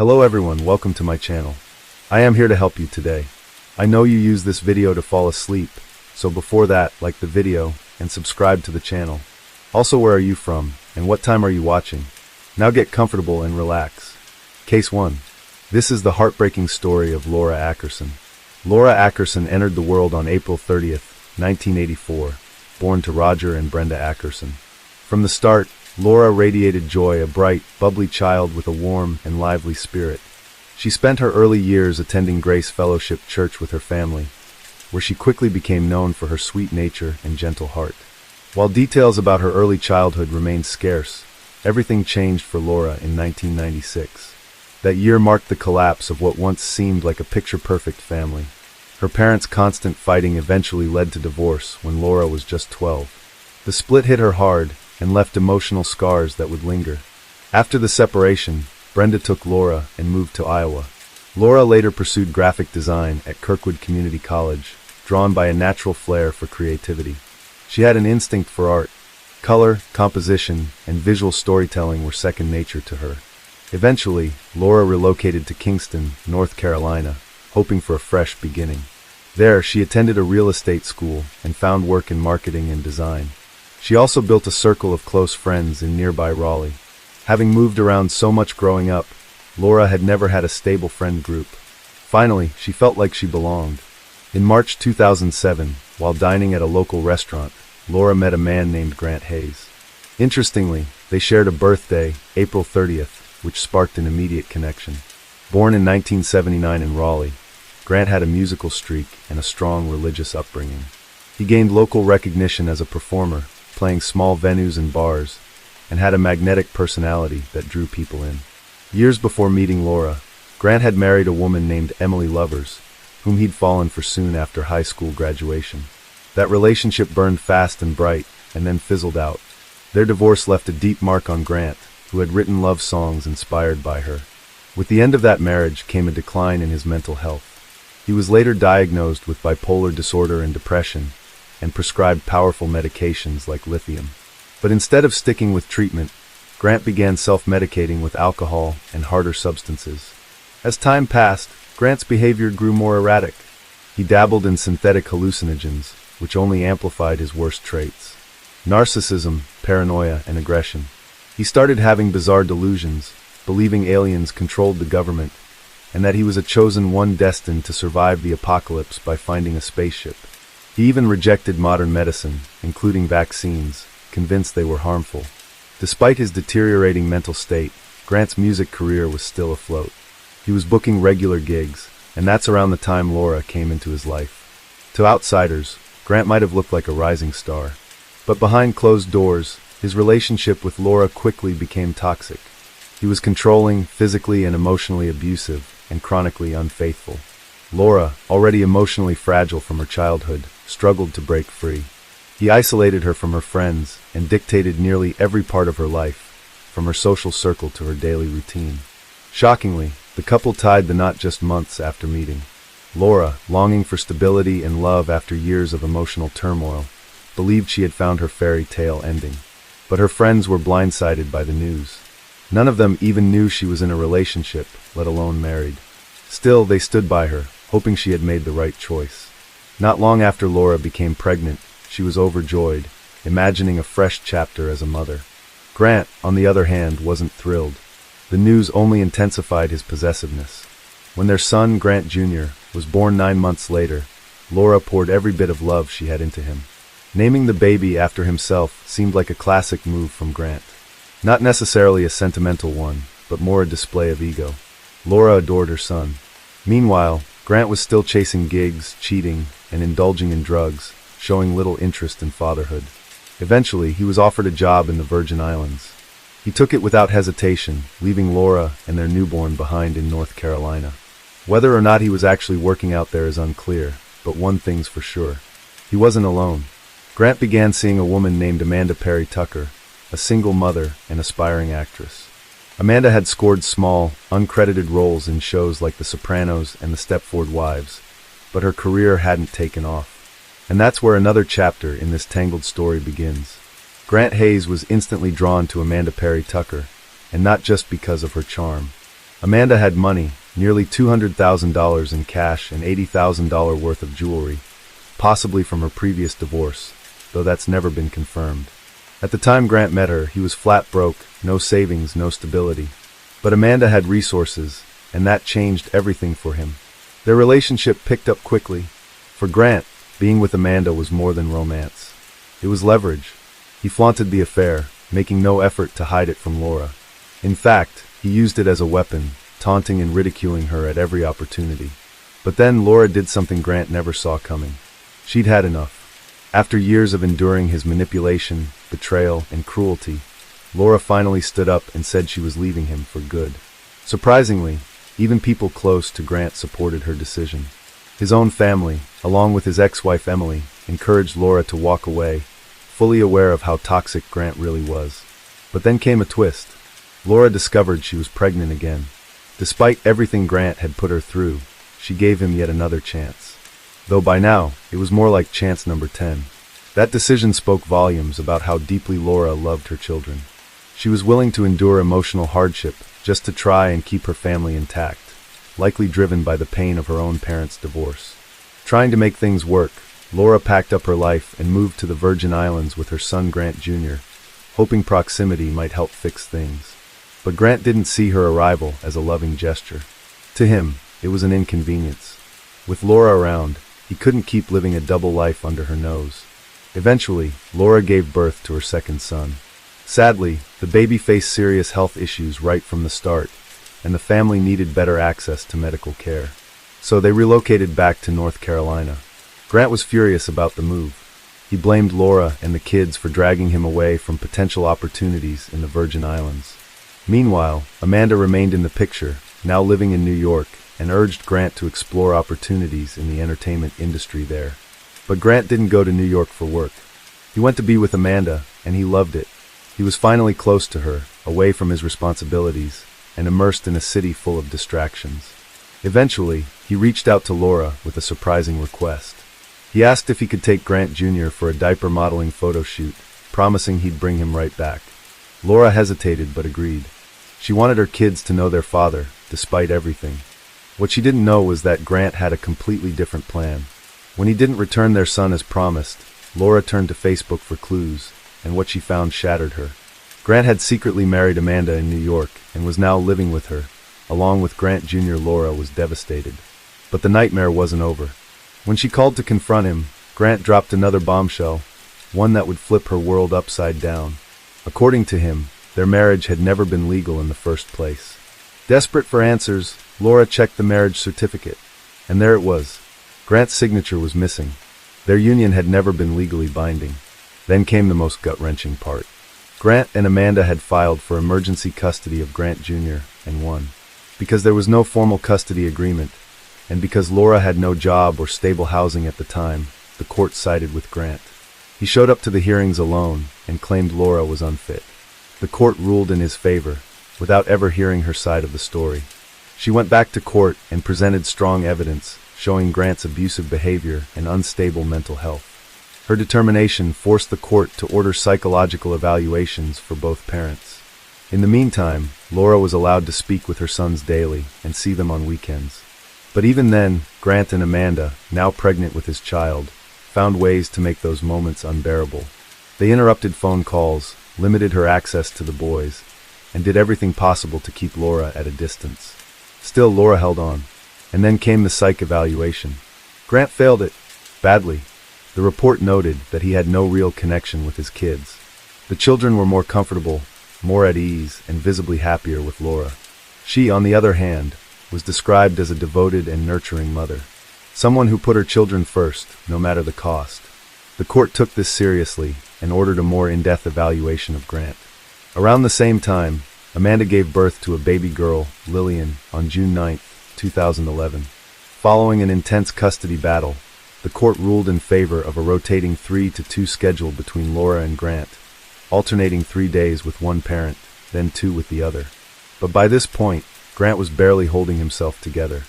Hello everyone, welcome to my channel. I am here to help you today. I know you use this video to fall asleep, so before that, like the video and subscribe to the channel. Also, where are you from and what time are you watching? Now get comfortable and relax. Case 1. This is the heartbreaking story of Laura Ackerson. Laura Ackerson entered the world on April 30th, 1984, born to Roger and Brenda Ackerson. From the start, Laura radiated joy, a bright, bubbly child with a warm and lively spirit. She spent her early years attending Grace Fellowship Church with her family, where she quickly became known for her sweet nature and gentle heart. While details about her early childhood remain scarce, everything changed for Laura in 1996. That year marked the collapse of what once seemed like a picture-perfect family. Her parents' constant fighting eventually led to divorce when Laura was just 12. The split hit her hard and left emotional scars that would linger. After the separation, Brenda took Laura and moved to Iowa. Laura later pursued graphic design at Kirkwood Community College, drawn by a natural flair for creativity. She had an instinct for art. Color, composition, and visual storytelling were second nature to her. Eventually, Laura relocated to Kingston, North Carolina, hoping for a fresh beginning. There, she attended a real estate school and found work in marketing and design. She also built a circle of close friends in nearby Raleigh. Having moved around so much growing up, Laura had never had a stable friend group. Finally, she felt like she belonged. In March 2007, while dining at a local restaurant, Laura met a man named Grant Hayes. Interestingly, they shared a birthday, April 30th, which sparked an immediate connection. Born in 1979 in Raleigh, Grant had a musical streak and a strong religious upbringing. He gained local recognition as a performer, playing small venues and bars, and had a magnetic personality that drew people in. Years before meeting Laura, Grant had married a woman named Emily Lovers, whom he'd fallen for soon after high school graduation. That relationship burned fast and bright, and then fizzled out. Their divorce left a deep mark on Grant, who had written love songs inspired by her. With the end of that marriage came a decline in his mental health. He was later diagnosed with bipolar disorder and depression, and prescribed powerful medications like lithium. But instead of sticking with treatment, Grant began self-medicating with alcohol and harder substances. As time passed, Grant's behavior grew more erratic. He dabbled in synthetic hallucinogens, which only amplified his worst traits: narcissism, paranoia, and aggression. He started having bizarre delusions, believing aliens controlled the government, and that he was a chosen one destined to survive the apocalypse by finding a spaceship. He even rejected modern medicine, including vaccines, convinced they were harmful. Despite his deteriorating mental state, Grant's music career was still afloat. He was booking regular gigs, and that's around the time Laura came into his life. To outsiders, Grant might have looked like a rising star. But behind closed doors, his relationship with Laura quickly became toxic. He was controlling, physically and emotionally abusive, and chronically unfaithful. Laura, already emotionally fragile from her childhood, struggled to break free. He isolated her from her friends and dictated nearly every part of her life, from her social circle to her daily routine. Shockingly, the couple tied the knot just months after meeting. Laura, longing for stability and love after years of emotional turmoil, believed she had found her fairy tale ending. But her friends were blindsided by the news. None of them even knew she was in a relationship, let alone married. Still, they stood by her, hoping she had made the right choice. Not long after Laura became pregnant, she was overjoyed, imagining a fresh chapter as a mother. Grant, on the other hand, wasn't thrilled. The news only intensified his possessiveness. When their son, Grant Jr., was born 9 months later, Laura poured every bit of love she had into him. Naming the baby after himself seemed like a classic move from Grant. Not necessarily a sentimental one, but more a display of ego. Laura adored her son. Meanwhile, Grant was still chasing gigs, cheating, and indulging in drugs, showing little interest in fatherhood. Eventually, he was offered a job in the Virgin Islands. He took it without hesitation, leaving Laura and their newborn behind in North Carolina. Whether or not he was actually working out there is unclear, but one thing's for sure: he wasn't alone. Grant began seeing a woman named Amanda Perry Tucker, a single mother and aspiring actress. Amanda had scored small, uncredited roles in shows like The Sopranos and The Stepford Wives, but her career hadn't taken off. And that's where another chapter in this tangled story begins. Grant Hayes was instantly drawn to Amanda Perry Tucker, and not just because of her charm. Amanda had money, nearly $200,000 in cash and $80,000 worth of jewelry, possibly from her previous divorce, though that's never been confirmed. At the time Grant met her, he was flat broke, no savings, no stability. But Amanda had resources, and that changed everything for him. Their relationship picked up quickly. For Grant, being with Amanda was more than romance. It was leverage. He flaunted the affair, making no effort to hide it from Laura. In fact, he used it as a weapon, taunting and ridiculing her at every opportunity. But then Laura did something Grant never saw coming. She'd had enough. After years of enduring his manipulation, betrayal, and cruelty, Laura finally stood up and said she was leaving him for good. Surprisingly, even people close to Grant supported her decision. His own family, along with his ex-wife Emily, encouraged Laura to walk away, fully aware of how toxic Grant really was. But then came a twist. Laura discovered she was pregnant again. Despite everything Grant had put her through, she gave him yet another chance. Though by now, it was more like chance number 10. That decision spoke volumes about how deeply Laura loved her children. She was willing to endure emotional hardship just to try and keep her family intact, likely driven by the pain of her own parents' divorce. Trying to make things work, Laura packed up her life and moved to the Virgin Islands with her son Grant Jr., hoping proximity might help fix things. But Grant didn't see her arrival as a loving gesture. To him, it was an inconvenience. With Laura around, he couldn't keep living a double life under her nose. Eventually, Laura gave birth to her second son. Sadly, the baby faced serious health issues right from the start, and the family needed better access to medical care. So they relocated back to North Carolina. Grant was furious about the move. He blamed Laura and the kids for dragging him away from potential opportunities in the Virgin Islands. Meanwhile, Amanda remained in the picture, now living in New York, and urged Grant to explore opportunities in the entertainment industry there. But Grant didn't go to New York for work. He went to be with Amanda, and he loved it. He was finally close to her, away from his responsibilities, and immersed in a city full of distractions. Eventually, he reached out to Laura with a surprising request. He asked if he could take Grant Jr. for a diaper modeling photo shoot, promising he'd bring him right back. Laura hesitated but agreed. She wanted her kids to know their father, despite everything. What she didn't know was that Grant had a completely different plan. When he didn't return their son as promised, Laura turned to Facebook for clues, and what she found shattered her. Grant had secretly married Amanda in New York and was now living with her. Along with Grant Jr., Laura was devastated. But the nightmare wasn't over. When she called to confront him, Grant dropped another bombshell, one that would flip her world upside down. According to him, their marriage had never been legal in the first place. Desperate for answers, Laura checked the marriage certificate, and there it was. Grant's signature was missing. Their union had never been legally binding. Then came the most gut-wrenching part. Grant and Amanda had filed for emergency custody of Grant Jr. and won. Because there was no formal custody agreement, and because Laura had no job or stable housing at the time, the court sided with Grant. He showed up to the hearings alone and claimed Laura was unfit. The court ruled in his favor, without ever hearing her side of the story. She went back to court and presented strong evidence, showing Grant's abusive behavior and unstable mental health. Her determination forced the court to order psychological evaluations for both parents. In the meantime, Laura was allowed to speak with her sons daily and see them on weekends. But even then, Grant and Amanda, now pregnant with his child, found ways to make those moments unbearable. They interrupted phone calls, limited her access to the boys, and did everything possible to keep Laura at a distance. Still, Laura held on. And then came the psych evaluation. Grant failed it, badly. The report noted that he had no real connection with his kids. The children were more comfortable, more at ease, and visibly happier with Laura. She, on the other hand, was described as a devoted and nurturing mother. Someone who put her children first, no matter the cost. The court took this seriously and ordered a more in-depth evaluation of Grant. Around the same time, Amanda gave birth to a baby girl, Lillian, on June 9, 2011. Following an intense custody battle, the court ruled in favor of a rotating 3-2 schedule between Laura and Grant, alternating 3 days with one parent, then 2 with the other. But by this point, Grant was barely holding himself together.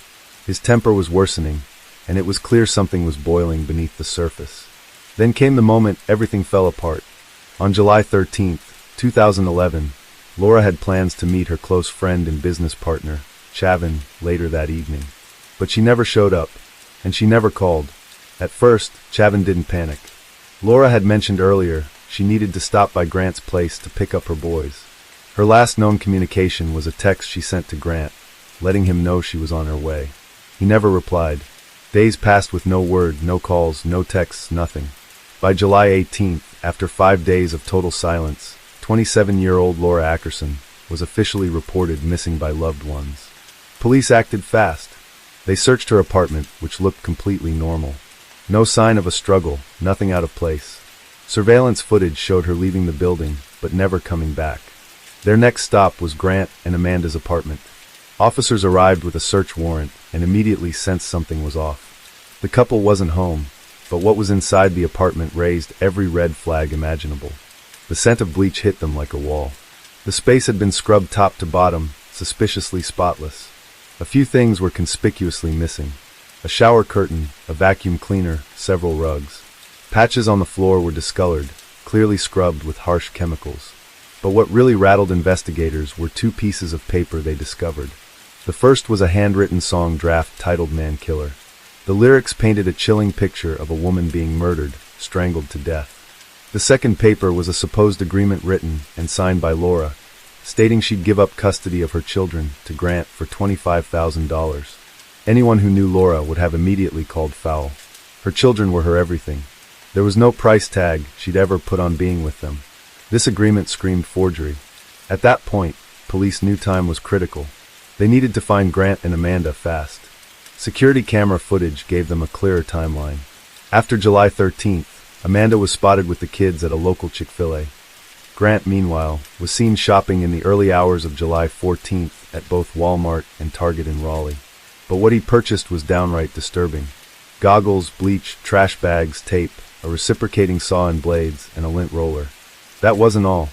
His temper was worsening, and it was clear something was boiling beneath the surface. Then came the moment everything fell apart. On July 13, 2011, Laura had plans to meet her close friend and business partner, Chavin, later that evening. But she never showed up, and she never called. At first, Chavin didn't panic. Laura had mentioned earlier she needed to stop by Grant's place to pick up her boys. Her last known communication was a text she sent to Grant, letting him know she was on her way. He never replied. Days passed with no word, no calls, no texts, nothing. By July 18th, after 5 days of total silence, 27-year-old Laura Ackerson was officially reported missing by loved ones. Police acted fast. They searched her apartment, which looked completely normal. No sign of a struggle, nothing out of place. Surveillance footage showed her leaving the building, but never coming back. Their next stop was Grant and Amanda's apartment. Officers arrived with a search warrant and immediately sensed something was off. The couple wasn't home, but what was inside the apartment raised every red flag imaginable. The scent of bleach hit them like a wall. The space had been scrubbed top to bottom, suspiciously spotless. A few things were conspicuously missing. A shower curtain, a vacuum cleaner, several rugs. Patches on the floor were discolored, clearly scrubbed with harsh chemicals. But what really rattled investigators were 2 pieces of paper they discovered. The first was a handwritten song draft titled Man Killer. The lyrics painted a chilling picture of a woman being murdered, strangled to death. The second paper was a supposed agreement written and signed by Laura, stating she'd give up custody of her children to Grant for $25,000. Anyone who knew Laura would have immediately called foul. Her children were her everything. There was no price tag she'd ever put on being with them. This agreement screamed forgery. At that point, police knew time was critical. They needed to find Grant and Amanda fast. Security camera footage gave them a clearer timeline. After July 13th, Amanda was spotted with the kids at a local Chick-fil-A. Grant, meanwhile, was seen shopping in the early hours of July 14th at both Walmart and Target in Raleigh. But what he purchased was downright disturbing. Goggles, bleach, trash bags, tape, a reciprocating saw and blades, and a lint roller. That wasn't all.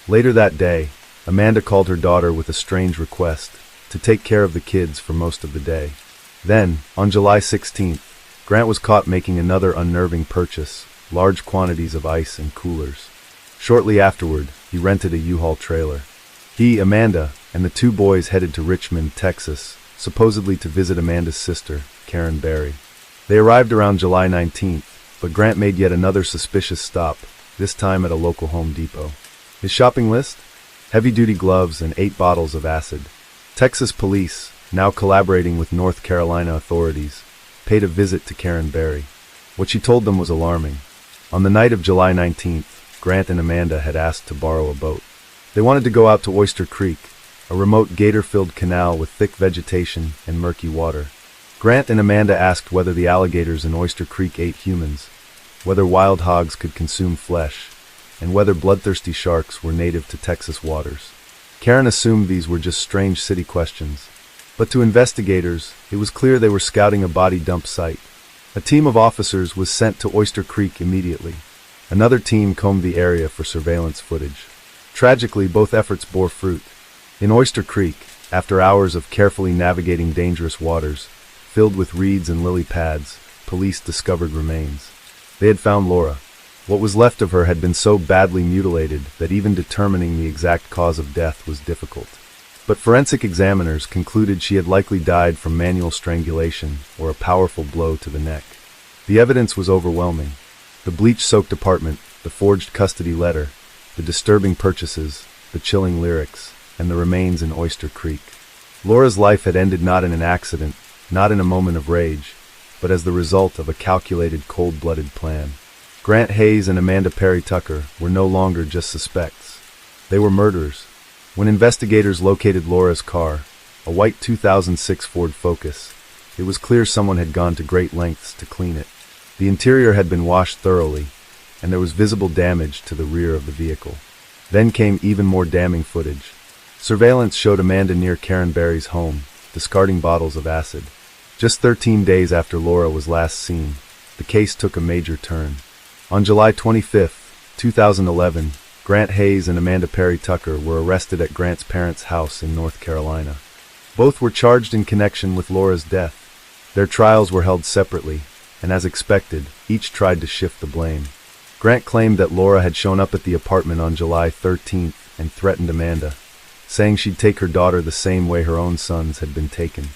Later that day, Amanda called her daughter with a strange request to take care of the kids for most of the day. Then, on July 16th, Grant was caught making another unnerving purchase, large quantities of ice and coolers. Shortly afterward, he rented a U-Haul trailer. He, Amanda, and the 2 boys headed to Richmond, Texas, supposedly to visit Amanda's sister, Karen Barry. They arrived around July 19th, but Grant made yet another suspicious stop, this time at a local Home Depot. His shopping list? Heavy-duty gloves and 8 bottles of acid. Texas police, now collaborating with North Carolina authorities, paid a visit to Karen Barry. What she told them was alarming. On the night of July 19th, Grant and Amanda had asked to borrow a boat. They wanted to go out to Oyster Creek, a remote gator-filled canal with thick vegetation and murky water. Grant and Amanda asked whether the alligators in Oyster Creek ate humans, whether wild hogs could consume flesh, and whether bloodthirsty sharks were native to Texas waters. Karen assumed these were just strange city questions. But to investigators, it was clear they were scouting a body dump site. A team of officers was sent to Oyster Creek immediately. Another team combed the area for surveillance footage. Tragically, both efforts bore fruit. In Oyster Creek, after hours of carefully navigating dangerous waters, filled with reeds and lily pads, police discovered remains. They had found Laura. What was left of her had been so badly mutilated that even determining the exact cause of death was difficult. But forensic examiners concluded she had likely died from manual strangulation or a powerful blow to the neck. The evidence was overwhelming. The bleach-soaked apartment, the forged custody letter, the disturbing purchases, the chilling lyrics, and the remains in Oyster Creek. Laura's life had ended not in an accident, not in a moment of rage, but as the result of a calculated, cold-blooded plan. Grant Hayes and Amanda Perry Tucker were no longer just suspects. They were murderers. When investigators located Laura's car, a white 2006 Ford Focus, it was clear someone had gone to great lengths to clean it. The interior had been washed thoroughly, and there was visible damage to the rear of the vehicle. Then came even more damning footage. Surveillance showed Amanda near Karen Barry's home, discarding bottles of acid. Just 13 days after Laura was last seen, the case took a major turn. On July 25, 2011, Grant Hayes and Amanda Perry Tucker were arrested at Grant's parents' house in North Carolina. Both were charged in connection with Laura's death. Their trials were held separately, and as expected, each tried to shift the blame. Grant claimed that Laura had shown up at the apartment on July 13th and threatened Amanda. saying she'd take her daughter the same way her own sons had been taken.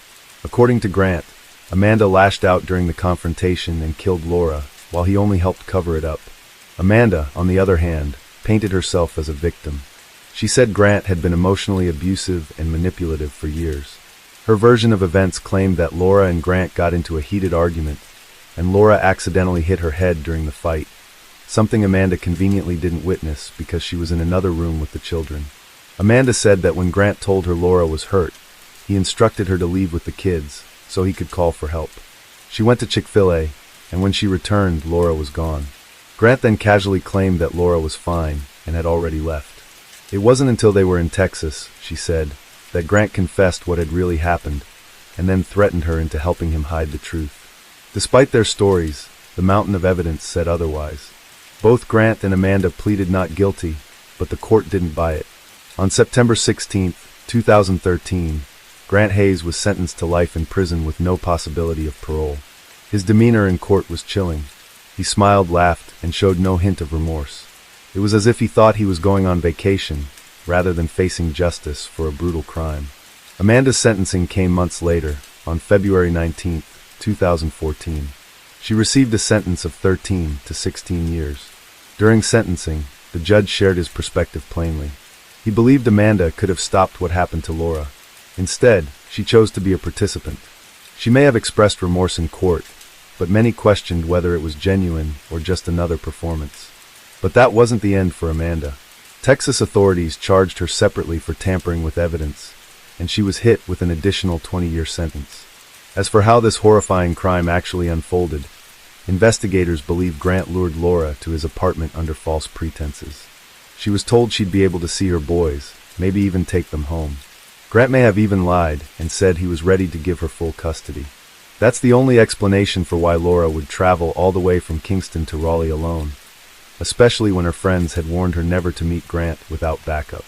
According to Grant, Amanda lashed out during the confrontation and killed Laura, while he only helped cover it up. Amanda, on the other hand, painted herself as a victim. She said Grant had been emotionally abusive and manipulative for years. Her version of events claimed that Laura and Grant got into a heated argument, and Laura accidentally hit her head during the fight, something Amanda conveniently didn't witness because she was in another room with the children. Amanda said that when Grant told her Laura was hurt, he instructed her to leave with the kids so he could call for help. She went to Chick-fil-A, and when she returned, Laura was gone. Grant then casually claimed that Laura was fine and had already left. It wasn't until they were in Texas, she said, that Grant confessed what had really happened, and then threatened her into helping him hide the truth. Despite their stories, the mountain of evidence said otherwise. Both Grant and Amanda pleaded not guilty, but the court didn't buy it. On September 16, 2013, Grant Hayes was sentenced to life in prison with no possibility of parole. His demeanor in court was chilling. He smiled, laughed, and showed no hint of remorse. It was as if he thought he was going on vacation, rather than facing justice for a brutal crime. Amanda's sentencing came months later, on February 19, 2014. She received a sentence of 13 to 16 years. During sentencing, the judge shared his perspective plainly. He believed Amanda could have stopped what happened to Laura. Instead, she chose to be a participant. She may have expressed remorse in court, but many questioned whether it was genuine or just another performance. But that wasn't the end for Amanda. Texas authorities charged her separately for tampering with evidence, and she was hit with an additional 20-year sentence. As for how this horrifying crime actually unfolded, investigators believe Grant lured Laura to his apartment under false pretenses. She was told she'd be able to see her boys, maybe even take them home. Grant may have even lied and said he was ready to give her full custody. That's the only explanation for why Laura would travel all the way from Kingston to Raleigh alone, especially when her friends had warned her never to meet Grant without backup.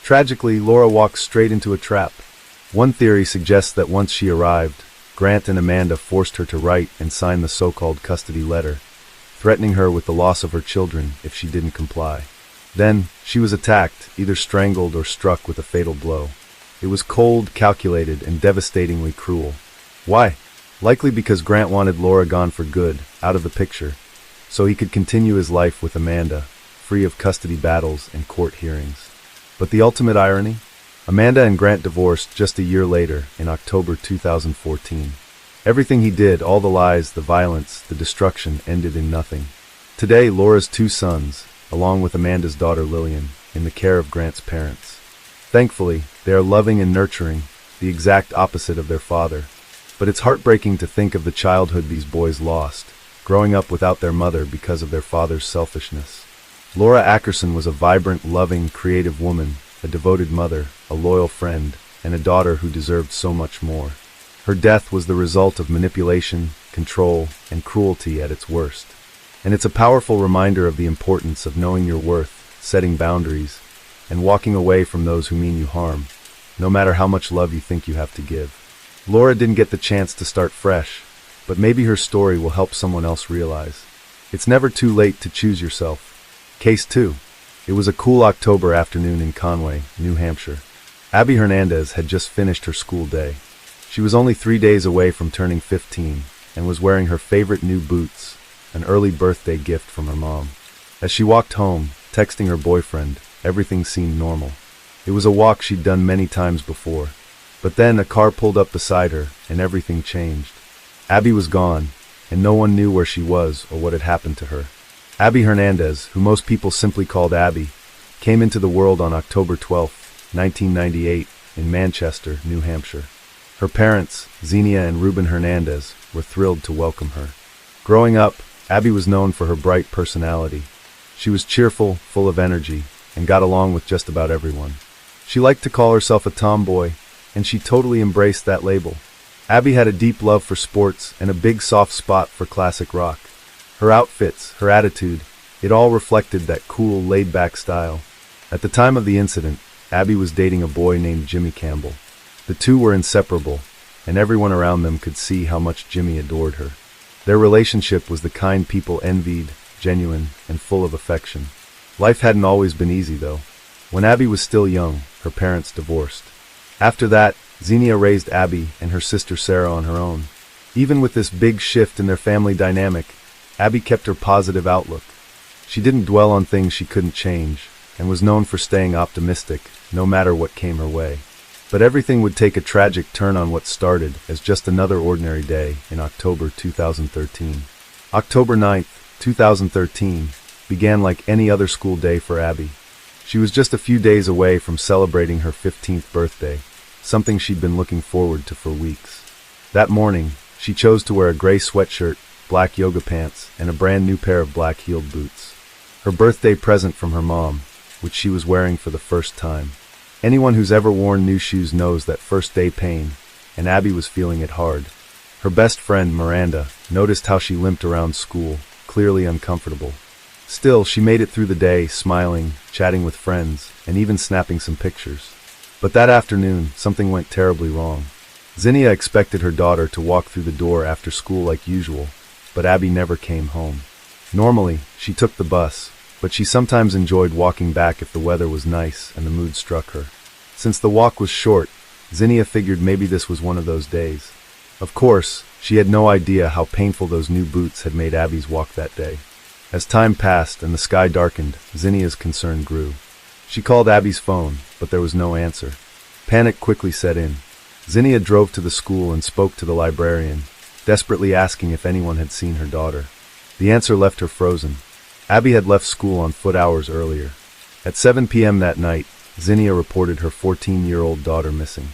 Tragically, Laura walked straight into a trap. One theory suggests that once she arrived, Grant and Amanda forced her to write and sign the so-called custody letter, threatening her with the loss of her children if she didn't comply. Then, she was attacked, either strangled or struck with a fatal blow. It was cold, calculated, and devastatingly cruel. Why? Likely because Grant wanted Laura gone for good, out of the picture, so he could continue his life with Amanda, free of custody battles and court hearings. But the ultimate irony? Amanda and Grant divorced just a year later, in October 2014. Everything he did, all the lies, the violence, the destruction, ended in nothing. Today, Laura's two sons, along with Amanda's daughter Lillian, in the care of Grant's parents. Thankfully, they are loving and nurturing, the exact opposite of their father. But it's heartbreaking to think of the childhood these boys lost, growing up without their mother because of their father's selfishness. Laura Ackerson was a vibrant, loving, creative woman, a devoted mother, a loyal friend, and a daughter who deserved so much more. Her death was the result of manipulation, control, and cruelty at its worst. And it's a powerful reminder of the importance of knowing your worth, setting boundaries, and walking away from those who mean you harm, no matter how much love you think you have to give. Laura didn't get the chance to start fresh, but maybe her story will help someone else realize. It's never too late to choose yourself. Case 2. It was a cool October afternoon in Conway, New Hampshire. Abby Hernandez had just finished her school day. She was only 3 days away from turning 15 and was wearing her favorite new boots, an early birthday gift from her mom. As she walked home, texting her boyfriend, everything seemed normal. It was a walk she'd done many times before. But then a car pulled up beside her, and everything changed. Abby was gone, and no one knew where she was or what had happened to her. Abby Hernandez, who most people simply called Abby, came into the world on October 12, 1998, in Manchester, New Hampshire. Her parents, Xenia and Ruben Hernandez, were thrilled to welcome her. Growing up, Abby was known for her bright personality. She was cheerful, full of energy, and got along with just about everyone. She liked to call herself a tomboy, and she totally embraced that label. Abby had a deep love for sports and a big soft spot for classic rock. Her outfits, her attitude, it all reflected that cool, laid-back style. At the time of the incident, Abby was dating a boy named Jimmy Campbell. The two were inseparable, and everyone around them could see how much Jimmy adored her. Their relationship was the kind people envied, genuine, and full of affection. Life hadn't always been easy, though. When Abby was still young, her parents divorced. After that, Xenia raised Abby and her sister Sarah on her own. Even with this big shift in their family dynamic, Abby kept her positive outlook. She didn't dwell on things she couldn't change, and was known for staying optimistic, no matter what came her way. But everything would take a tragic turn on what started as just another ordinary day in October 2013. October 9th, 2013, began like any other school day for Abby. She was just a few days away from celebrating her 15th birthday, something she'd been looking forward to for weeks. That morning, she chose to wear a gray sweatshirt, black yoga pants, and a brand new pair of black-heeled boots. Her birthday present from her mom, which she was wearing for the first time. Anyone who's ever worn new shoes knows that first day pain, and Abby was feeling it hard. Her best friend, Miranda, noticed how she limped around school, clearly uncomfortable. Still, she made it through the day, smiling, chatting with friends, and even snapping some pictures. But that afternoon, something went terribly wrong. Xenia expected her daughter to walk through the door after school like usual, but Abby never came home. Normally, she took the bus, but she sometimes enjoyed walking back if the weather was nice and the mood struck her. Since the walk was short, Xenia figured maybe this was one of those days. Of course, she had no idea how painful those new boots had made Abby's walk that day. As time passed and the sky darkened, Xenia's concern grew. She called Abby's phone, but there was no answer. Panic quickly set in. Xenia drove to the school and spoke to the librarian, desperately asking if anyone had seen her daughter. The answer left her frozen. Abby had left school on foot hours earlier. At 7 p.m. that night, Xenia reported her 14-year-old daughter missing.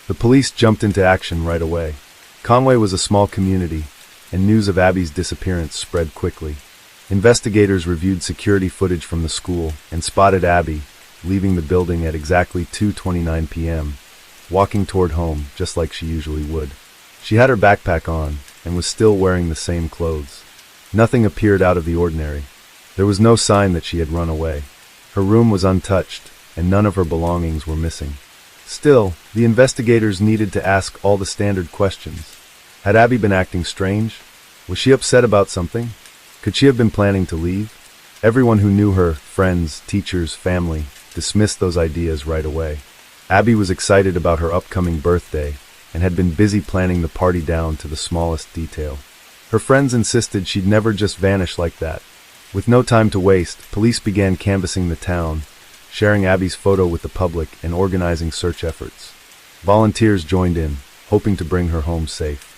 The police jumped into action right away. Conway was a small community, and news of Abby's disappearance spread quickly. Investigators reviewed security footage from the school and spotted Abby leaving the building at exactly 2:29 p.m., walking toward home just like she usually would. She had her backpack on and was still wearing the same clothes. Nothing appeared out of the ordinary. There was no sign that she had run away. Her room was untouched, and none of her belongings were missing. Still, the investigators needed to ask all the standard questions. Had Abby been acting strange? Was she upset about something? Could she have been planning to leave? Everyone who knew her, friends, teachers, family, dismissed those ideas right away. Abby was excited about her upcoming birthday and had been busy planning the party down to the smallest detail. Her friends insisted she'd never just vanish like that. With no time to waste, police began canvassing the town, sharing Abby's photo with the public and organizing search efforts. Volunteers joined in, hoping to bring her home safe.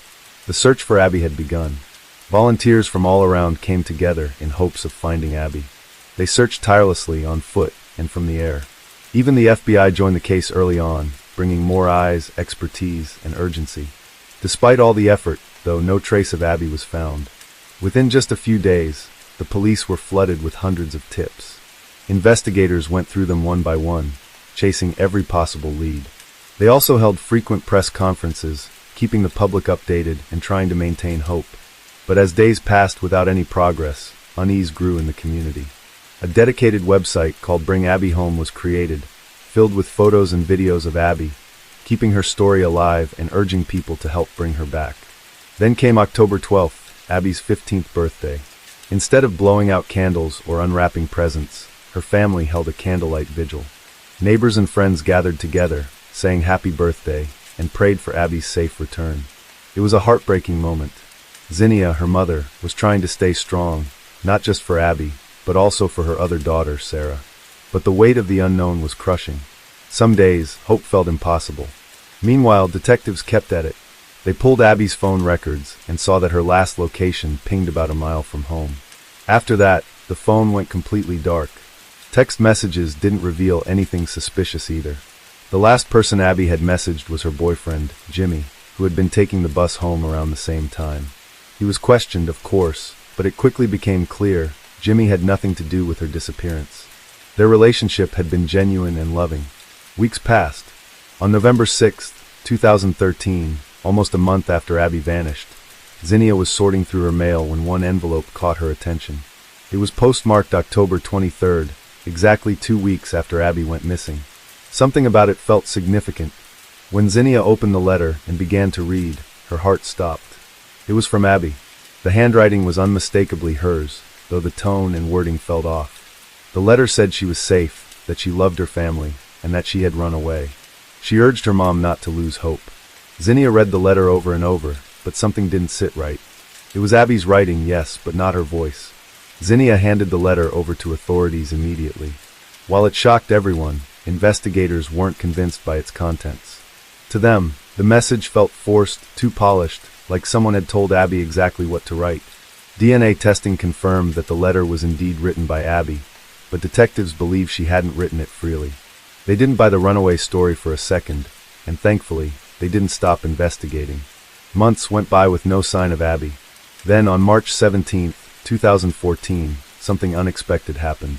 The search for Abby had begun. Volunteers from all around came together in hopes of finding Abby. They searched tirelessly on foot and from the air. Even the FBI joined the case early on, bringing more eyes, expertise, and urgency. Despite all the effort, though, no trace of Abby was found. Within just a few days, the police were flooded with hundreds of tips. Investigators went through them one by one, chasing every possible lead. They also held frequent press conferences, keeping the public updated and trying to maintain hope. But as days passed without any progress, unease grew in the community. A dedicated website called Bring Abby Home was created, filled with photos and videos of Abby, keeping her story alive and urging people to help bring her back. Then came October 12th, Abby's 15th birthday. Instead of blowing out candles or unwrapping presents, her family held a candlelight vigil. Neighbors and friends gathered together, sang happy birthday, and prayed for Abby's safe return. It was a heartbreaking moment. Xenia, her mother, was trying to stay strong, not just for Abby, but also for her other daughter, Sarah. But the weight of the unknown was crushing. Some days, hope felt impossible. Meanwhile, detectives kept at it. They pulled Abby's phone records and saw that her last location pinged about a mile from home. After that, the phone went completely dark. Text messages didn't reveal anything suspicious either. The last person Abby had messaged was her boyfriend, Jimmy, who had been taking the bus home around the same time. He was questioned, of course, but it quickly became clear Jimmy had nothing to do with her disappearance. Their relationship had been genuine and loving. Weeks passed. On November 6, 2013, almost a month after Abby vanished, Xenia was sorting through her mail when one envelope caught her attention. It was postmarked October 23rd, exactly 2 weeks after Abby went missing. Something about it felt significant. When Xenia opened the letter and began to read, her heart stopped. It was from Abby. The handwriting was unmistakably hers, though the tone and wording felt off. The letter said she was safe, that she loved her family, and that she had run away. She urged her mom not to lose hope. Zinnia read the letter over and over, but something didn't sit right. It was Abby's writing, yes, but not her voice. Zinnia handed the letter over to authorities immediately. While it shocked everyone, investigators weren't convinced by its contents. To them, the message felt forced, too polished, like someone had told Abby exactly what to write. DNA testing confirmed that the letter was indeed written by Abby, but detectives believed she hadn't written it freely. They didn't buy the runaway story for a second, and thankfully, they didn't stop investigating. Months went by with no sign of Abby. Then, on March 17, 2014, something unexpected happened.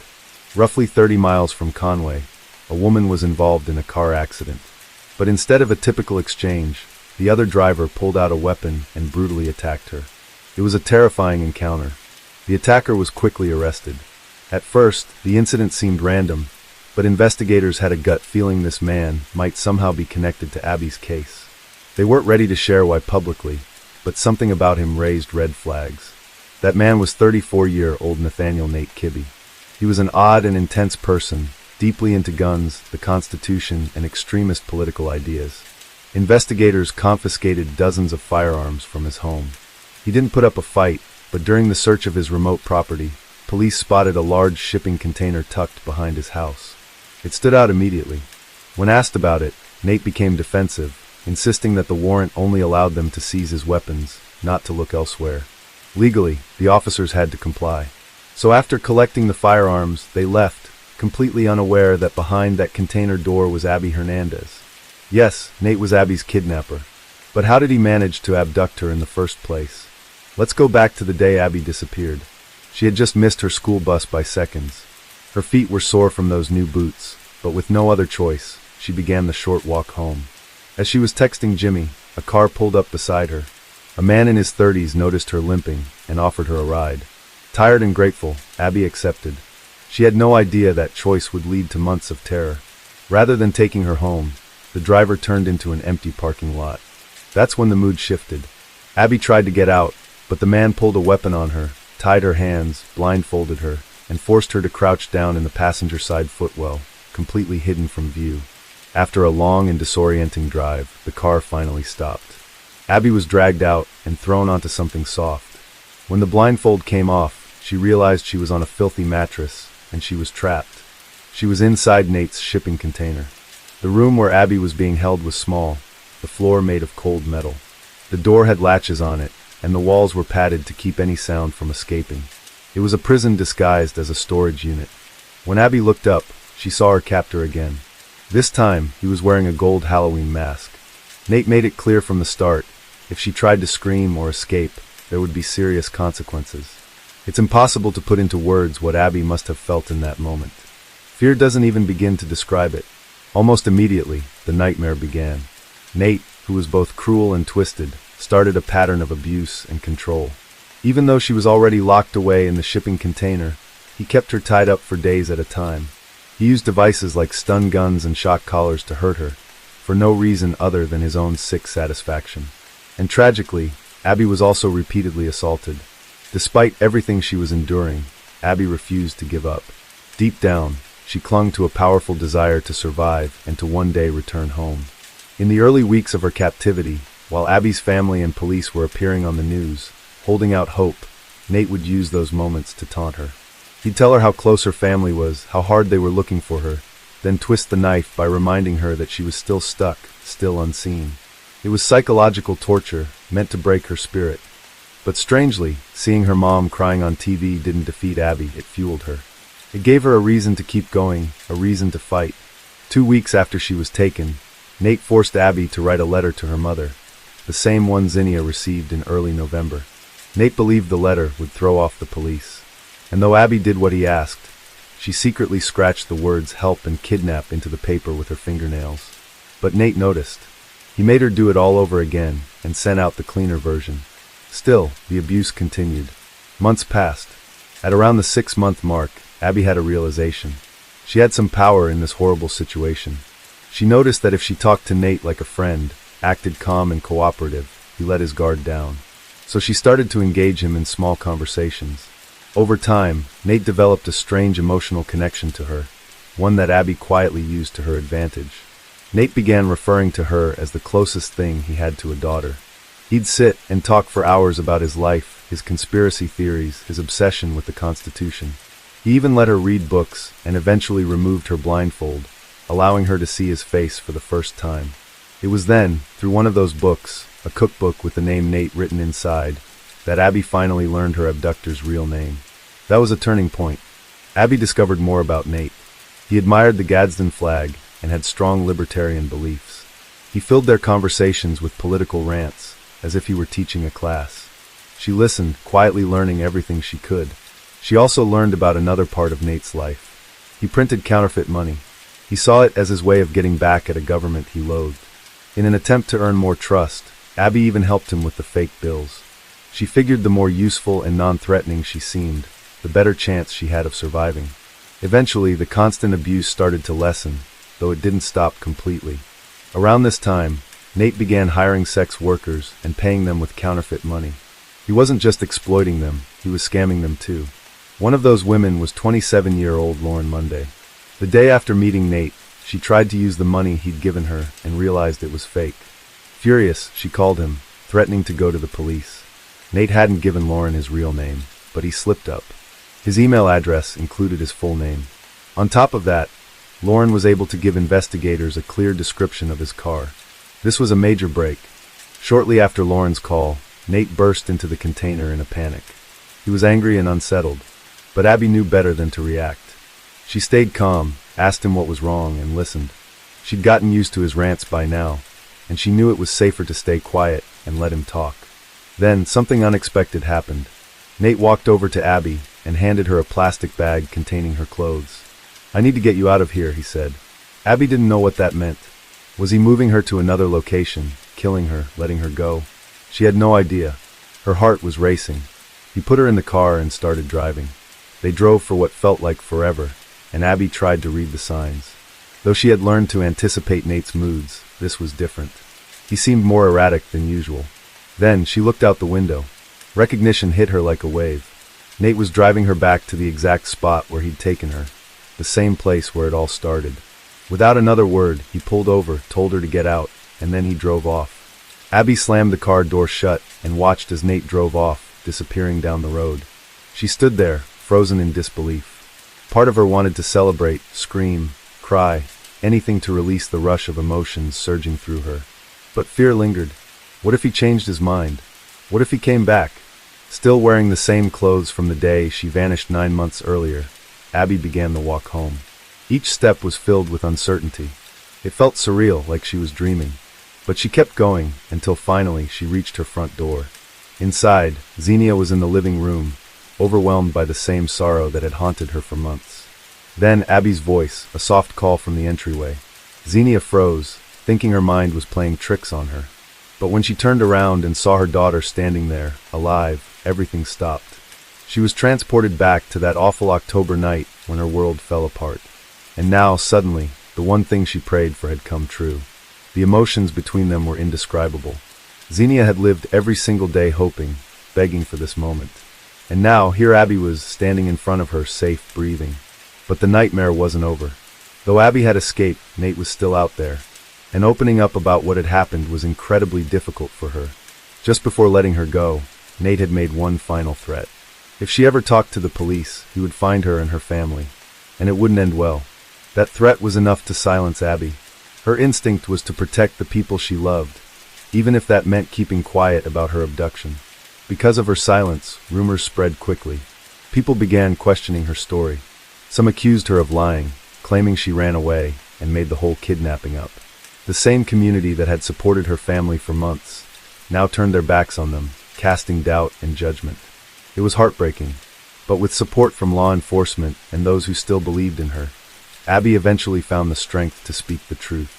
Roughly 30 miles from Conway, a woman was involved in a car accident. But instead of a typical exchange, the other driver pulled out a weapon and brutally attacked her. It was a terrifying encounter. The attacker was quickly arrested. At first, the incident seemed random, but investigators had a gut feeling this man might somehow be connected to Abby's case. They weren't ready to share why publicly, but something about him raised red flags. That man was 34-year-old Nathaniel Nate Kibbe. He was an odd and intense person, deeply into guns, the Constitution, and extremist political ideas. Investigators confiscated dozens of firearms from his home. He didn't put up a fight, but during the search of his remote property, police spotted a large shipping container tucked behind his house. It stood out immediately. When asked about it, Nate became defensive, insisting that the warrant only allowed them to seize his weapons, not to look elsewhere. Legally, the officers had to comply. So after collecting the firearms, they left, completely unaware that behind that container door was Abby Hernandez. Yes, Nate was Abby's kidnapper. But how did he manage to abduct her in the first place? Let's go back to the day Abby disappeared. She had just missed her school bus by seconds. Her feet were sore from those new boots, but with no other choice, she began the short walk home. As she was texting Jimmy, a car pulled up beside her. A man in his 30s noticed her limping and offered her a ride. Tired and grateful, Abby accepted. She had no idea that choice would lead to months of terror. Rather than taking her home, the driver turned into an empty parking lot. That's when the mood shifted. Abby tried to get out, but the man pulled a weapon on her, tied her hands, blindfolded her, and forced her to crouch down in the passenger side footwell, completely hidden from view. After a long and disorienting drive, the car finally stopped. Abby was dragged out and thrown onto something soft. When the blindfold came off, she realized she was on a filthy mattress, and she was trapped. She was inside Nate's shipping container. The room where Abby was being held was small, the floor made of cold metal. The door had latches on it, and the walls were padded to keep any sound from escaping. It was a prison disguised as a storage unit. When Abby looked up, she saw her captor again. This time, he was wearing a gold Halloween mask. Nate made it clear from the start, if she tried to scream or escape, there would be serious consequences. It's impossible to put into words what Abby must have felt in that moment. Fear doesn't even begin to describe it. Almost immediately, the nightmare began. Nate, who was both cruel and twisted, started a pattern of abuse and control. Even though she was already locked away in the shipping container, he kept her tied up for days at a time. He used devices like stun guns and shock collars to hurt her, for no reason other than his own sick satisfaction. And tragically, Abby was also repeatedly assaulted. Despite everything she was enduring, Abby refused to give up. Deep down, she clung to a powerful desire to survive and to one day return home. In the early weeks of her captivity, while Abby's family and police were appearing on the news, holding out hope, Nate would use those moments to taunt her. He'd tell her how close her family was, how hard they were looking for her, then twist the knife by reminding her that she was still stuck, still unseen. It was psychological torture, meant to break her spirit. But strangely, seeing her mom crying on TV didn't defeat Abby, it fueled her. It gave her a reason to keep going, a reason to fight. 2 weeks after she was taken, Nate forced Abby to write a letter to her mother, the same one Zinnia received in early November. Nate believed the letter would throw off the police. And though Abby did what he asked, she secretly scratched the words help and kidnap into the paper with her fingernails. But Nate noticed. He made her do it all over again and sent out the cleaner version. Still, the abuse continued. Months passed. At around the 6-month mark, Abby had a realization. She had some power in this horrible situation. She noticed that if she talked to Nate like a friend, acted calm and cooperative, he let his guard down. So she started to engage him in small conversations. Over time, Nate developed a strange emotional connection to her. one that Abby quietly used to her advantage. Nate began referring to her as the closest thing he had to a daughter. He'd sit and talk for hours about his life, his conspiracy theories, his obsession with the Constitution. He even let her read books and eventually removed her blindfold, allowing her to see his face for the first time. It was then, through one of those books, a cookbook with the name Nate written inside, that Abby finally learned her abductor's real name. That was a turning point. Abby discovered more about Nate. He admired the Gadsden flag and had strong libertarian beliefs. He filled their conversations with political rants, as if he were teaching a class. She listened, quietly learning everything she could. She also learned about another part of Nate's life. He printed counterfeit money. He saw it as his way of getting back at a government he loathed. In an attempt to earn more trust, Abby even helped him with the fake bills. She figured the more useful and non-threatening she seemed, the better chance she had of surviving. Eventually, the constant abuse started to lessen, though it didn't stop completely. Around this time, Nate began hiring sex workers and paying them with counterfeit money. He wasn't just exploiting them, he was scamming them too. One of those women was 27-year-old Lauren Monday. The day after meeting Nate, she tried to use the money he'd given her and realized it was fake. Furious, she called him, threatening to go to the police. Nate hadn't given Lauren his real name, but he slipped up. His email address included his full name. On top of that, Lauren was able to give investigators a clear description of his car. This was a major break. Shortly after Lauren's call, Nate burst into the container in a panic. He was angry and unsettled, but Abby knew better than to react. She stayed calm, asked him what was wrong, and listened. She'd gotten used to his rants by now, and she knew it was safer to stay quiet and let him talk. Then, something unexpected happened. Nate walked over to Abby and handed her a plastic bag containing her clothes. "I need to get you out of here," he said. Abby didn't know what that meant. Was he moving her to another location, killing her, letting her go? She had no idea. Her heart was racing. He put her in the car and started driving. They drove for what felt like forever, and Abby tried to read the signs. Though she had learned to anticipate Nate's moods, this was different. He seemed more erratic than usual. Then she looked out the window. Recognition hit her like a wave. Nate was driving her back to the exact spot where he'd taken her, the same place where it all started. Without another word, he pulled over, told her to get out, and then he drove off. Abby slammed the car door shut and watched as Nate drove off, disappearing down the road. She stood there, frozen in disbelief. Part of her wanted to celebrate, scream, cry, anything to release the rush of emotions surging through her. But fear lingered. What if he changed his mind? What if he came back? Still wearing the same clothes from the day she vanished 9 months earlier, Abby began the walk home. Each step was filled with uncertainty. It felt surreal, like she was dreaming. But she kept going, until finally she reached her front door. Inside, Xenia was in the living room, overwhelmed by the same sorrow that had haunted her for months. Then Abby's voice, a soft call from the entryway. Xenia froze, thinking her mind was playing tricks on her. But when she turned around and saw her daughter standing there, alive, everything stopped. She was transported back to that awful October night when her world fell apart. And now, suddenly, the one thing she prayed for had come true. The emotions between them were indescribable. Xenia had lived every single day hoping, begging for this moment. And now, here Abby was, standing in front of her, safe, breathing. But the nightmare wasn't over. Though Abby had escaped, Nate was still out there. And opening up about what had happened was incredibly difficult for her. Just before letting her go, Nate had made one final threat. If she ever talked to the police, he would find her and her family. And it wouldn't end well. That threat was enough to silence Abby. Her instinct was to protect the people she loved, even if that meant keeping quiet about her abduction. Because of her silence, rumors spread quickly. People began questioning her story. Some accused her of lying, claiming she ran away and made the whole kidnapping up. The same community that had supported her family for months now turned their backs on them, casting doubt and judgment. It was heartbreaking, but with support from law enforcement and those who still believed in her, Abby eventually found the strength to speak the truth.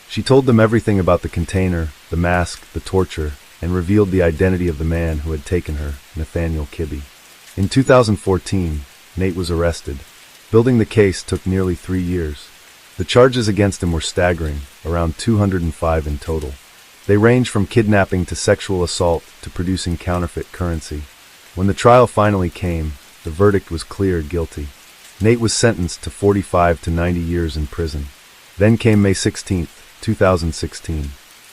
She told them everything about the container, the mask, the torture, and revealed the identity of the man who had taken her, Nathaniel Kibbe. In 2014, Nate was arrested. Building the case took nearly 3 years. The charges against him were staggering, around 205 in total. They range from kidnapping to sexual assault to producing counterfeit currency. When the trial finally came, the verdict was clear guilty. Nate was sentenced to 45 to 90 years in prison. Then came May 16, 2016.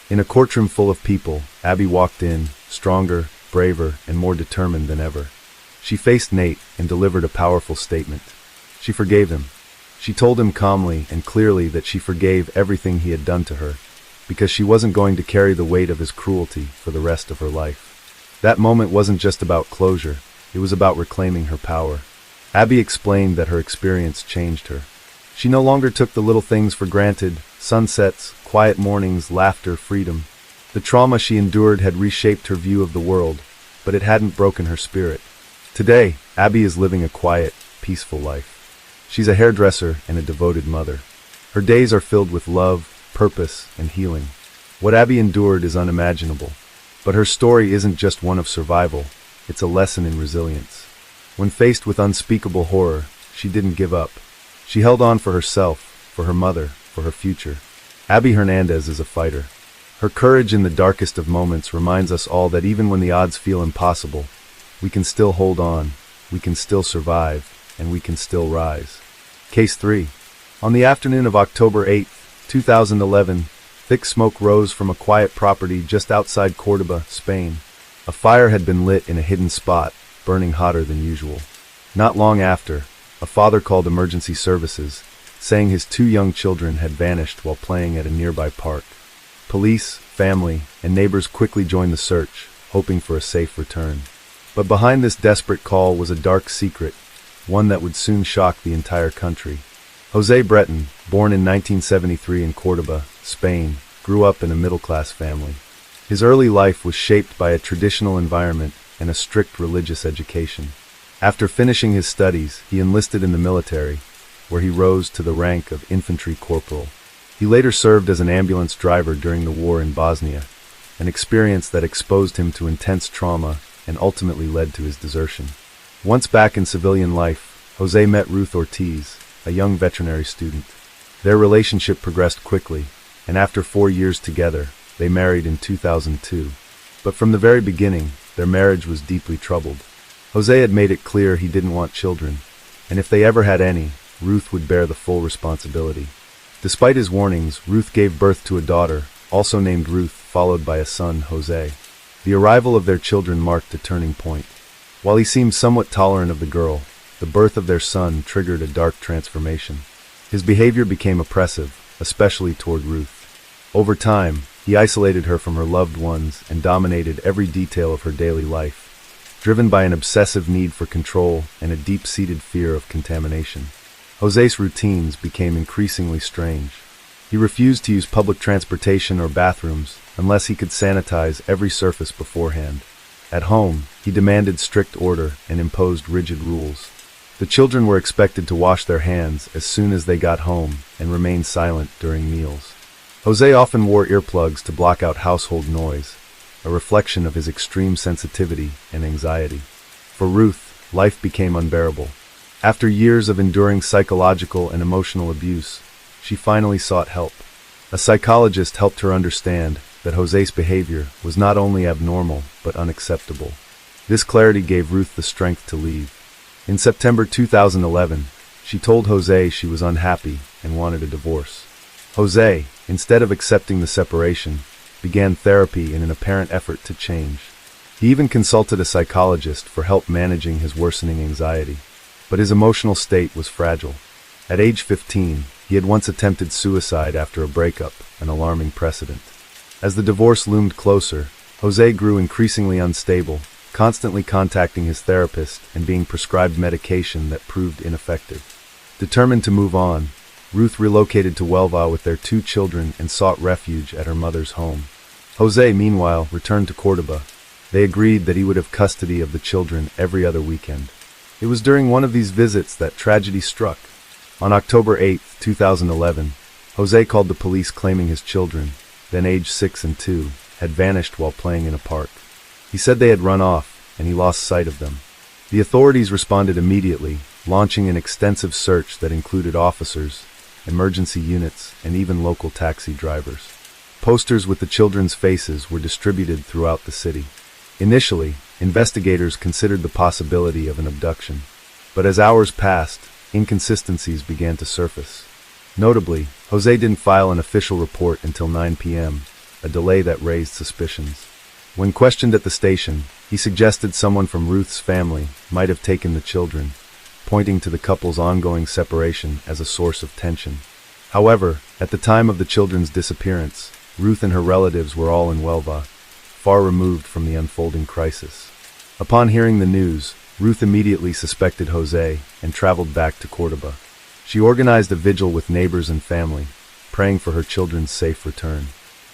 In a courtroom full of people, Abby walked in, stronger, braver, and more determined than ever. She faced Nate and delivered a powerful statement. She forgave him. She told him calmly and clearly that she forgave everything he had done to her, because she wasn't going to carry the weight of his cruelty for the rest of her life. That moment wasn't just about closure, it was about reclaiming her power. Abby explained that her experience changed her. She no longer took the little things for granted: sunsets, quiet mornings, laughter, freedom. The trauma she endured had reshaped her view of the world, but it hadn't broken her spirit. Today, Abby is living a quiet, peaceful life. She's a hairdresser and a devoted mother. Her days are filled with love, purpose, and healing. What Abby endured is unimaginable, but her story isn't just one of survival, it's a lesson in resilience. When faced with unspeakable horror, she didn't give up. She held on for herself, for her mother, for her future. Abby Hernandez is a fighter. Her courage in the darkest of moments reminds us all that even when the odds feel impossible, we can still hold on, we can still survive, and we can still rise. Case 3. On the afternoon of October 8, 2011, thick smoke rose from a quiet property just outside Córdoba, Spain. A fire had been lit in a hidden spot, burning hotter than usual. Not long after, a father called emergency services, saying his 2 young children had vanished while playing at a nearby park. Police, family, and neighbors quickly joined the search, hoping for a safe return. But behind this desperate call was a dark secret, one that would soon shock the entire country. José Breton, born in 1973 in Córdoba, Spain, grew up in a middle-class family. His early life was shaped by a traditional environment and a strict religious education. After finishing his studies, he enlisted in the military, where he rose to the rank of infantry corporal. He later served as an ambulance driver during the war in Bosnia, an experience that exposed him to intense trauma and ultimately led to his desertion. Once back in civilian life, José met Ruth Ortiz, a young veterinary student. Their relationship progressed quickly, and after 4 years together, they married in 2002. But from the very beginning, their marriage was deeply troubled. José had made it clear he didn't want children, and if they ever had any, Ruth would bear the full responsibility. Despite his warnings, Ruth gave birth to a daughter, also named Ruth, followed by a son, José. The arrival of their children marked a turning point. While he seemed somewhat tolerant of the girl, the birth of their son triggered a dark transformation. His behavior became oppressive, especially toward Ruth. Over time, he isolated her from her loved ones and dominated every detail of her daily life, driven by an obsessive need for control and a deep-seated fear of contamination. José's routines became increasingly strange. He refused to use public transportation or bathrooms unless he could sanitize every surface beforehand. At home, he demanded strict order and imposed rigid rules. The children were expected to wash their hands as soon as they got home and remain silent during meals. José often wore earplugs to block out household noise, a reflection of his extreme sensitivity and anxiety. For Ruth, life became unbearable. After years of enduring psychological and emotional abuse, she finally sought help. A psychologist helped her understand that José's behavior was not only abnormal but unacceptable. This clarity gave Ruth the strength to leave. In September 2011, she told José she was unhappy and wanted a divorce. José, instead of accepting the separation, began therapy in an apparent effort to change. He even consulted a psychologist for help managing his worsening anxiety. But his emotional state was fragile. At age 15, he had once attempted suicide after a breakup, an alarming precedent. As the divorce loomed closer, José grew increasingly unstable, constantly contacting his therapist and being prescribed medication that proved ineffective. Determined to move on, Ruth relocated to Huelva with their 2 children and sought refuge at her mother's home. José, meanwhile, returned to Córdoba. They agreed that he would have custody of the children every other weekend. It was during one of these visits that tragedy struck. On October 8, 2011, José called the police claiming his children, then aged 6 and 2, had vanished while playing in a park. He said they had run off, and he lost sight of them. The authorities responded immediately, launching an extensive search that included officers, emergency units, and even local taxi drivers. Posters with the children's faces were distributed throughout the city. Initially, investigators considered the possibility of an abduction. But as hours passed, inconsistencies began to surface. Notably, Jose didn't file an official report until 9 p.m., a delay that raised suspicions. When questioned at the station, he suggested someone from Ruth's family might have taken the children, pointing to the couple's ongoing separation as a source of tension. However, at the time of the children's disappearance, Ruth and her relatives were all in Huelva, far removed from the unfolding crisis. Upon hearing the news, Ruth immediately suspected Jose and traveled back to Córdoba. She organized a vigil with neighbors and family, praying for her children's safe return.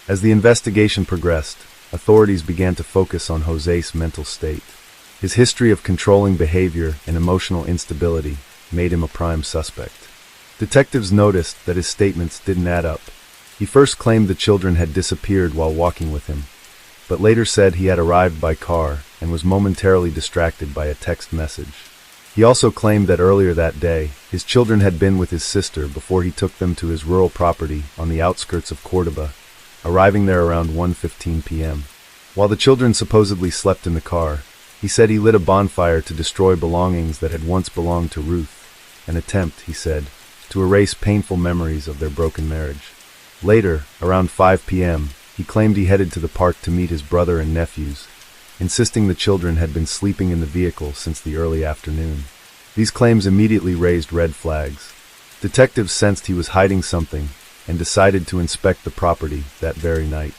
As the investigation progressed, authorities began to focus on Jose's mental state. His history of controlling behavior and emotional instability made him a prime suspect. Detectives noticed that his statements didn't add up. He first claimed the children had disappeared while walking with him, but later said he had arrived by car and was momentarily distracted by a text message. He also claimed that earlier that day, his children had been with his sister before he took them to his rural property on the outskirts of Córdoba, arriving there around 1:15 p.m. While the children supposedly slept in the car, he said he lit a bonfire to destroy belongings that had once belonged to Ruth, an attempt, he said, to erase painful memories of their broken marriage. Later, around 5 p.m., he claimed he headed to the park to meet his brother and nephews, insisting the children had been sleeping in the vehicle since the early afternoon. These claims immediately raised red flags. Detectives sensed he was hiding something and decided to inspect the property that very night.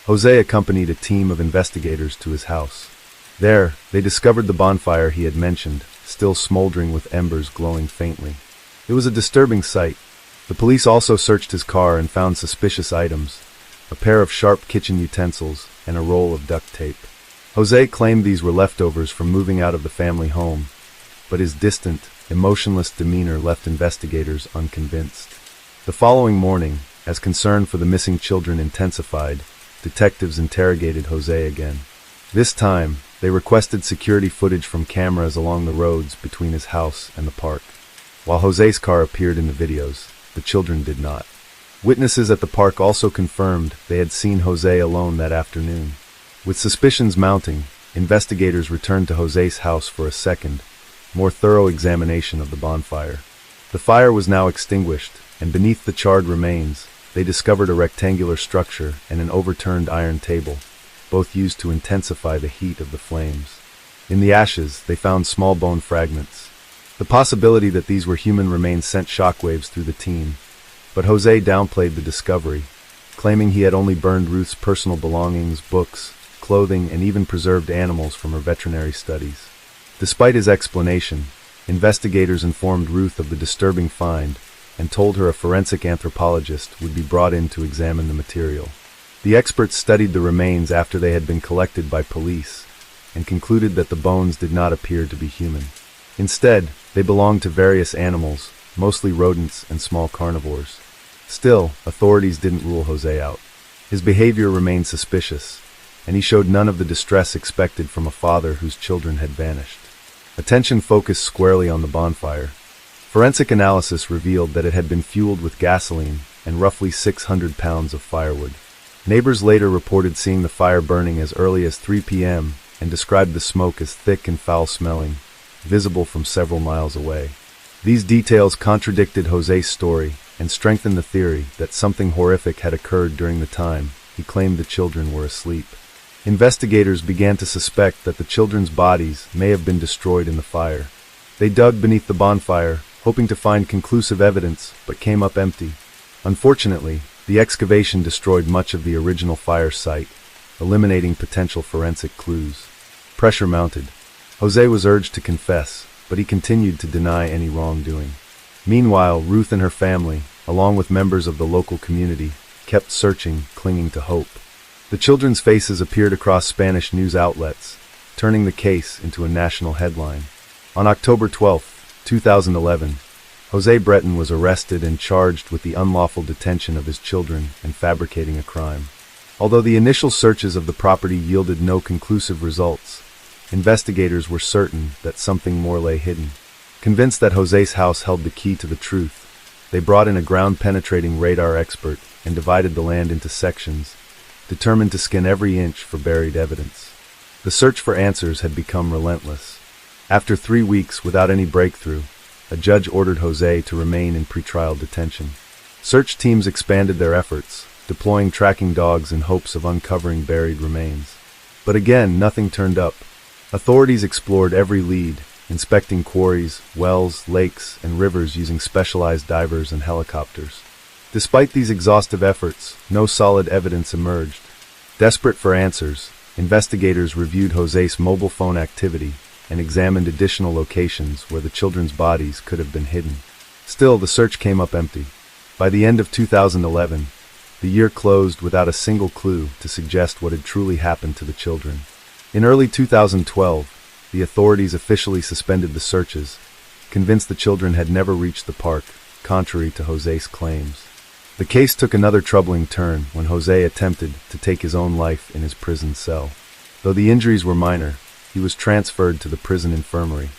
Jose accompanied a team of investigators to his house. There, they discovered the bonfire he had mentioned, still smoldering with embers glowing faintly. It was a disturbing sight. The police also searched his car and found suspicious items, a pair of sharp kitchen utensils and a roll of duct tape. Jose claimed these were leftovers from moving out of the family home, but his distant, emotionless demeanor left investigators unconvinced. The following morning, as concern for the missing children intensified, detectives interrogated Jose again. This time, they requested security footage from cameras along the roads between his house and the park. While Jose's car appeared in the videos, the children did not. Witnesses at the park also confirmed they had seen Jose alone that afternoon. With suspicions mounting, investigators returned to Jose's house for a second, more thorough examination of the bonfire. The fire was now extinguished, and beneath the charred remains, they discovered a rectangular structure and an overturned iron table, both used to intensify the heat of the flames. In the ashes, they found small bone fragments. The possibility that these were human remains sent shockwaves through the team, but Jose downplayed the discovery, claiming he had only burned Ruth's personal belongings, books, clothing, and even preserved animals from her veterinary studies. Despite his explanation, investigators informed Ruth of the disturbing find and told her a forensic anthropologist would be brought in to examine the material. The experts studied the remains after they had been collected by police and concluded that the bones did not appear to be human. Instead, they belonged to various animals, mostly rodents and small carnivores. Still, authorities didn't rule Jose out. His behavior remained suspicious, and he showed none of the distress expected from a father whose children had vanished. Attention focused squarely on the bonfire. Forensic analysis revealed that it had been fueled with gasoline and roughly 600 pounds of firewood. Neighbors later reported seeing the fire burning as early as 3 p.m. and described the smoke as thick and foul-smelling, visible from several miles away. These details contradicted Jose's story and strengthened the theory that something horrific had occurred during the time he claimed the children were asleep. Investigators began to suspect that the children's bodies may have been destroyed in the fire. They dug beneath the bonfire, hoping to find conclusive evidence, but came up empty. Unfortunately, the excavation destroyed much of the original fire site, eliminating potential forensic clues. Pressure mounted. Jose was urged to confess, but he continued to deny any wrongdoing. Meanwhile, Ruth and her family, along with members of the local community, kept searching, clinging to hope. The children's faces appeared across Spanish news outlets, turning the case into a national headline. On October 12, 2011, Jose Breton was arrested and charged with the unlawful detention of his children and fabricating a crime. Although the initial searches of the property yielded no conclusive results, investigators were certain that something more lay hidden. Convinced that Jose's house held the key to the truth, they brought in a ground-penetrating radar expert and divided the land into sections, determined to skin every inch for buried evidence. The search for answers had become relentless. After 3 weeks without any breakthrough, a judge ordered Jose to remain in pretrial detention. Search teams expanded their efforts, deploying tracking dogs in hopes of uncovering buried remains. But again, nothing turned up. Authorities explored every lead, inspecting quarries, wells, lakes, and rivers using specialized divers and helicopters. Despite these exhaustive efforts, no solid evidence emerged. Desperate for answers, investigators reviewed Jose's mobile phone activity and examined additional locations where the children's bodies could have been hidden. Still, the search came up empty. By the end of 2011, the year closed without a single clue to suggest what had truly happened to the children. In early 2012, the authorities officially suspended the searches, convinced the children had never reached the park, contrary to Jose's claims. The case took another troubling turn when Jose attempted to take his own life in his prison cell. Though the injuries were minor, he was transferred to the prison infirmary.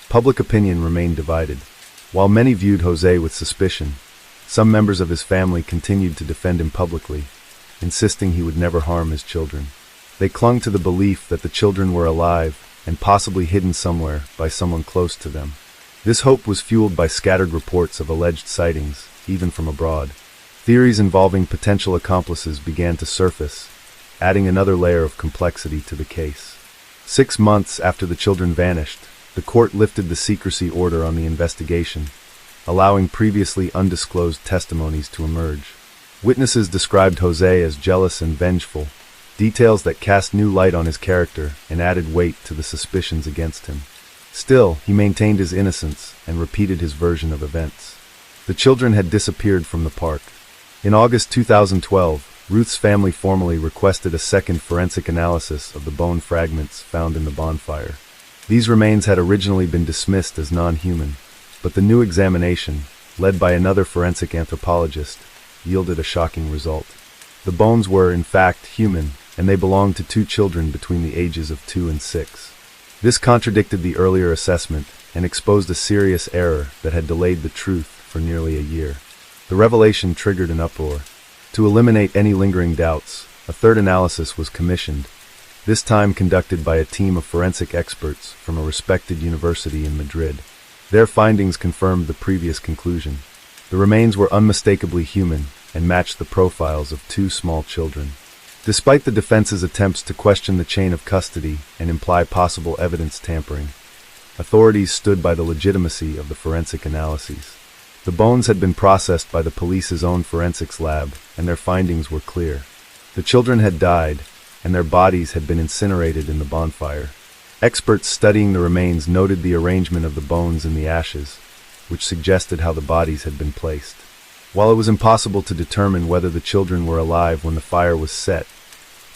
Public opinion remained divided. While many viewed Jose with suspicion, some members of his family continued to defend him publicly, insisting he would never harm his children. They clung to the belief that the children were alive and possibly hidden somewhere by someone close to them. This hope was fueled by scattered reports of alleged sightings, even from abroad. Theories involving potential accomplices began to surface, adding another layer of complexity to the case. 6 months after the children vanished, the court lifted the secrecy order on the investigation, allowing previously undisclosed testimonies to emerge. Witnesses described Jose as jealous and vengeful, details that cast new light on his character and added weight to the suspicions against him. Still, he maintained his innocence and repeated his version of events. The children had disappeared from the park. In August 2012, Ruth's family formally requested a second forensic analysis of the bone fragments found in the bonfire. These remains had originally been dismissed as non-human, but the new examination, led by another forensic anthropologist, yielded a shocking result. The bones were, in fact, human, and they belonged to 2 children between the ages of 2 and 6. This contradicted the earlier assessment and exposed a serious error that had delayed the truth for nearly a year. The revelation triggered an uproar. To eliminate any lingering doubts, a third analysis was commissioned, this time conducted by a team of forensic experts from a respected university in Madrid. Their findings confirmed the previous conclusion. The remains were unmistakably human and matched the profiles of 2 small children. Despite the defense's attempts to question the chain of custody and imply possible evidence tampering, authorities stood by the legitimacy of the forensic analyses. The bones had been processed by the police's own forensics lab, and their findings were clear. The children had died, and their bodies had been incinerated in the bonfire. Experts studying the remains noted the arrangement of the bones in the ashes, which suggested how the bodies had been placed. While it was impossible to determine whether the children were alive when the fire was set,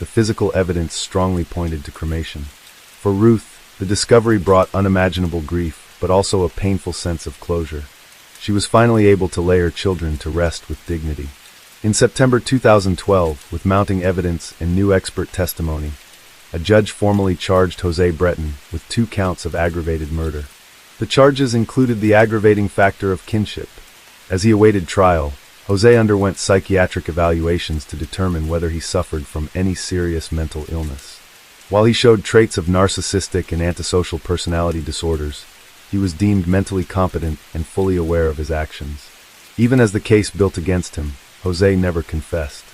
the physical evidence strongly pointed to cremation. For Ruth, the discovery brought unimaginable grief, but also a painful sense of closure. She was finally able to lay her children to rest with dignity. In September 2012, with mounting evidence and new expert testimony, a judge formally charged Jose Breton with 2 counts of aggravated murder. The charges included the aggravating factor of kinship. As he awaited trial, Jose underwent psychiatric evaluations to determine whether he suffered from any serious mental illness. While he showed traits of narcissistic and antisocial personality disorders, he was deemed mentally competent and fully aware of his actions. Even as the case built against him, Jose never confessed.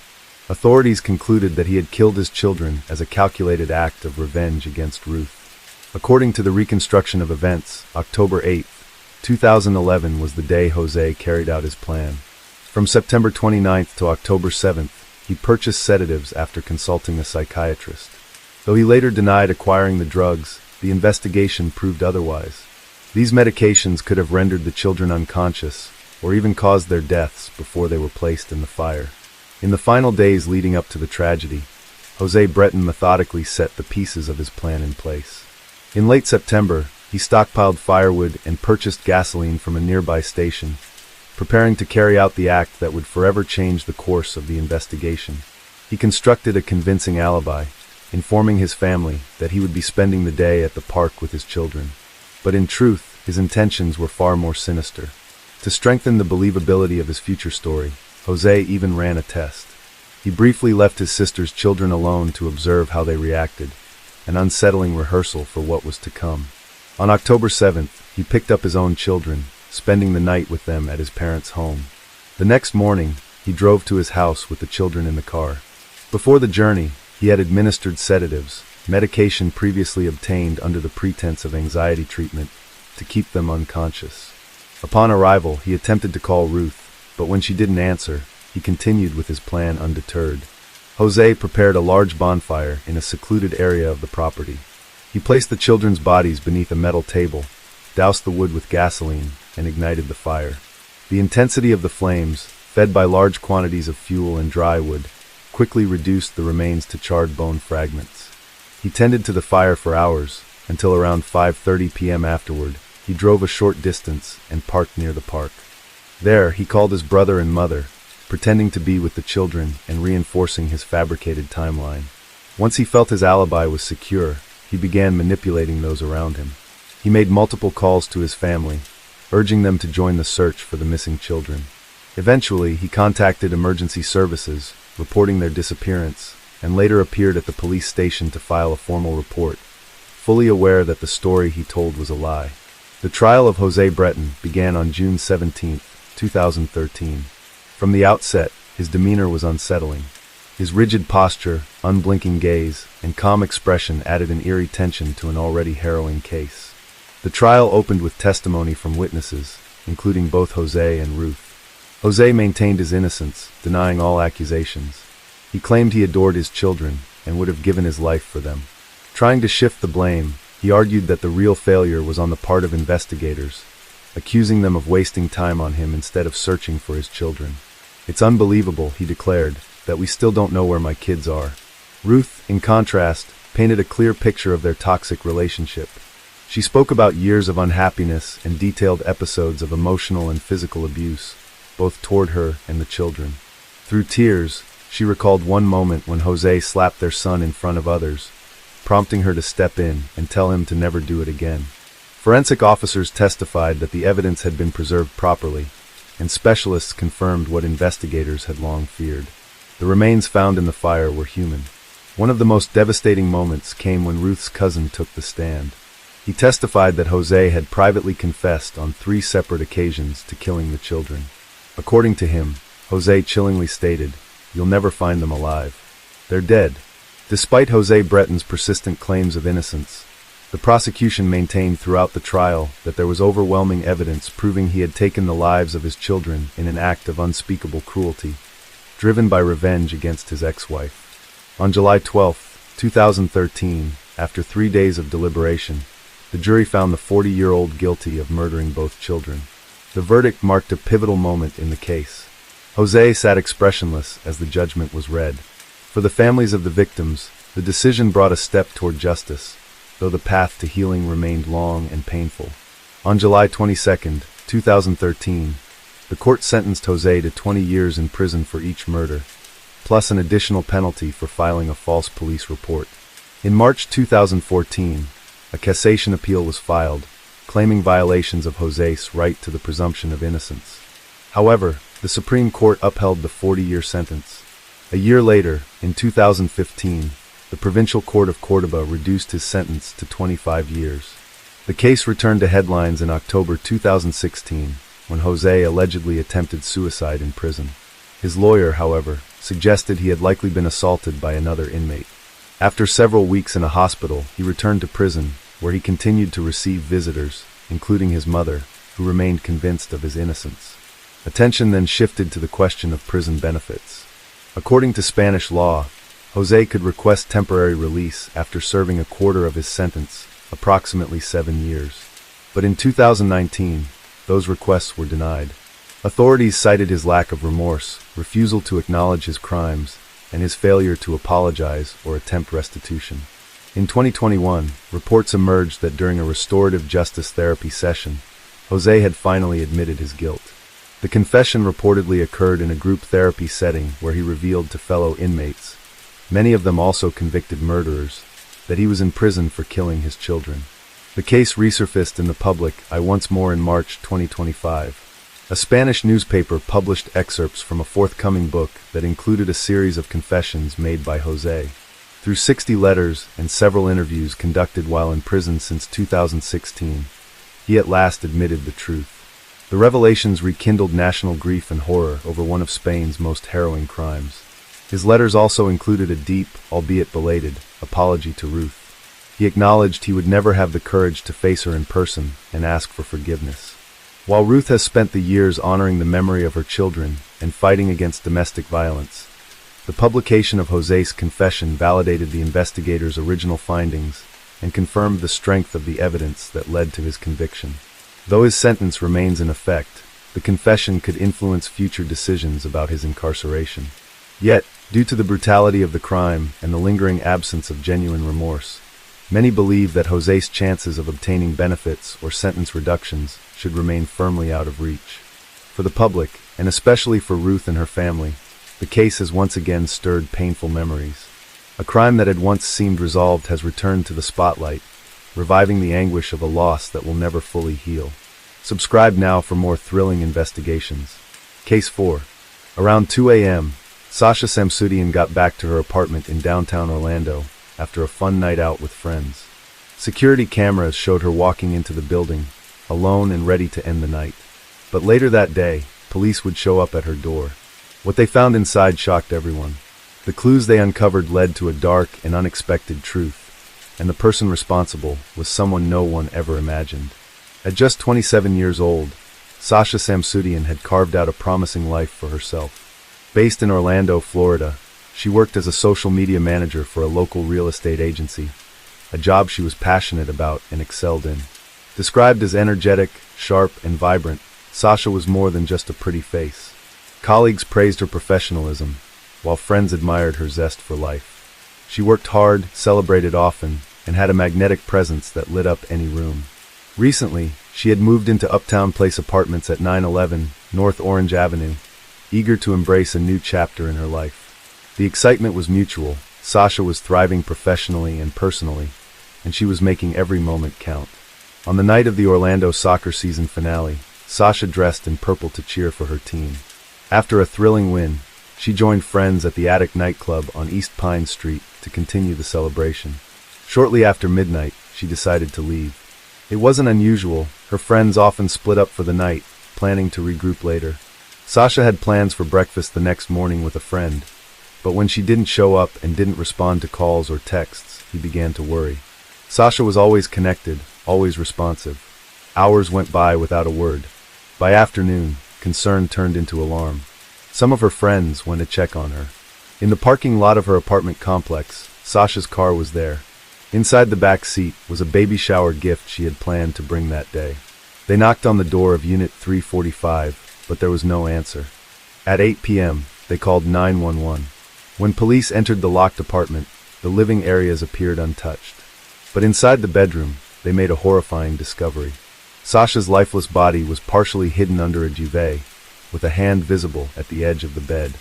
Authorities concluded that he had killed his children as a calculated act of revenge against Ruth. According to the reconstruction of events, October 8, 2011 was the day Jose carried out his plan. From September 29 to October 7, he purchased sedatives after consulting a psychiatrist. Though he later denied acquiring the drugs, the investigation proved otherwise. These medications could have rendered the children unconscious, or even caused their deaths before they were placed in the fire. In the final days leading up to the tragedy, Jose Breton methodically set the pieces of his plan in place. In late September, he stockpiled firewood and purchased gasoline from a nearby station, preparing to carry out the act that would forever change the course of the investigation. He constructed a convincing alibi, informing his family that he would be spending the day at the park with his children. But in truth, his intentions were far more sinister. To strengthen the believability of his future story, Jose even ran a test. He briefly left his sister's children alone to observe how they reacted, an unsettling rehearsal for what was to come. On October 7th, he picked up his own children, spending the night with them at his parents' home. The next morning, he drove to his house with the children in the car. Before the journey, he had administered sedatives, medication previously obtained under the pretense of anxiety treatment, to keep them unconscious. Upon arrival, he attempted to call Ruth, but when she didn't answer, he continued with his plan undeterred. Jose prepared a large bonfire in a secluded area of the property. He placed the children's bodies beneath a metal table, doused the wood with gasoline, and ignited the fire. The intensity of the flames, fed by large quantities of fuel and dry wood, quickly reduced the remains to charred bone fragments. He tended to the fire for hours, until around 5:30 p.m. Afterward, he drove a short distance and parked near the park. There, he called his brother and mother, pretending to be with the children and reinforcing his fabricated timeline. Once he felt his alibi was secure, he began manipulating those around him. He made multiple calls to his family, urging them to join the search for the missing children. Eventually, he contacted emergency services, reporting their disappearance, and later appeared at the police station to file a formal report, fully aware that the story he told was a lie. The trial of Jose Breton began on June 17, 2013. From the outset, his demeanor was unsettling. His rigid posture, unblinking gaze, and calm expression added an eerie tension to an already harrowing case. The trial opened with testimony from witnesses, including both Jose and Ruth. Jose maintained his innocence, denying all accusations. He claimed he adored his children and would have given his life for them. Trying to shift the blame, he argued that the real failure was on the part of investigators, accusing them of wasting time on him instead of searching for his children. "It's unbelievable," he declared, "that we still don't know where my kids are." Ruth, in contrast, painted a clear picture of their toxic relationship. She spoke about years of unhappiness and detailed episodes of emotional and physical abuse, both toward her and the children. Through tears, she recalled one moment when Jose slapped their son in front of others, prompting her to step in and tell him to never do it again. Forensic officers testified that the evidence had been preserved properly, and specialists confirmed what investigators had long feared. The remains found in the fire were human. One of the most devastating moments came when Ruth's cousin took the stand. He testified that Jose had privately confessed on 3 separate occasions to killing the children. According to him, Jose chillingly stated, "You'll never find them alive. They're dead." Despite Jose Breton's persistent claims of innocence, the prosecution maintained throughout the trial that there was overwhelming evidence proving he had taken the lives of his children in an act of unspeakable cruelty, driven by revenge against his ex-wife. On July 12, 2013, after 3 days of deliberation, the jury found the 40-year-old guilty of murdering both children. The verdict marked a pivotal moment in the case. Jose sat expressionless as the judgment was read. For the families of the victims, the decision brought a step toward justice, though the path to healing remained long and painful. On July 22, 2013, the court sentenced Jose to 20 years in prison for each murder, plus an additional penalty for filing a false police report. In March 2014, a cassation appeal was filed, claiming violations of Jose's right to the presumption of innocence. However, the Supreme Court upheld the 40-year sentence. A year later, in 2015, the Provincial Court of Córdoba reduced his sentence to 25 years. The case returned to headlines in October 2016, when Jose allegedly attempted suicide in prison. His lawyer, however, suggested he had likely been assaulted by another inmate. After several weeks in a hospital, he returned to prison, where he continued to receive visitors, including his mother, who remained convinced of his innocence. Attention then shifted to the question of prison benefits. According to Spanish law, Jose could request temporary release after serving a quarter of his sentence, approximately 7 years. But in 2019, those requests were denied. Authorities cited his lack of remorse, refusal to acknowledge his crimes, and his failure to apologize or attempt restitution. In 2021, reports emerged that during a restorative justice therapy session, Jose had finally admitted his guilt. The confession reportedly occurred in a group therapy setting where he revealed to fellow inmates, many of them also convicted murderers, that he was in prison for killing his children. The case resurfaced in the public eye once more in March 2025. A Spanish newspaper published excerpts from a forthcoming book that included a series of confessions made by Jose. Through 60 letters and several interviews conducted while in prison since 2016, he at last admitted the truth. The revelations rekindled national grief and horror over one of Spain's most harrowing crimes. His letters also included a deep, albeit belated, apology to Ruth. He acknowledged he would never have the courage to face her in person and ask for forgiveness. While Ruth has spent the years honoring the memory of her children and fighting against domestic violence, the publication of José's confession validated the investigators' original findings and confirmed the strength of the evidence that led to his conviction. Though his sentence remains in effect, the confession could influence future decisions about his incarceration. Yet, due to the brutality of the crime and the lingering absence of genuine remorse, many believe that José's chances of obtaining benefits or sentence reductions should remain firmly out of reach. For the public, and especially for Ruth and her family, the case has once again stirred painful memories. A crime that had once seemed resolved has returned to the spotlight, reviving the anguish of a loss that will never fully heal. Subscribe now for more thrilling investigations. Case 4. Around 2 a.m., Sasha Samsudian got back to her apartment in downtown Orlando after a fun night out with friends. Security cameras showed her walking into the building, alone and ready to end the night. But later that day, police would show up at her door. What they found inside shocked everyone. The clues they uncovered led to a dark and unexpected truth, and the person responsible was someone no one ever imagined. At just 27 years old, Sasha Samsudian had carved out a promising life for herself. Based in Orlando, Florida, she worked as a social media manager for a local real estate agency, a job she was passionate about and excelled in. Described as energetic, sharp, and vibrant, Sasha was more than just a pretty face. Colleagues praised her professionalism, while friends admired her zest for life. She worked hard, celebrated often, and had a magnetic presence that lit up any room. Recently, she had moved into Uptown Place apartments at 911 North Orange Avenue, eager to embrace a new chapter in her life. The excitement was mutual. Sasha was thriving professionally and personally, and she was making every moment count. On the night of the Orlando soccer season finale, Sasha dressed in purple to cheer for her team. After a thrilling win, she joined friends at the Attic nightclub on East Pine Street to continue the celebration. Shortly after midnight, she decided to leave. It wasn't unusual. Her friends often split up for the night, planning to regroup later. Sasha had plans for breakfast the next morning with a friend, but when she didn't show up and didn't respond to calls or texts, he began to worry. Sasha was always connected, always responsive. Hours went by without a word. By afternoon, concern turned into alarm. Some of her friends went to check on her. In the parking lot of her apartment complex, Sasha's car was there. Inside the back seat was a baby shower gift she had planned to bring that day. They knocked on the door of Unit 345, but there was no answer. At 8 p.m., they called 911. When police entered the locked apartment, the living areas appeared untouched. But inside the bedroom, they made a horrifying discovery. Sasha's lifeless body was partially hidden under a duvet, with a hand visible at the edge of the bed.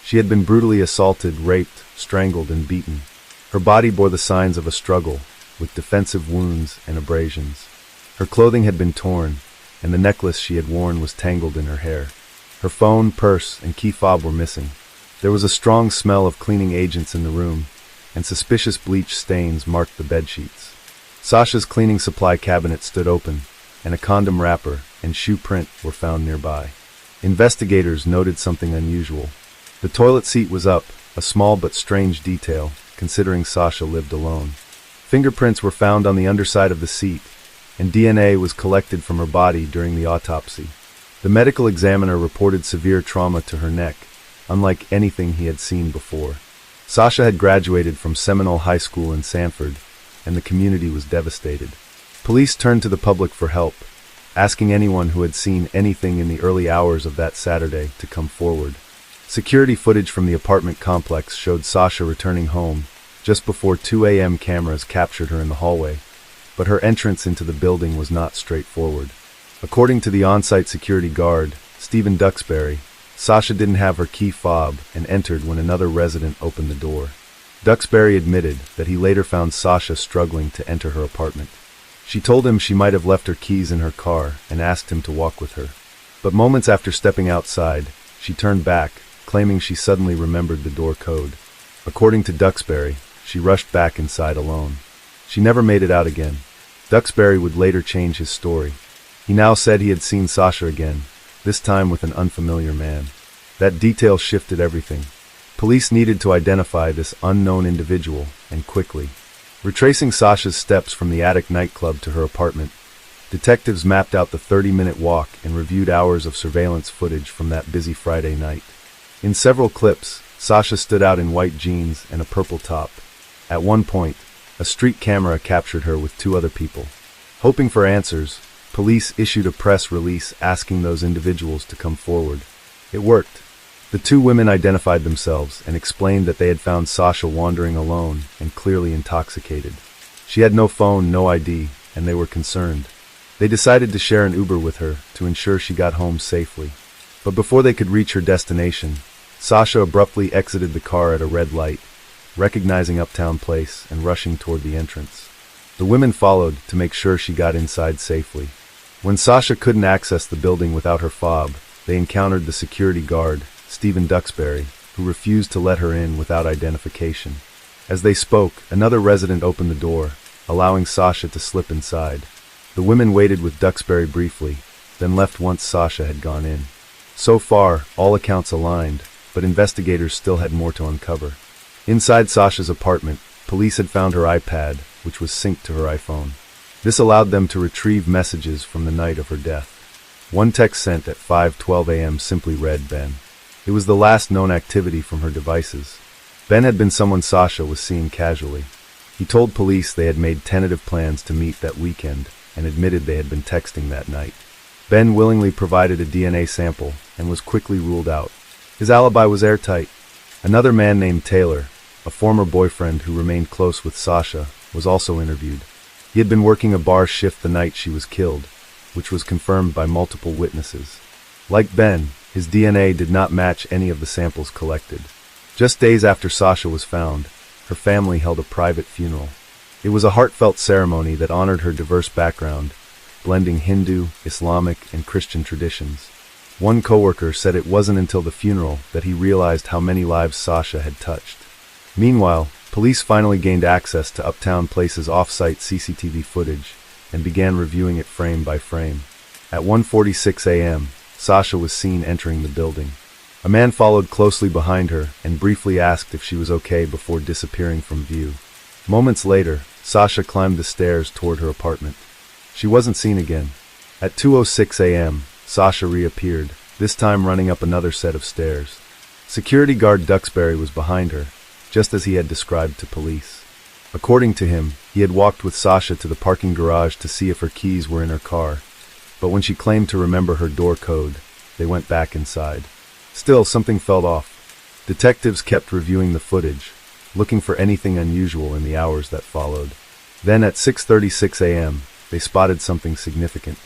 She had been brutally assaulted, raped, strangled, and beaten. Her body bore the signs of a struggle, with defensive wounds and abrasions. Her clothing had been torn, and the necklace she had worn was tangled in her hair. Her phone, purse, and key fob were missing. There was a strong smell of cleaning agents in the room, and suspicious bleach stains marked the bedsheets. Sasha's cleaning supply cabinet stood open, and a condom wrapper and shoe print were found nearby. Investigators noted something unusual. The toilet seat was up, a small but strange detail, considering Sasha lived alone. Fingerprints were found on the underside of the seat, and DNA was collected from her body during the autopsy. The medical examiner reported severe trauma to her neck, unlike anything he had seen before. Sasha had graduated from Seminole High School in Sanford, and the community was devastated. Police turned to the public for help, asking anyone who had seen anything in the early hours of that Saturday to come forward. Security footage from the apartment complex showed Sasha returning home just before 2 a.m. Cameras captured her in the hallway, but her entrance into the building was not straightforward. According to the on-site security guard, Stephen Duxbury, Sasha didn't have her key fob and entered when another resident opened the door. Duxbury admitted that he later found Sasha struggling to enter her apartment. She told him she might have left her keys in her car and asked him to walk with her. But moments after stepping outside, she turned back, claiming she suddenly remembered the door code. According to Duxbury, she rushed back inside alone. She never made it out again. Duxbury would later change his story. He now said he had seen Sasha again, this time with an unfamiliar man. That detail shifted everything. Police needed to identify this unknown individual, and quickly. Retracing Sasha's steps from the attic nightclub to her apartment, detectives mapped out the 30-minute walk and reviewed hours of surveillance footage from that busy Friday night. In several clips, Sasha stood out in white jeans and a purple top. At one point, a street camera captured her with 2 other people. Hoping for answers, police issued a press release asking those individuals to come forward. It worked. The 2 women identified themselves and explained that they had found Sasha wandering alone and clearly intoxicated. She had no phone, no ID, and they were concerned. They decided to share an Uber with her to ensure she got home safely. But before they could reach her destination, Sasha abruptly exited the car at a red light, recognizing Uptown Place and rushing toward the entrance. The women followed to make sure she got inside safely. When Sasha couldn't access the building without her fob, they encountered the security guard, Stephen Duxbury, who refused to let her in without identification. As they spoke, another resident opened the door, allowing Sasha to slip inside. The women waited with Duxbury briefly, then left once Sasha had gone in. So far, all accounts aligned, but investigators still had more to uncover. Inside Sasha's apartment, police had found her iPad, which was synced to her iPhone. This allowed them to retrieve messages from the night of her death. One text sent at 5:12 a.m. simply read Ben. It was the last known activity from her devices. Ben had been someone Sasha was seeing casually. He told police they had made tentative plans to meet that weekend and admitted they had been texting that night. Ben willingly provided a DNA sample and was quickly ruled out. His alibi was airtight. Another man named Taylor, a former boyfriend who remained close with Sasha, was also interviewed. He had been working a bar shift the night she was killed, which was confirmed by multiple witnesses. Like Ben, his DNA did not match any of the samples collected. Just days after Sasha was found, her family held a private funeral. It was a heartfelt ceremony that honored her diverse background, blending Hindu, Islamic, and Christian traditions. One coworker said it wasn't until the funeral that he realized how many lives Sasha had touched. Meanwhile, police finally gained access to Uptown Place's off-site CCTV footage and began reviewing it frame by frame. At 1:46 a.m., Sasha was seen entering the building. A man followed closely behind her and briefly asked if she was okay before disappearing from view. Moments later, Sasha climbed the stairs toward her apartment. She wasn't seen again. At 2:06 a.m., Sasha reappeared, this time running up another set of stairs. Security guard Duxbury was behind her, just as he had described to police. According to him, he had walked with Sasha to the parking garage to see if her keys were in her car, but when she claimed to remember her door code, they went back inside. Still, something felt off. Detectives kept reviewing the footage, looking for anything unusual in the hours that followed. Then at 6:36 a.m., they spotted something significant.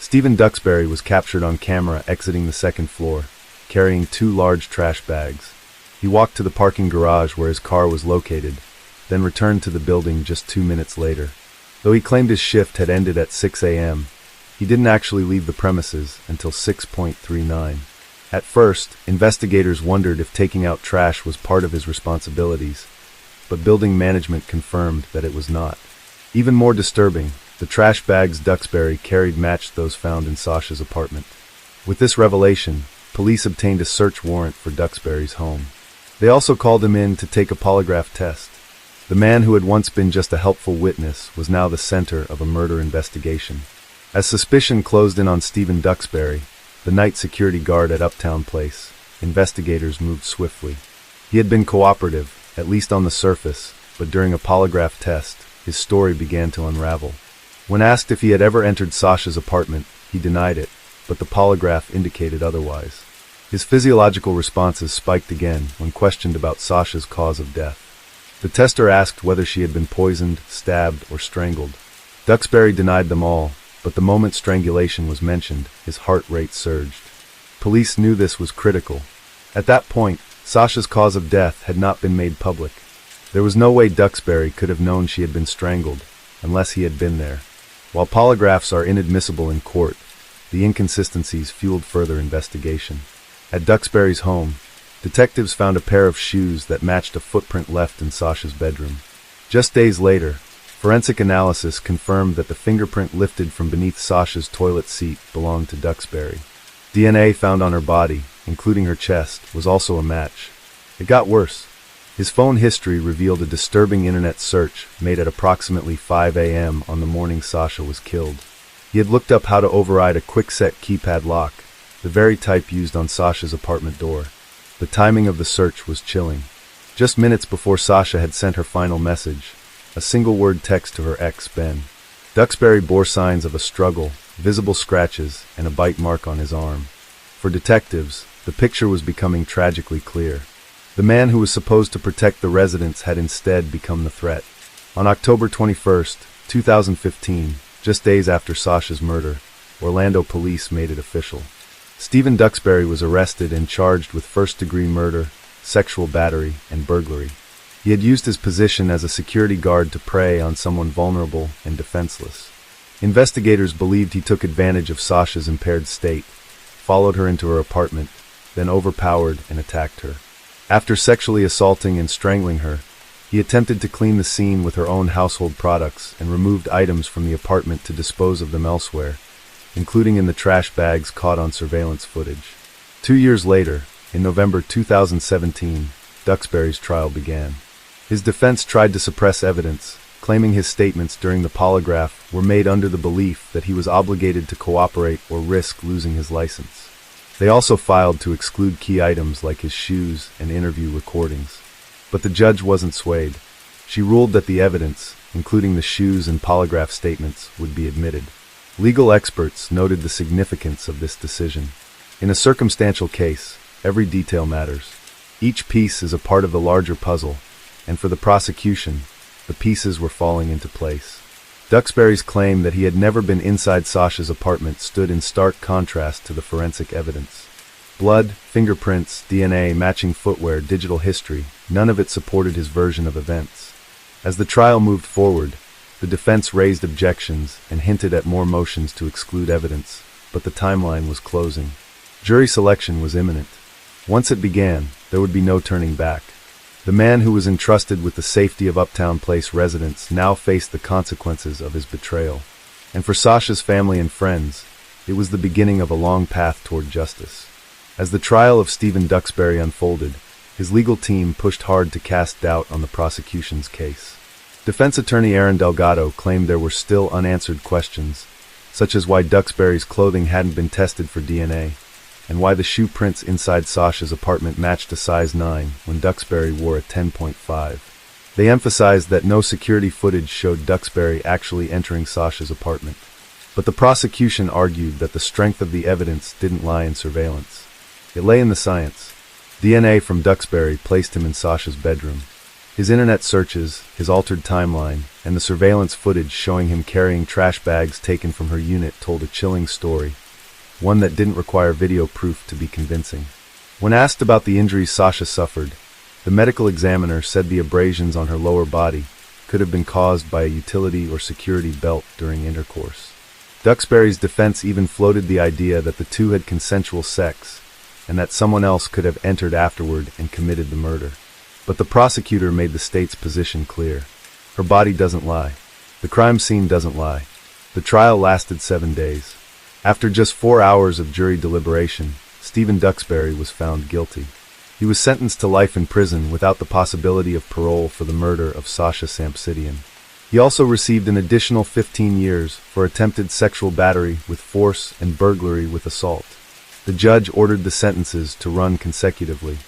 Stephen Duxbury was captured on camera exiting the second floor, carrying 2 large trash bags. He walked to the parking garage where his car was located, then returned to the building just 2 minutes later. Though he claimed his shift had ended at 6 a.m., he didn't actually leave the premises until 6:39. At first, investigators wondered if taking out trash was part of his responsibilities, but building management confirmed that it was not. Even more disturbing, the trash bags Duxbury carried matched those found in Sasha's apartment. With this revelation, police obtained a search warrant for Duxbury's home. They also called him in to take a polygraph test. The man who had once been just a helpful witness was now the center of a murder investigation. As suspicion closed in on Stephen Duxbury, the night security guard at Uptown Place, investigators moved swiftly. He had been cooperative, at least on the surface, but during a polygraph test, his story began to unravel. When asked if he had ever entered Sasha's apartment, he denied it, but the polygraph indicated otherwise. His physiological responses spiked again when questioned about Sasha's cause of death. The tester asked whether she had been poisoned, stabbed, or strangled. Duxbury denied them all, but the moment strangulation was mentioned, his heart rate surged. Police knew this was critical. At that point, Sasha's cause of death had not been made public. There was no way Duxbury could have known she had been strangled, unless he had been there. While polygraphs are inadmissible in court, the inconsistencies fueled further investigation. At Duxbury's home, detectives found a pair of shoes that matched a footprint left in Sasha's bedroom. Just days later, Forensic analysis confirmed that the fingerprint lifted from beneath Sasha's toilet seat belonged to Duxbury. DNA found on her body, including her chest, was also a match. It got worse. His phone history revealed a disturbing internet search made at approximately 5 a.m. on the morning Sasha was killed. He had looked up how to override a quick-set keypad lock, the very type used on Sasha's apartment door. The timing of the search was chilling. Just minutes before Sasha had sent her final message, a single-word text to her ex, Ben. Duxbury bore signs of a struggle, visible scratches, and a bite mark on his arm. For detectives, the picture was becoming tragically clear. The man who was supposed to protect the residents had instead become the threat. On October 21, 2015, just days after Sasha's murder, Orlando police made it official. Stephen Duxbury was arrested and charged with first-degree murder, sexual battery, and burglary. He had used his position as a security guard to prey on someone vulnerable and defenseless. Investigators believed he took advantage of Sasha's impaired state, followed her into her apartment, then overpowered and attacked her. After sexually assaulting and strangling her, he attempted to clean the scene with her own household products and removed items from the apartment to dispose of them elsewhere, including in the trash bags caught on surveillance footage. 2 years later, in November 2017, Duxbury's trial began. His defense tried to suppress evidence, claiming his statements during the polygraph were made under the belief that he was obligated to cooperate or risk losing his license. They also filed to exclude key items like his shoes and interview recordings. But the judge wasn't swayed. She ruled that the evidence, including the shoes and polygraph statements, would be admitted. Legal experts noted the significance of this decision. In a circumstantial case, every detail matters. Each piece is a part of the larger puzzle, and for the prosecution, the pieces were falling into place. Duxbury's claim that he had never been inside Sasha's apartment stood in stark contrast to the forensic evidence. Blood, fingerprints, DNA, matching footwear, digital history, none of it supported his version of events. As the trial moved forward, the defense raised objections and hinted at more motions to exclude evidence, but the timeline was closing. Jury selection was imminent. Once it began, there would be no turning back. The man who was entrusted with the safety of Uptown Place residents now faced the consequences of his betrayal. And for Sasha's family and friends, it was the beginning of a long path toward justice. As the trial of Stephen Duxbury unfolded, his legal team pushed hard to cast doubt on the prosecution's case. Defense attorney Aaron Delgado claimed there were still unanswered questions, such as why Duxbury's clothing hadn't been tested for DNA, and why the shoe prints inside Sasha's apartment matched a size 9 when Duxbury wore a 10.5. They emphasized that no security footage showed Duxbury actually entering Sasha's apartment. But the prosecution argued that the strength of the evidence didn't lie in surveillance. It lay in the science. DNA from Duxbury placed him in Sasha's bedroom. His internet searches, his altered timeline, and the surveillance footage showing him carrying trash bags taken from her unit told a chilling story, one that didn't require video proof to be convincing. When asked about the injuries Sasha suffered, the medical examiner said the abrasions on her lower body could have been caused by a utility or security belt during intercourse. Duxbury's defense even floated the idea that the two had consensual sex, and that someone else could have entered afterward and committed the murder. But the prosecutor made the state's position clear. Her body doesn't lie. The crime scene doesn't lie. The trial lasted 7 days. After just 4 hours of jury deliberation, Stephen Duxbury was found guilty. He was sentenced to life in prison without the possibility of parole for the murder of Sasha Sampsidian. He also received an additional 15 years for attempted sexual battery with force and burglary with assault. The judge ordered the sentences to run consecutively.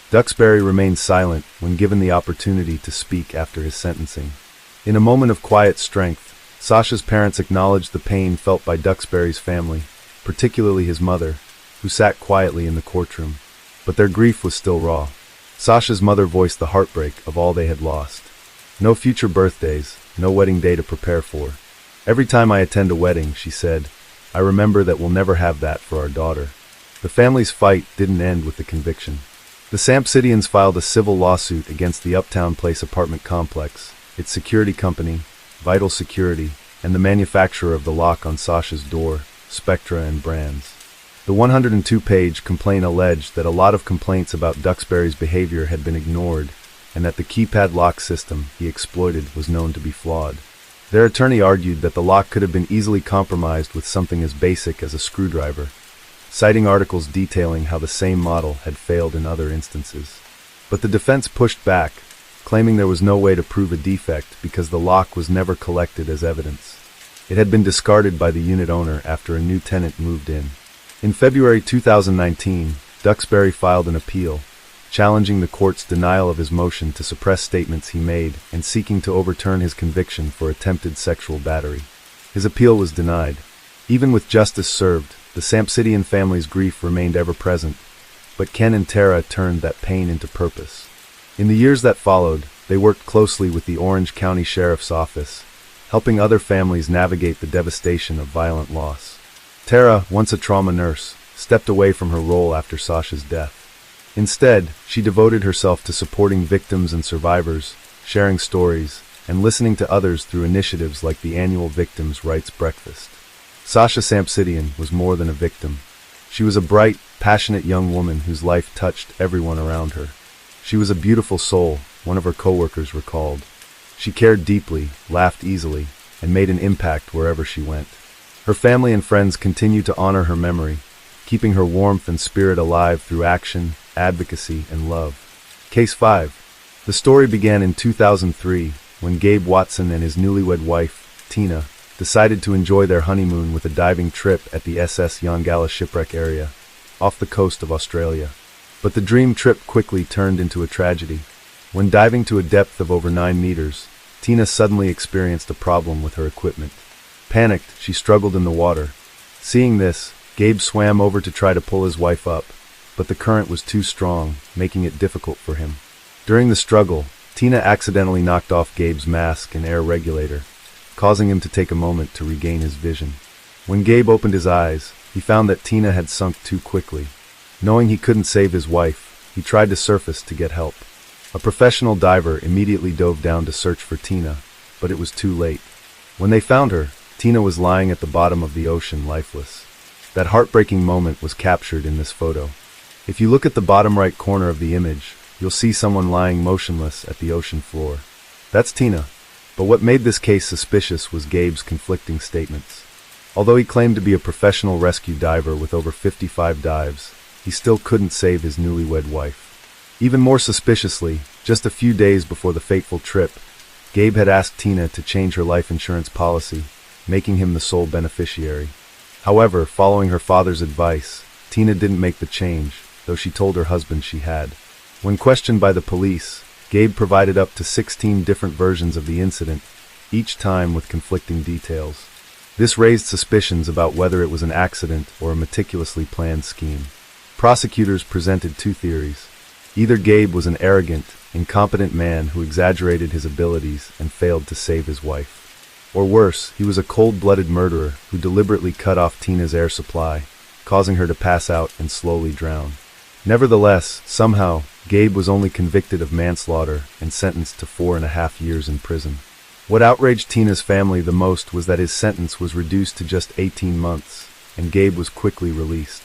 Duxbury remained silent when given the opportunity to speak after his sentencing. In a moment of quiet strength, Sasha's parents acknowledged the pain felt by Duxbury's family, particularly his mother, who sat quietly in the courtroom. But their grief was still raw. Sasha's mother voiced the heartbreak of all they had lost. No future birthdays, no wedding day to prepare for. Every time I attend a wedding, she said, I remember that we'll never have that for our daughter. The family's fight didn't end with the conviction. The Sampsidians filed a civil lawsuit against the Uptown Place apartment complex, its security company, Vital Security, and the manufacturer of the lock on Sasha's door, Spectra and Brands. The 102-page complaint alleged that a lot of complaints about Duxbury's behavior had been ignored, and that the keypad lock system he exploited was known to be flawed. Their attorney argued that the lock could have been easily compromised with something as basic as a screwdriver, citing articles detailing how the same model had failed in other instances. But the defense pushed back, claiming there was no way to prove a defect because the lock was never collected as evidence. It had been discarded by the unit owner after a new tenant moved in. In February 2019, Duxbury filed an appeal, challenging the court's denial of his motion to suppress statements he made and seeking to overturn his conviction for attempted sexual battery. His appeal was denied. Even with justice served, the Sampsidian family's grief remained ever present, but Ken and Tara turned that pain into purpose. In the years that followed, they worked closely with the Orange County Sheriff's Office, helping other families navigate the devastation of violent loss. Tara, once a trauma nurse, stepped away from her role after Sasha's death. Instead, she devoted herself to supporting victims and survivors, sharing stories, and listening to others through initiatives like the annual Victims' Rights Breakfast. Sasha Sampsidian was more than a victim. She was a bright, passionate young woman whose life touched everyone around her. She was a beautiful soul, one of her coworkers recalled. She cared deeply, laughed easily, and made an impact wherever she went. Her family and friends continue to honor her memory, keeping her warmth and spirit alive through action, advocacy, and love. Case 5. The story began in 2003 when Gabe Watson and his newlywed wife, Tina, decided to enjoy their honeymoon with a diving trip at the SS Yongala shipwreck area, off the coast of Australia. But the dream trip quickly turned into a tragedy. When diving to a depth of over 9 meters, Tina suddenly experienced a problem with her equipment. Panicked, she struggled in the water. Seeing this, Gabe swam over to try to pull his wife up, but the current was too strong, making it difficult for him. During the struggle, Tina accidentally knocked off Gabe's mask and air regulator, causing him to take a moment to regain his vision. When Gabe opened his eyes, he found that Tina had sunk too quickly. Knowing he couldn't save his wife, he tried to surface to get help. A professional diver immediately dove down to search for Tina, but it was too late. When they found her, Tina was lying at the bottom of the ocean lifeless. That heartbreaking moment was captured in this photo. If you look at the bottom right corner of the image, you'll see someone lying motionless at the ocean floor. That's Tina. But what made this case suspicious was Gabe's conflicting statements. Although he claimed to be a professional rescue diver with over 55 dives, he still couldn't save his newlywed wife. Even more suspiciously, just a few days before the fateful trip, Gabe had asked Tina to change her life insurance policy, making him the sole beneficiary. However, following her father's advice, Tina didn't make the change, though she told her husband she had. When questioned by the police, Gabe provided up to 16 different versions of the incident, each time with conflicting details. This raised suspicions about whether it was an accident or a meticulously planned scheme. Prosecutors presented 2 theories. Either Gabe was an arrogant, incompetent man who exaggerated his abilities and failed to save his wife. Or worse, he was a cold-blooded murderer who deliberately cut off Tina's air supply, causing her to pass out and slowly drown. Nevertheless, somehow, Gabe was only convicted of manslaughter and sentenced to 4.5 years in prison. What outraged Tina's family the most was that his sentence was reduced to just 18 months, and Gabe was quickly released.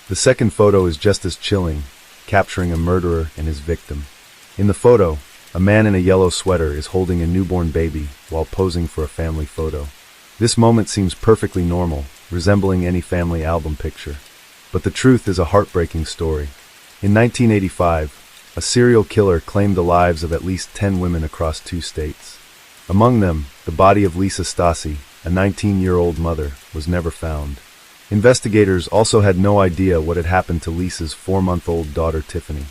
The second photo is just as chilling, capturing a murderer and his victim. In the photo, a man in a yellow sweater is holding a newborn baby while posing for a family photo. This moment seems perfectly normal, resembling any family album picture. But the truth is a heartbreaking story. In 1985, a serial killer claimed the lives of at least 10 women across 2 states. Among them, the body of Lisa Stasi, a 19-year-old mother, was never found. Investigators also had no idea what had happened to Lisa's 4-month-old daughter Tiffany.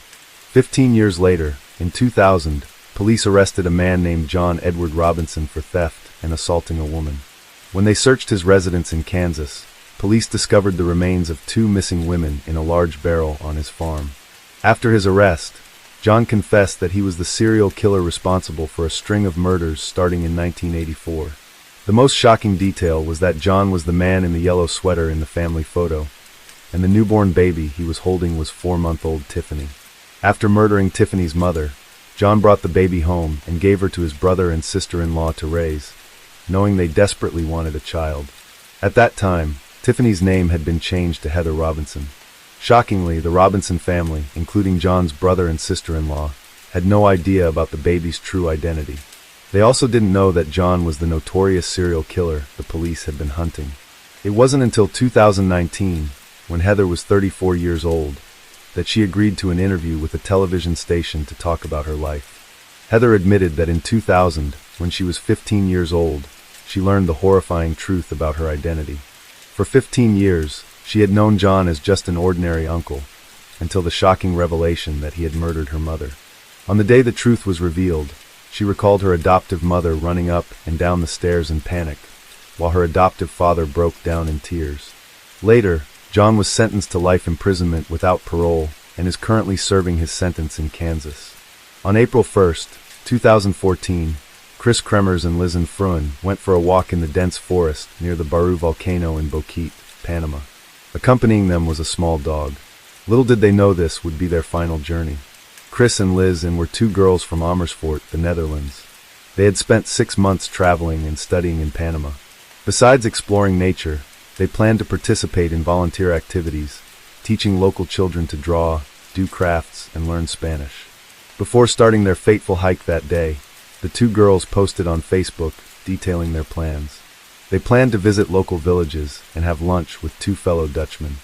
15 years later, in 2000, police arrested a man named John Edward Robinson for theft and assaulting a woman. When they searched his residence in Kansas, police discovered the remains of 2 missing women in a large barrel on his farm. After his arrest, John confessed that he was the serial killer responsible for a string of murders starting in 1984. The most shocking detail was that John was the man in the yellow sweater in the family photo, and the newborn baby he was holding was 4-month-old Tiffany. After murdering Tiffany's mother, John brought the baby home and gave her to his brother and sister-in-law to raise, knowing they desperately wanted a child. At that time, Tiffany's name had been changed to Heather Robinson. Shockingly, the Robinson family, including John's brother and sister-in-law, had no idea about the baby's true identity. They also didn't know that John was the notorious serial killer the police had been hunting. It wasn't until 2019, when Heather was 34 years old, that she agreed to an interview with a television station to talk about her life. Heather admitted that in 2000, when she was 15 years old, she learned the horrifying truth about her identity. For 15 years, she had known John as just an ordinary uncle, until the shocking revelation that he had murdered her mother. On the day the truth was revealed, she recalled her adoptive mother running up and down the stairs in panic, while her adoptive father broke down in tears. Later, John was sentenced to life imprisonment without parole and is currently serving his sentence in Kansas. On April 1st, 2014, Chris Kremers and Liz Fruin went for a walk in the dense forest near the Baru volcano in Boquete, Panama. Accompanying them was a small dog. Little did they know this would be their final journey. Chris and Liz were two girls from Amersfoort, the Netherlands. They had spent 6 months traveling and studying in Panama. Besides exploring nature, they planned to participate in volunteer activities, teaching local children to draw, do crafts, and learn Spanish. Before starting their fateful hike that day, the two girls posted on Facebook detailing their plans. They planned to visit local villages and have lunch with two fellow Dutchmen.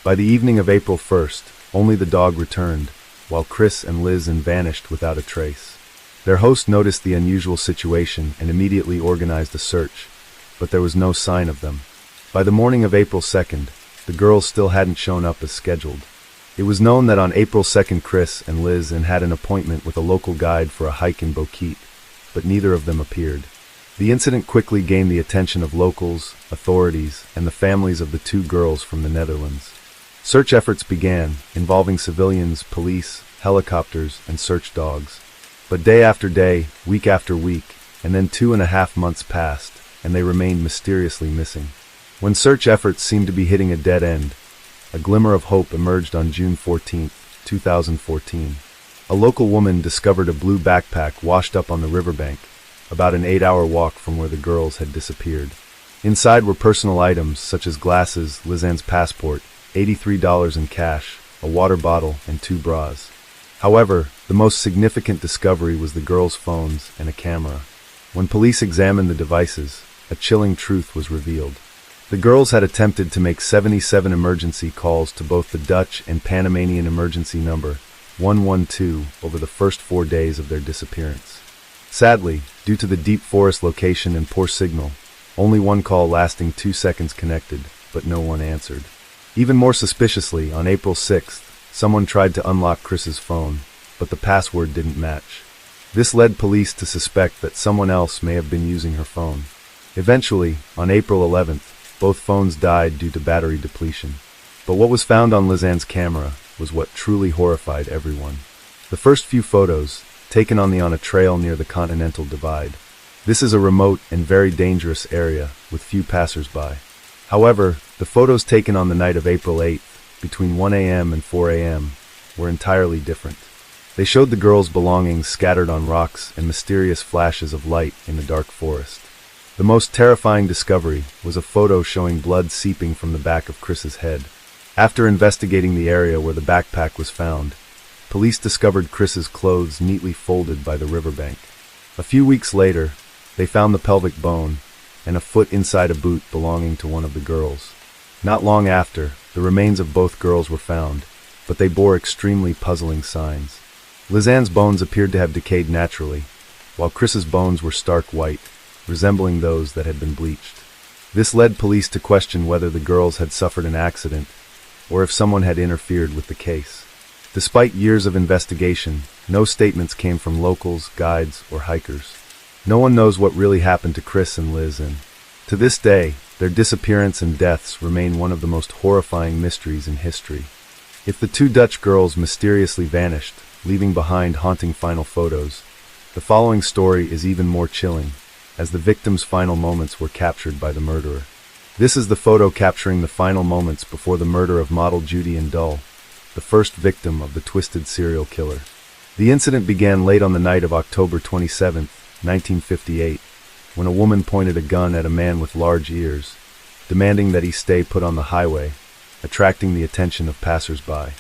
By the evening of April 1st, only the dog returned, while Chris and Liz vanished without a trace. Their host noticed the unusual situation and immediately organized a search, but there was no sign of them. By the morning of April 2nd, the girls still hadn't shown up as scheduled. It was known that on April 2nd Chris and Liz had an appointment with a local guide for a hike in Boquete, but neither of them appeared. The incident quickly gained the attention of locals, authorities, and the families of the two girls from the Netherlands. Search efforts began, involving civilians, police, helicopters, and search dogs. But day after day, week after week, and then 2.5 months passed, and they remained mysteriously missing. When search efforts seemed to be hitting a dead end, a glimmer of hope emerged on June 14, 2014. A local woman discovered a blue backpack washed up on the riverbank, about an 8-hour walk from where the girls had disappeared. Inside were personal items such as glasses, Lizanne's passport, $83 in cash, a water bottle, and 2 bras. However, the most significant discovery was the girls' phones and a camera. When police examined the devices, a chilling truth was revealed. The girls had attempted to make 77 emergency calls to both the Dutch and Panamanian emergency number 112 over the first 4 days of their disappearance. Sadly, due to the deep forest location and poor signal, only one call lasting 2 seconds connected, but no one answered. Even more suspiciously, on April 6th, someone tried to unlock Chris's phone, but the password didn't match. This led police to suspect that someone else may have been using her phone. Eventually, on April 11th, both phones died due to battery depletion. But what was found on Lizanne's camera was what truly horrified everyone. The first few photos, taken on a trail near the Continental Divide. This is a remote and very dangerous area with few passers-by. However, the photos taken on the night of April 8th, between 1 a.m. and 4 a.m., were entirely different. They showed the girls' belongings scattered on rocks and mysterious flashes of light in the dark forest. The most terrifying discovery was a photo showing blood seeping from the back of Chris's head. After investigating the area where the backpack was found, police discovered Chris's clothes neatly folded by the riverbank. A few weeks later, they found the pelvic bone and a foot inside a boot belonging to one of the girls. Not long after, the remains of both girls were found, but they bore extremely puzzling signs. Lizanne's bones appeared to have decayed naturally, while Chris's bones were stark white, resembling those that had been bleached. This led police to question whether the girls had suffered an accident, or if someone had interfered with the case. Despite years of investigation, no statements came from locals, guides, or hikers. No one knows what really happened to Chris and Liz, and to this day, their disappearance and deaths remain one of the most horrifying mysteries in history. If the two Dutch girls mysteriously vanished, leaving behind haunting final photos, the following story is even more chilling, as the victim's final moments were captured by the murderer. This is the photo capturing the final moments before the murder of model Judy Dull, the first victim of the twisted serial killer. The incident began late on the night of October 27, 1958, when a woman pointed a gun at a man with large ears, demanding that he stay put on the highway, attracting the attention of passers-by.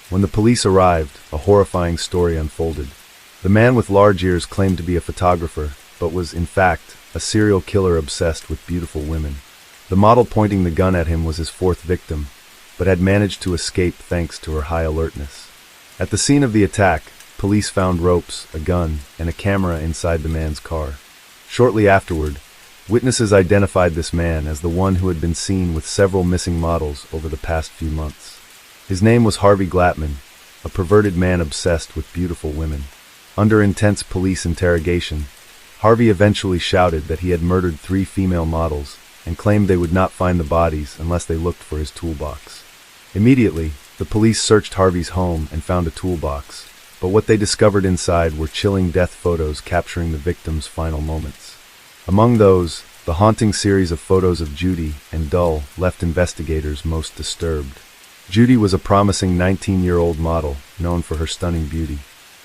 When the police arrived, a horrifying story unfolded. The man with large ears claimed to be a photographer but was, in fact, a serial killer obsessed with beautiful women. The model pointing the gun at him was his fourth victim, but had managed to escape thanks to her high alertness. At the scene of the attack, police found ropes, a gun, and a camera inside the man's car. Shortly afterward, witnesses identified this man as the one who had been seen with several missing models over the past few months. His name was Harvey Glattman, a perverted man obsessed with beautiful women. Under intense police interrogation, Harvey eventually shouted that he had murdered 3 female models and claimed they would not find the bodies unless they looked for his toolbox. Immediately, the police searched Harvey's home and found a toolbox, but what they discovered inside were chilling death photos capturing the victim's final moments. Among those, the haunting series of photos of Judy and Dull left investigators most disturbed. Judy was a promising 19-year-old model known for her stunning beauty.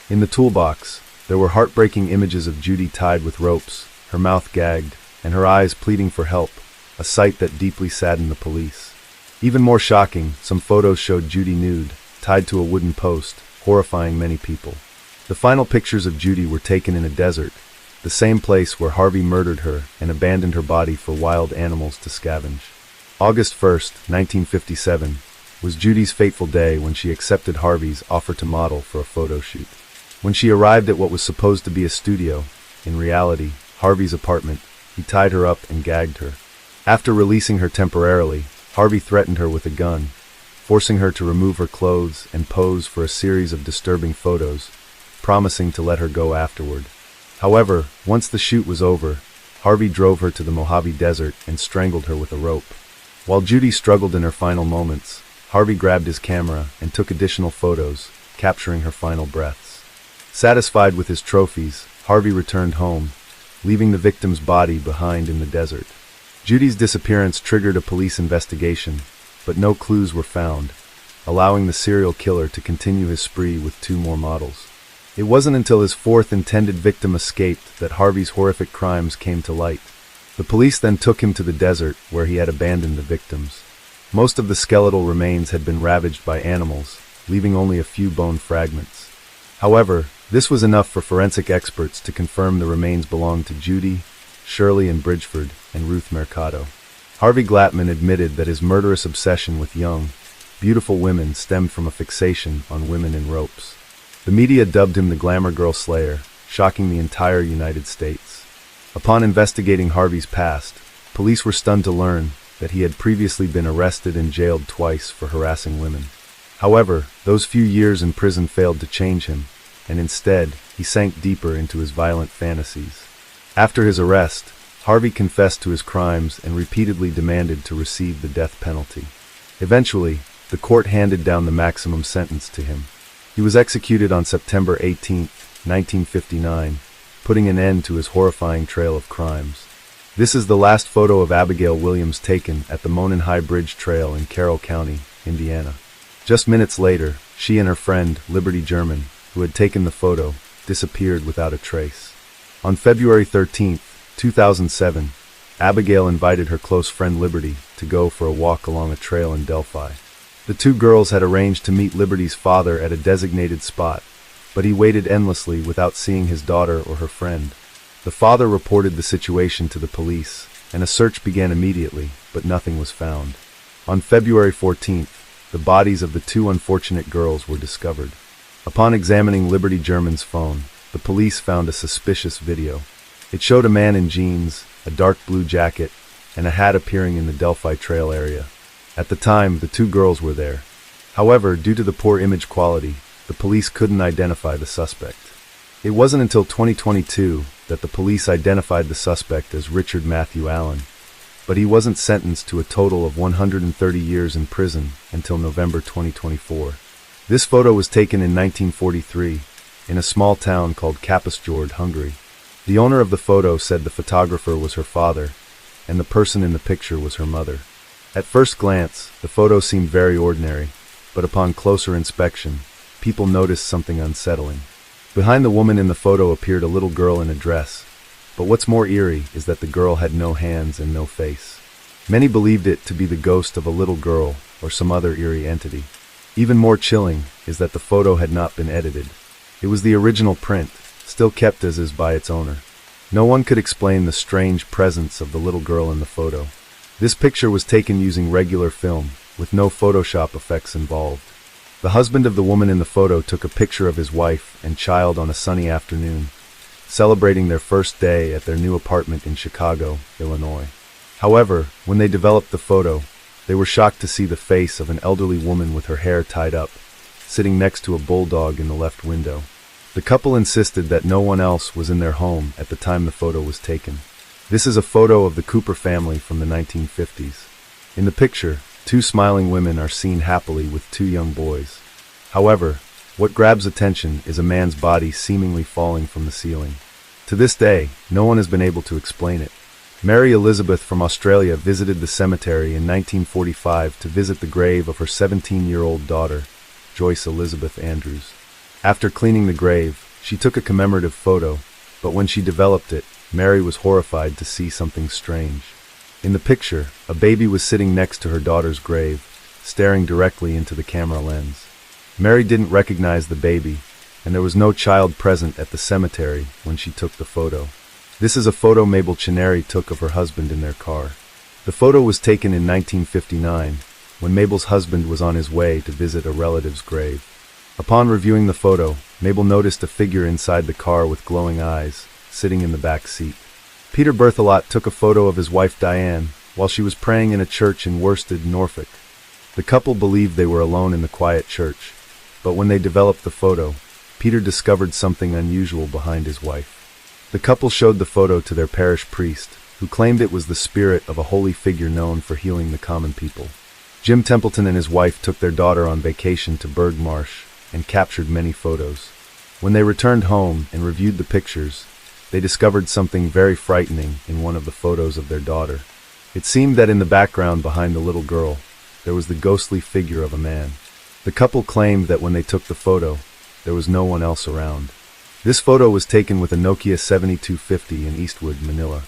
In the toolbox, there were heartbreaking images of Judy tied with ropes, her mouth gagged, and her eyes pleading for help, a sight that deeply saddened the police. Even more shocking, some photos showed Judy nude, tied to a wooden post, horrifying many people. The final pictures of Judy were taken in a desert, the same place where Harvey murdered her and abandoned her body for wild animals to scavenge. August 1st, 1957, was Judy's fateful day when she accepted Harvey's offer to model for a photo shoot. When she arrived at what was supposed to be a studio, in reality, Harvey's apartment, he tied her up and gagged her. After releasing her temporarily, Harvey threatened her with a gun, forcing her to remove her clothes and pose for a series of disturbing photos, promising to let her go afterward. However, once the shoot was over, Harvey drove her to the Mojave Desert and strangled her with a rope. While Judy struggled in her final moments, Harvey grabbed his camera and took additional photos, capturing her final breaths. Satisfied with his trophies, Harvey returned home, leaving the victim's body behind in the desert. Judy's disappearance triggered a police investigation, but no clues were found, allowing the serial killer to continue his spree with 2 more models. It wasn't until his 4th intended victim escaped that Harvey's horrific crimes came to light. The police then took him to the desert where he had abandoned the victims. Most of the skeletal remains had been ravaged by animals, leaving only a few bone fragments. However, this was enough for forensic experts to confirm the remains belonged to Judy, Shirley and Bridgeford, and Ruth Mercado. Harvey Glattman admitted that his murderous obsession with young, beautiful women stemmed from a fixation on women in ropes. The media dubbed him the Glamour Girl Slayer, shocking the entire United States. Upon investigating Harvey's past, police were stunned to learn that he had previously been arrested and jailed twice for harassing women. However, those few years in prison failed to change him, and instead, he sank deeper into his violent fantasies. After his arrest, Harvey confessed to his crimes and repeatedly demanded to receive the death penalty. Eventually, the court handed down the maximum sentence to him. He was executed on September 18, 1959, putting an end to his horrifying trail of crimes. This is the last photo of Abigail Williams taken at the Monon High Bridge Trail in Carroll County, Indiana. Just minutes later, she and her friend, Liberty German, who had taken the photo, disappeared without a trace. On February 13, 2007, Abigail invited her close friend Liberty to go for a walk along a trail in Delphi. The 2 girls had arranged to meet Liberty's father at a designated spot, but he waited endlessly without seeing his daughter or her friend. The father reported the situation to the police, and a search began immediately, but nothing was found. On February 14th, the bodies of the 2 unfortunate girls were discovered. Upon examining Liberty German's phone, the police found a suspicious video. It showed a man in jeans, a dark blue jacket, and a hat appearing in the Delphi Trail area. At the time, the 2 girls were there. However, due to the poor image quality, the police couldn't identify the suspect. It wasn't until 2022 that the police identified the suspect as Richard Matthew Allen, but he wasn't sentenced to a total of 130 years in prison until November 2024. This photo was taken in 1943 in a small town called Kapusjord, Hungary. The owner of the photo said the photographer was her father, and the person in the picture was her mother. At first glance, the photo seemed very ordinary, but upon closer inspection, people noticed something unsettling. Behind the woman in the photo appeared a little girl in a dress, but what's more eerie is that the girl had no hands and no face. Many believed it to be the ghost of a little girl or some other eerie entity. Even more chilling is that the photo had not been edited. It was the original print, still kept as is by its owner. No one could explain the strange presence of the little girl in the photo. This picture was taken using regular film, with no Photoshop effects involved. The husband of the woman in the photo took a picture of his wife and child on a sunny afternoon, celebrating their first day at their new apartment in Chicago, Illinois. However, when they developed the photo, they were shocked to see the face of an elderly woman with her hair tied up, sitting next to a bulldog in the left window. The couple insisted that no one else was in their home at the time the photo was taken. This is a photo of the Cooper family from the 1950s. In the picture, two smiling women are seen happily with two young boys. However, what grabs attention is a man's body seemingly falling from the ceiling. To this day, no one has been able to explain it. Mary Elizabeth from Australia visited the cemetery in 1945 to visit the grave of her 17-year-old daughter, Joyce Elizabeth Andrews. After cleaning the grave, she took a commemorative photo, but when she developed it, Mary was horrified to see something strange. In the picture, a baby was sitting next to her daughter's grave, staring directly into the camera lens. Mary didn't recognize the baby, and there was no child present at the cemetery when she took the photo. This is a photo Mabel Chinnery took of her husband in their car. The photo was taken in 1959, when Mabel's husband was on his way to visit a relative's grave. Upon reviewing the photo, Mabel noticed a figure inside the car with glowing eyes, sitting in the back seat. Peter Berthelot took a photo of his wife Diane while she was praying in a church in Worsted, Norfolk. The couple believed they were alone in the quiet church, but when they developed the photo, Peter discovered something unusual behind his wife. The couple showed the photo to their parish priest, who claimed it was the spirit of a holy figure known for healing the common people. Jim Templeton and his wife took their daughter on vacation to Berg Marsh and captured many photos. When they returned home and reviewed the pictures, they discovered something very frightening in one of the photos of their daughter. It seemed that in the background behind the little girl, there was the ghostly figure of a man. The couple claimed that when they took the photo, there was no one else around. This photo was taken with a Nokia 7250 in Eastwood, Manila.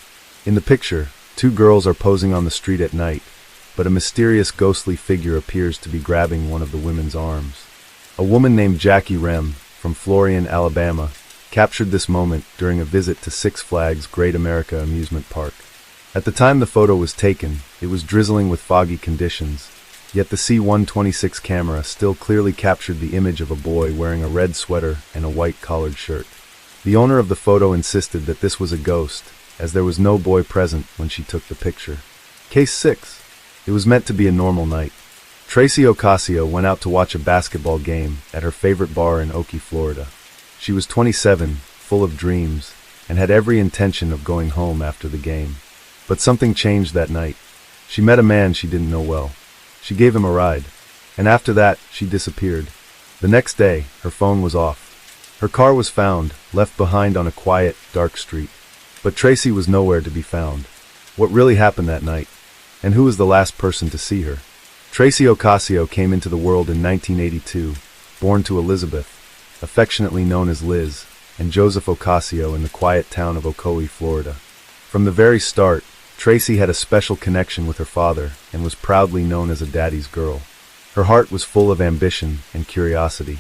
In the picture, two girls are posing on the street at night, but a mysterious ghostly figure appears to be grabbing one of the women's arms. A woman named Jackie Rem, from Florian, Alabama, captured this moment during a visit to Six Flags Great America Amusement Park. At the time the photo was taken, it was drizzling with foggy conditions, yet the C-126 camera still clearly captured the image of a boy wearing a red sweater and a white collared shirt. The owner of the photo insisted that this was a ghost, as there was no boy present when she took the picture. Case 6. It was meant to be a normal night. Tracy Ocasio went out to watch a basketball game at her favorite bar in Oakey, Florida. She was 27, full of dreams, and had every intention of going home after the game. But something changed that night. She met a man she didn't know well. She gave him a ride, and after that, she disappeared. The next day, her phone was off. Her car was found, left behind on a quiet, dark street. But Tracy was nowhere to be found. What really happened that night? And who was the last person to see her? Tracy Ocasio came into the world in 1982, born to Elizabeth, affectionately known as Liz, and Joseph Ocasio in the quiet town of Ocoee, Florida. From the very start, Tracy had a special connection with her father and was proudly known as a daddy's girl. Her heart was full of ambition and curiosity.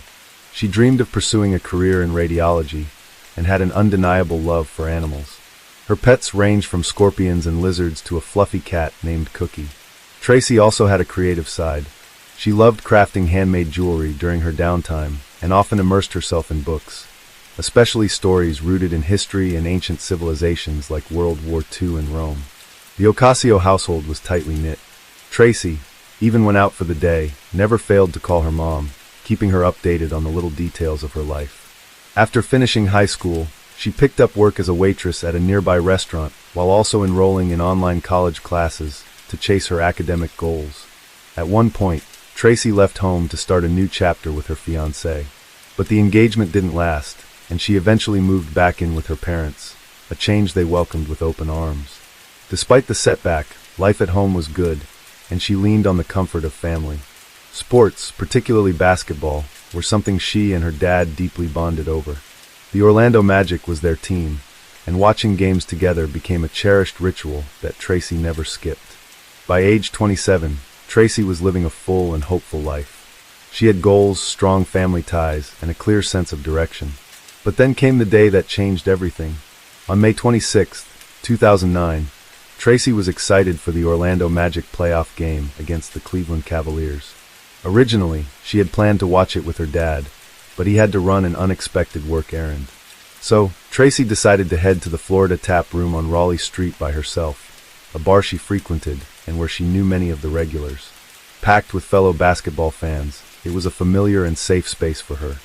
She dreamed of pursuing a career in radiology and had an undeniable love for animals. Her pets ranged from scorpions and lizards to a fluffy cat named Cookie. Tracy also had a creative side. She loved crafting handmade jewelry during her downtime and often immersed herself in books, especially stories rooted in history and ancient civilizations like World War II and Rome. The Ocasio household was tightly knit. Tracy, even when out for the day, never failed to call her mom, keeping her updated on the little details of her life. After finishing high school, she picked up work as a waitress at a nearby restaurant while also enrolling in online college classes to chase her academic goals. At one point, Tracy left home to start a new chapter with her fiancé. But the engagement didn't last, and she eventually moved back in with her parents, a change they welcomed with open arms. Despite the setback, life at home was good, and she leaned on the comfort of family. Sports, particularly basketball, were something she and her dad deeply bonded over. The Orlando Magic was their team, and watching games together became a cherished ritual that Tracy never skipped. By age 27, Tracy was living a full and hopeful life. She had goals, strong family ties, and a clear sense of direction. But then came the day that changed everything. On May 26, 2009, Tracy was excited for the Orlando Magic playoff game against the Cleveland Cavaliers. Originally, she had planned to watch it with her dad, but he had to run an unexpected work errand. So, Tracy decided to head to the Florida Tap Room on Raleigh Street by herself, a bar she frequented and where she knew many of the regulars. Packed with fellow basketball fans, it was a familiar and safe space for her.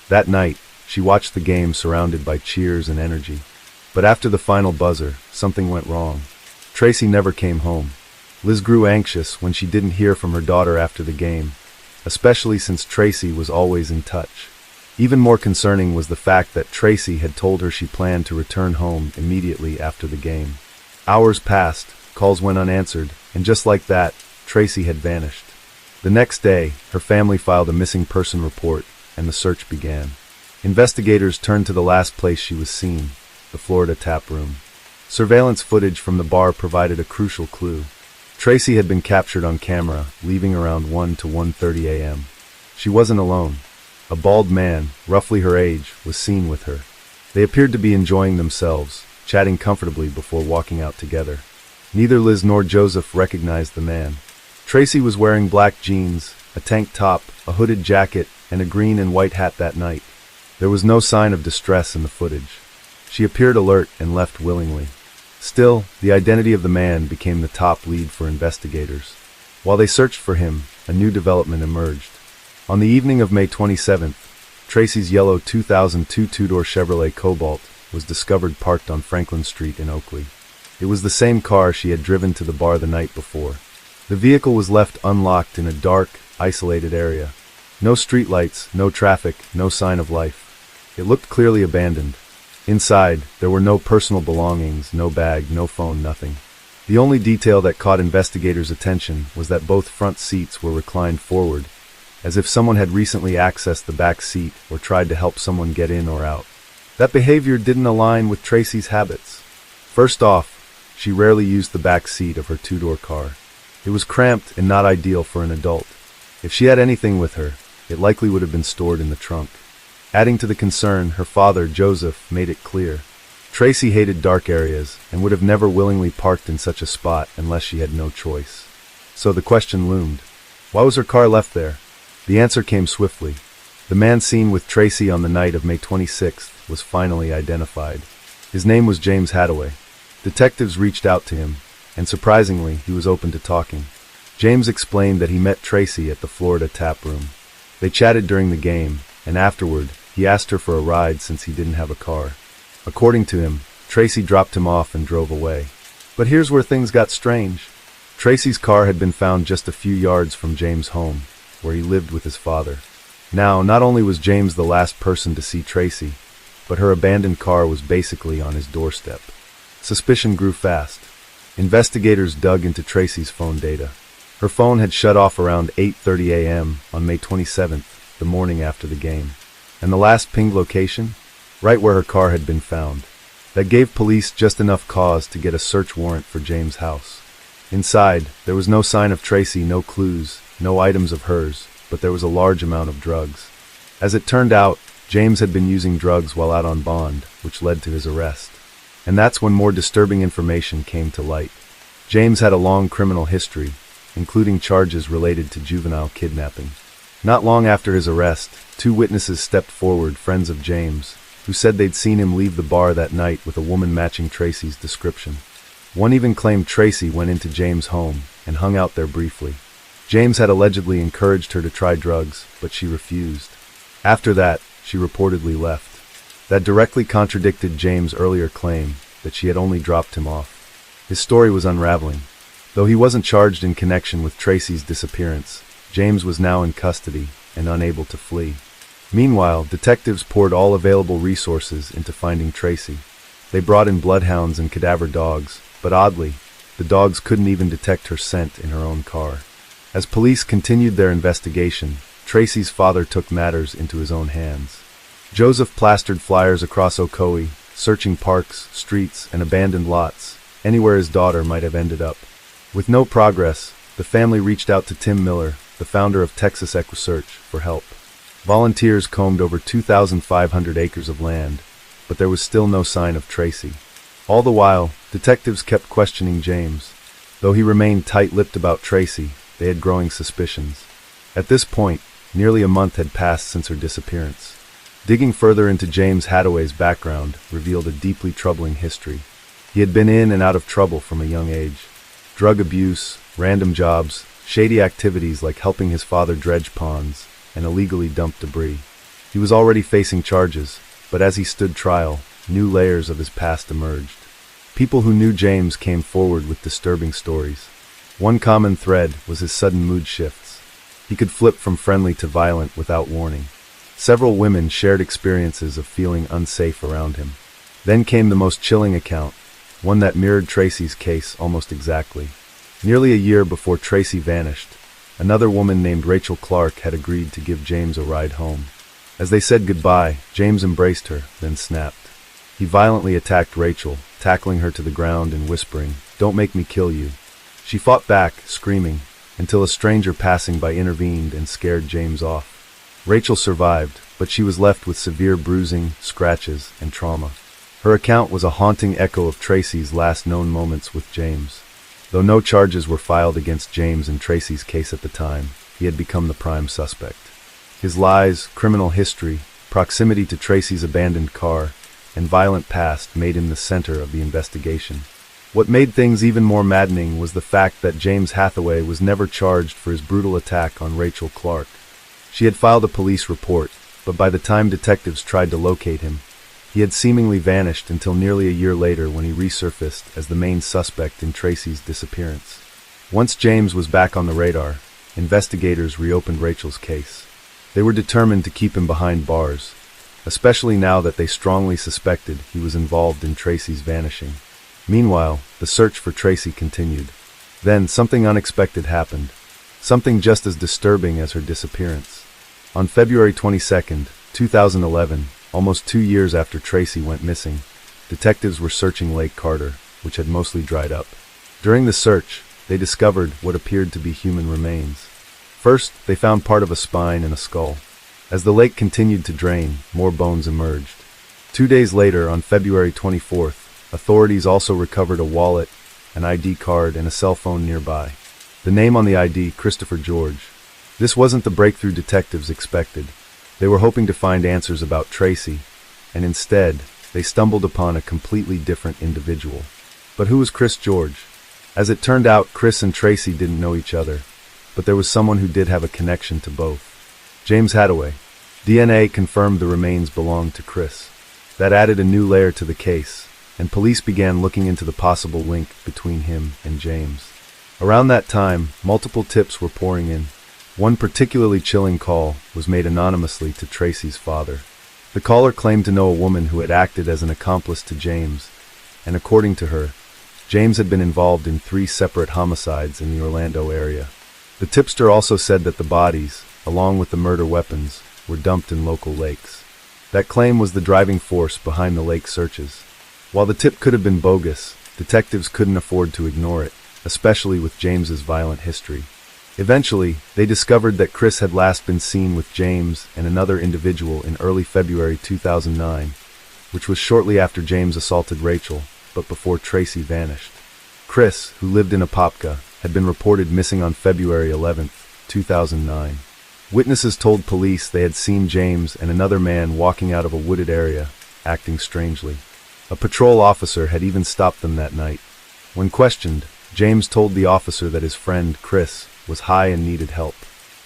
That night, she watched the game surrounded by cheers and energy. But after the final buzzer, something went wrong. Tracy never came home. Liz grew anxious when she didn't hear from her daughter after the game, especially since Tracy was always in touch. Even more concerning was the fact that Tracy had told her she planned to return home immediately after the game. Hours passed, calls went unanswered, and just like that, Tracy had vanished. The next day, her family filed a missing person report, and the search began. Investigators turned to the last place she was seen, the Florida Tap Room. Surveillance footage from the bar provided a crucial clue. Tracy had been captured on camera, leaving around 1 to 1:30 a.m. She wasn't alone. A bald man, roughly her age, was seen with her. They appeared to be enjoying themselves, chatting comfortably before walking out together. Neither Liz nor Joseph recognized the man. Tracy was wearing black jeans, a tank top, a hooded jacket, and a green and white hat that night. There was no sign of distress in the footage. She appeared alert and left willingly. Still, the identity of the man became the top lead for investigators. While they searched for him, a new development emerged. On the evening of May 27th, Tracy's yellow 2002 two-door Chevrolet Cobalt was discovered parked on Franklin Street in Oakley. It was the same car she had driven to the bar the night before. The vehicle was left unlocked in a dark, isolated area. No streetlights, no traffic, no sign of life. It looked clearly abandoned. Inside, there were no personal belongings, no bag, no phone, nothing. The only detail that caught investigators' attention was that both front seats were reclined forward, as if someone had recently accessed the back seat or tried to help someone get in or out. That behavior didn't align with Tracy's habits. First off, she rarely used the back seat of her two-door car. It was cramped and not ideal for an adult. If she had anything with her, it likely would have been stored in the trunk. Adding to the concern, her father, Joseph, made it clear. Tracy hated dark areas and would have never willingly parked in such a spot unless she had no choice. So the question loomed. Why was her car left there? The answer came swiftly. The man seen with Tracy on the night of May 26th was finally identified. His name was James Hadaway. Detectives reached out to him, and surprisingly, he was open to talking. James explained that he met Tracy at the Florida Tap Room. They chatted during the game, and afterward, he asked her for a ride since he didn't have a car. According to him, Tracy dropped him off and drove away. But here's where things got strange. Tracy's car had been found just a few yards from James' home, where he lived with his father. Now, not only was James the last person to see Tracy, but her abandoned car was basically on his doorstep. Suspicion grew fast. Investigators dug into Tracy's phone data. Her phone had shut off around 8:30 a.m. on May 27th, the morning after the game. And the last pinged location? Right where her car had been found. That gave police just enough cause to get a search warrant for James' house. Inside, there was no sign of Tracy, no clues, no items of hers, but there was a large amount of drugs. As it turned out, James had been using drugs while out on bond, which led to his arrest. And that's when more disturbing information came to light. James had a long criminal history, including charges related to juvenile kidnapping. Not long after his arrest, two witnesses stepped forward, friends of James, who said they'd seen him leave the bar that night with a woman matching Tracy's description. One even claimed Tracy went into James' home and hung out there briefly. James had allegedly encouraged her to try drugs, but she refused. After that, she reportedly left. That directly contradicted James' earlier claim that she had only dropped him off. His story was unraveling. Though he wasn't charged in connection with Tracy's disappearance, James was now in custody and unable to flee. Meanwhile, detectives poured all available resources into finding Tracy. They brought in bloodhounds and cadaver dogs, but oddly, the dogs couldn't even detect her scent in her own car. As police continued their investigation, Tracy's father took matters into his own hands. Joseph plastered flyers across Ocoee, searching parks, streets, and abandoned lots, anywhere his daughter might have ended up. With no progress, the family reached out to Tim Miller, the founder of Texas EquiSearch, for help. Volunteers combed over 2,500 acres of land, but there was still no sign of Tracy. All the while, detectives kept questioning James. Though he remained tight-lipped about Tracy, they had growing suspicions. At this point, nearly a month had passed since her disappearance. Digging further into James Hadaway's background revealed a deeply troubling history. He had been in and out of trouble from a young age. Drug abuse, random jobs, shady activities like helping his father dredge ponds, and illegally dumped debris. He was already facing charges, but as he stood trial, new layers of his past emerged. People who knew James came forward with disturbing stories. One common thread was his sudden mood shifts. He could flip from friendly to violent without warning. Several women shared experiences of feeling unsafe around him. Then came the most chilling account, one that mirrored Tracy's case almost exactly. Nearly a year before Tracy vanished, another woman named Rachel Clark had agreed to give James a ride home. As they said goodbye, James embraced her, then snapped. He violently attacked Rachel, tackling her to the ground and whispering, "Don't make me kill you." She fought back, screaming, until a stranger passing by intervened and scared James off. Rachel survived, but she was left with severe bruising, scratches, and trauma. Her account was a haunting echo of Tracy's last known moments with James. Though no charges were filed against James in Tracy's case at the time, he had become the prime suspect. His lies, criminal history, proximity to Tracy's abandoned car, and violent past made him the center of the investigation. What made things even more maddening was the fact that James Hathaway was never charged for his brutal attack on Rachel Clark. She had filed a police report, but by the time detectives tried to locate him, he had seemingly vanished until nearly a year later when he resurfaced as the main suspect in Tracy's disappearance. Once James was back on the radar, investigators reopened Rachel's case. They were determined to keep him behind bars, especially now that they strongly suspected he was involved in Tracy's vanishing. Meanwhile, the search for Tracy continued. Then something unexpected happened, something just as disturbing as her disappearance. On February 22, 2011, almost 2 years after Tracy went missing, detectives were searching Lake Carter, which had mostly dried up. During the search, they discovered what appeared to be human remains. First, they found part of a spine and a skull. As the lake continued to drain, more bones emerged. 2 days later, on February 24th, authorities also recovered a wallet, an ID card, and a cell phone nearby. The name on the ID, Christopher George. This wasn't the breakthrough detectives expected. They were hoping to find answers about Tracy, and instead, they stumbled upon a completely different individual. But who was Chris George? As it turned out, Chris and Tracy didn't know each other, but there was someone who did have a connection to both. James Hadaway. DNA confirmed the remains belonged to Chris. That added a new layer to the case, and police began looking into the possible link between him and James. Around that time, multiple tips were pouring in. One particularly chilling call was made anonymously to Tracy's father. The caller claimed to know a woman who had acted as an accomplice to James, and according to her, James had been involved in 3 separate homicides in the Orlando area. The tipster also said that the bodies, along with the murder weapons, were dumped in local lakes. That claim was the driving force behind the lake searches. While the tip could have been bogus, detectives couldn't afford to ignore it, especially with James's violent history. Eventually, they discovered that Chris had last been seen with James and another individual in early February 2009, which was shortly after James assaulted Rachel, but before Tracy vanished. Chris, who lived in Apopka, had been reported missing on February 11, 2009. Witnesses told police they had seen James and another man walking out of a wooded area, acting strangely. A patrol officer had even stopped them that night. When questioned, James told the officer that his friend, Chris, was high and needed help.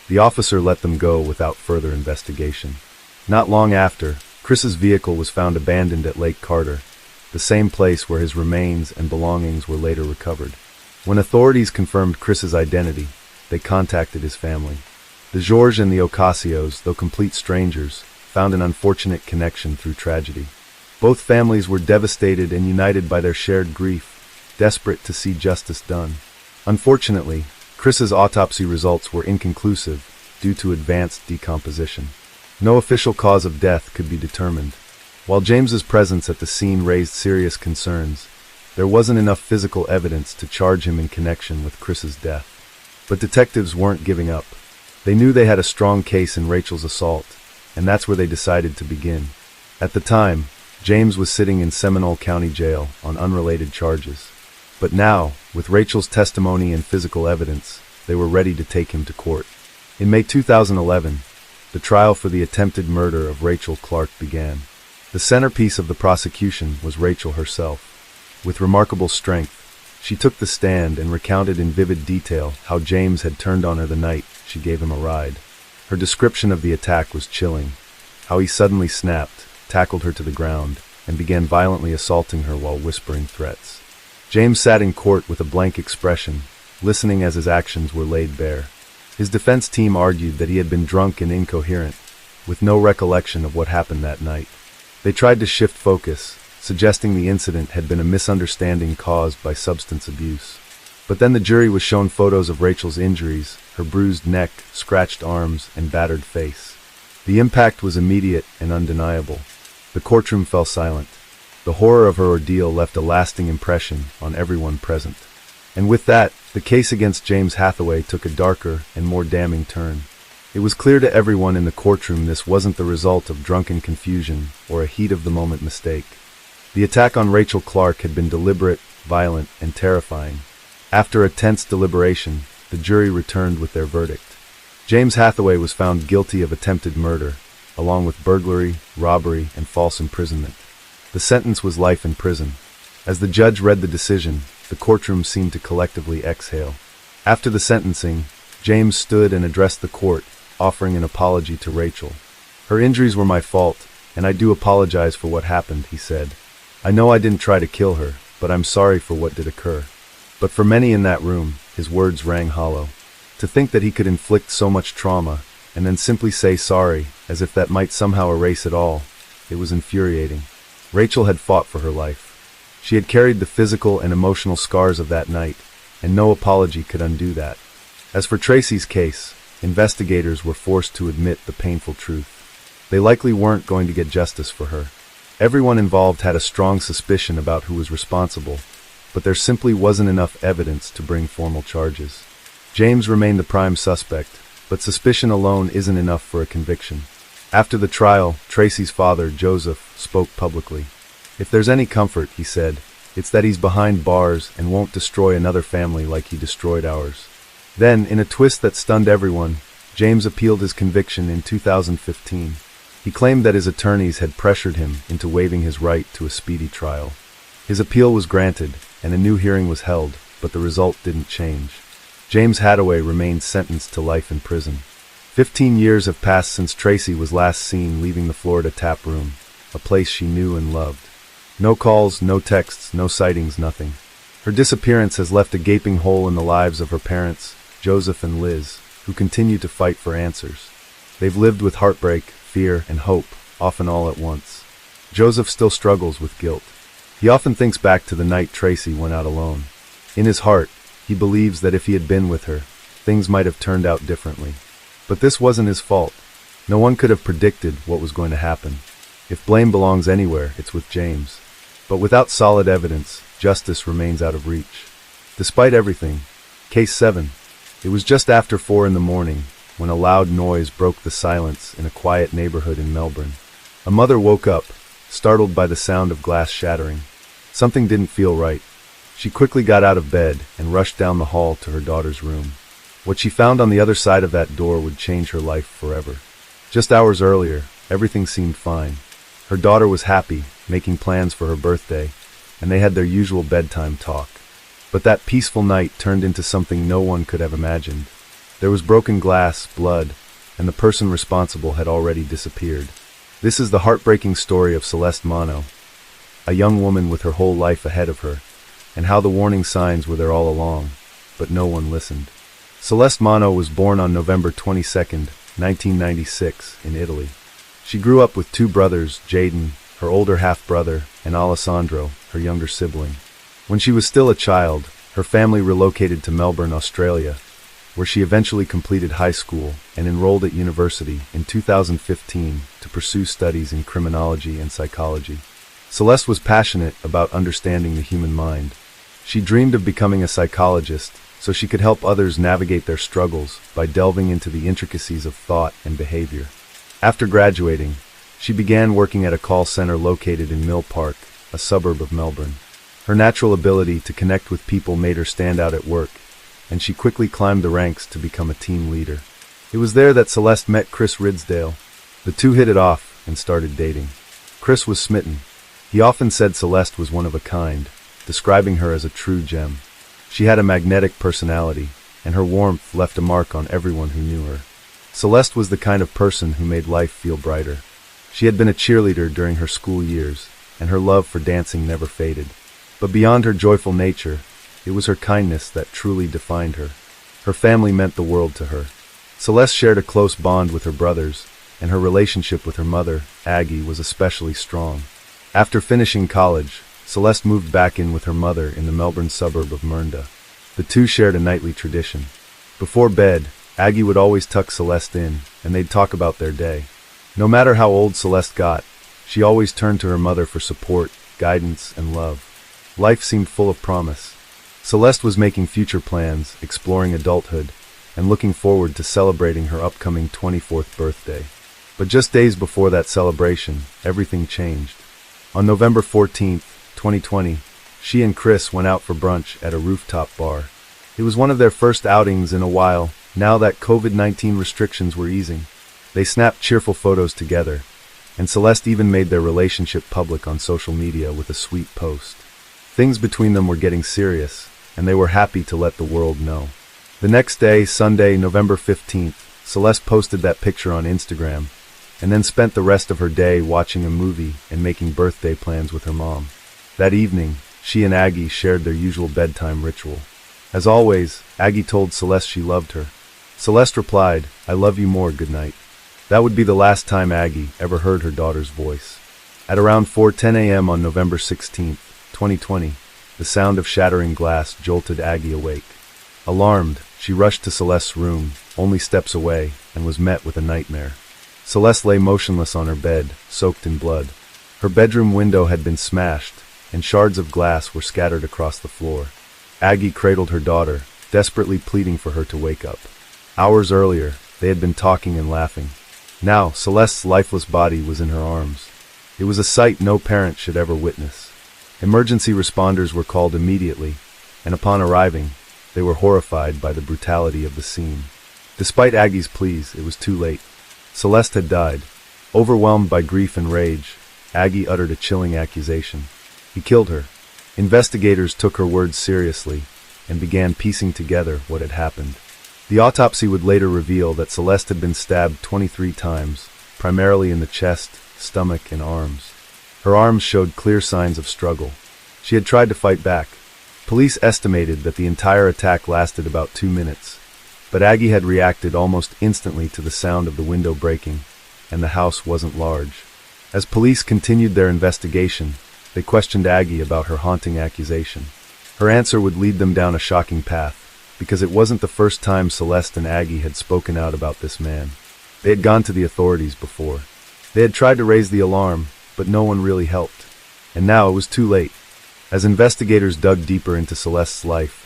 The officer let them go without further investigation. Not long after, Chris's vehicle was found abandoned at Lake Carter, the same place where his remains and belongings were later recovered. When authorities confirmed Chris's identity, they contacted his family. The Georges and the Ocasios, though complete strangers, found an unfortunate connection through tragedy. Both families were devastated and united by their shared grief, desperate to see justice done. Unfortunately, Chris's autopsy results were inconclusive due to advanced decomposition. No official cause of death could be determined. While James's presence at the scene raised serious concerns, there wasn't enough physical evidence to charge him in connection with Chris's death. But detectives weren't giving up. They knew they had a strong case in Rachel's assault, and that's where they decided to begin. At the time, James was sitting in Seminole County Jail on unrelated charges. But now, with Rachel's testimony and physical evidence, they were ready to take him to court. In May 2011, the trial for the attempted murder of Rachel Clark began. The centerpiece of the prosecution was Rachel herself. With remarkable strength, she took the stand and recounted in vivid detail how James had turned on her the night she gave him a ride. Her description of the attack was chilling. How he suddenly snapped, tackled her to the ground, and began violently assaulting her while whispering threats. James sat in court with a blank expression, listening as his actions were laid bare. His defense team argued that he had been drunk and incoherent, with no recollection of what happened that night. They tried to shift focus, suggesting the incident had been a misunderstanding caused by substance abuse. But then the jury was shown photos of Rachel's injuries, her bruised neck, scratched arms, and battered face. The impact was immediate and undeniable. The courtroom fell silent. The horror of her ordeal left a lasting impression on everyone present. And with that, the case against James Hathaway took a darker and more damning turn. It was clear to everyone in the courtroom this wasn't the result of drunken confusion or a heat-of-the-moment mistake. The attack on Rachel Clark had been deliberate, violent, and terrifying. After a tense deliberation, the jury returned with their verdict. James Hathaway was found guilty of attempted murder, along with burglary, robbery, and false imprisonment. The sentence was life in prison. As the judge read the decision, the courtroom seemed to collectively exhale. After the sentencing, James stood and addressed the court, offering an apology to Rachel. "Her injuries were my fault, and I do apologize for what happened," he said. "I know I didn't try to kill her, but I'm sorry for what did occur." But for many in that room, his words rang hollow. To think that he could inflict so much trauma, and then simply say sorry, as if that might somehow erase it all, it was infuriating. Rachel had fought for her life. She had carried the physical and emotional scars of that night, and no apology could undo that. As for Tracy's case, investigators were forced to admit the painful truth. They likely weren't going to get justice for her. Everyone involved had a strong suspicion about who was responsible, but there simply wasn't enough evidence to bring formal charges. James remained the prime suspect, but suspicion alone isn't enough for a conviction. After the trial, Tracy's father, Joseph, spoke publicly. "If there's any comfort," he said, "it's that he's behind bars and won't destroy another family like he destroyed ours." Then, in a twist that stunned everyone, James appealed his conviction in 2015. He claimed that his attorneys had pressured him into waiving his right to a speedy trial. His appeal was granted, and a new hearing was held, but the result didn't change. James Hathaway remained sentenced to life in prison. 15 years have passed since Tracy was last seen leaving the Florida tap room, a place she knew and loved. No calls, no texts, no sightings, nothing. Her disappearance has left a gaping hole in the lives of her parents, Joseph and Liz, who continue to fight for answers. They've lived with heartbreak, fear, and hope, often all at once. Joseph still struggles with guilt. He often thinks back to the night Tracy went out alone. In his heart, he believes that if he had been with her, things might have turned out differently. But this wasn't his fault. No one could have predicted what was going to happen. If blame belongs anywhere, it's with James. But without solid evidence, justice remains out of reach. Despite everything, Case 7. It was just after 4 in the morning when a loud noise broke the silence in a quiet neighborhood in Melbourne. A mother woke up, startled by the sound of glass shattering. Something didn't feel right. She quickly got out of bed and rushed down the hall to her daughter's room. What she found on the other side of that door would change her life forever. Just hours earlier, everything seemed fine. Her daughter was happy, making plans for her birthday, and they had their usual bedtime talk. But that peaceful night turned into something no one could have imagined. There was broken glass, blood, and the person responsible had already disappeared. This is the heartbreaking story of Celeste Mano, a young woman with her whole life ahead of her, and how the warning signs were there all along, but no one listened. Celeste Mano was born on November 22, 1996, in Italy. She grew up with 2 brothers, Jaden, her older half-brother, and Alessandro, her younger sibling. When she was still a child, her family relocated to Melbourne, Australia, where she eventually completed high school and enrolled at university in 2015 to pursue studies in criminology and psychology. Celeste was passionate about understanding the human mind. She dreamed of becoming a psychologist so she could help others navigate their struggles by delving into the intricacies of thought and behavior. After graduating, She began working at a call center located in Mill Park, a suburb of Melbourne. Her natural ability to connect with people made her stand out at work, and she quickly climbed the ranks to become a team leader. It was there that Celeste met Chris Ridsdale. The two hit it off and started dating. Chris was smitten. He often said Celeste was one of a kind, describing her as a true gem. She had a magnetic personality, and her warmth left a mark on everyone who knew her. Celeste was the kind of person who made life feel brighter. She had been a cheerleader during her school years, and her love for dancing never faded. But beyond her joyful nature, it was her kindness that truly defined her. Her family meant the world to her. Celeste shared a close bond with her brothers, and her relationship with her mother, Aggie, was especially strong. After finishing college, Celeste moved back in with her mother in the Melbourne suburb of Mernda. The two shared a nightly tradition. Before bed, Aggie would always tuck Celeste in, and they'd talk about their day. No matter how old Celeste got, she always turned to her mother for support, guidance, and love. Life seemed full of promise. Celeste was making future plans, exploring adulthood, and looking forward to celebrating her upcoming 24th birthday. But just days before that celebration, everything changed. On November 14, 2020, she and Chris went out for brunch at a rooftop bar. It was one of their first outings in a while, now that COVID-19 restrictions were easing. They snapped cheerful photos together, and Celeste even made their relationship public on social media with a sweet post. Things between them were getting serious, and they were happy to let the world know. The next day, Sunday, November 15th, Celeste posted that picture on Instagram, and then spent the rest of her day watching a movie and making birthday plans with her mom. That evening, she and Aggie shared their usual bedtime ritual. As always, Aggie told Celeste she loved her. Celeste replied, "I love you more, good night." That would be the last time Aggie ever heard her daughter's voice. At around 4:10 a.m. on November 16, 2020, the sound of shattering glass jolted Aggie awake. Alarmed, she rushed to Celeste's room, only steps away, and was met with a nightmare. Celeste lay motionless on her bed, soaked in blood. Her bedroom window had been smashed, and shards of glass were scattered across the floor. Aggie cradled her daughter, desperately pleading for her to wake up. Hours earlier, they had been talking and laughing. Now, Celeste's lifeless body was in her arms. It was a sight no parent should ever witness. Emergency responders were called immediately, and upon arriving, they were horrified by the brutality of the scene. Despite Aggie's pleas, it was too late. Celeste had died. Overwhelmed by grief and rage, Aggie uttered a chilling accusation. He killed her. Investigators took her words seriously and began piecing together what had happened. The autopsy would later reveal that Celeste had been stabbed 23 times, primarily in the chest, stomach, and arms. Her arms showed clear signs of struggle. She had tried to fight back. Police estimated that the entire attack lasted about 2 minutes, but Aggie had reacted almost instantly to the sound of the window breaking, and the house wasn't large. As police continued their investigation, they questioned Aggie about her haunting accusation. Her answer would lead them down a shocking path, because it wasn't the first time Celeste and Aggie had spoken out about this man. They had gone to the authorities before. They had tried to raise the alarm, but no one really helped. And now it was too late. As investigators dug deeper into Celeste's life,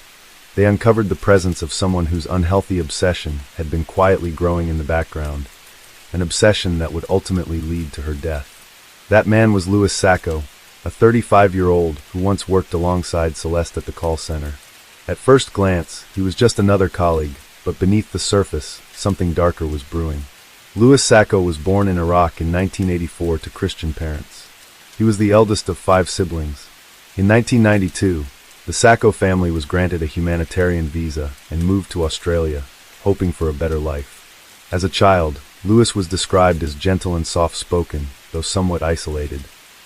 they uncovered the presence of someone whose unhealthy obsession had been quietly growing in the background, an obsession that would ultimately lead to her death. That man was Louis Sacco, a 35-year-old who once worked alongside Celeste at the call center. At first glance, he was just another colleague, but beneath the surface, something darker was brewing. Louis Sacco was born in Iraq in 1984 to Christian parents. He was the eldest of 5 siblings. In 1992, the Sacco family was granted a humanitarian visa and moved to Australia, hoping for a better life. As a child, Louis was described as gentle and soft-spoken, though somewhat isolated.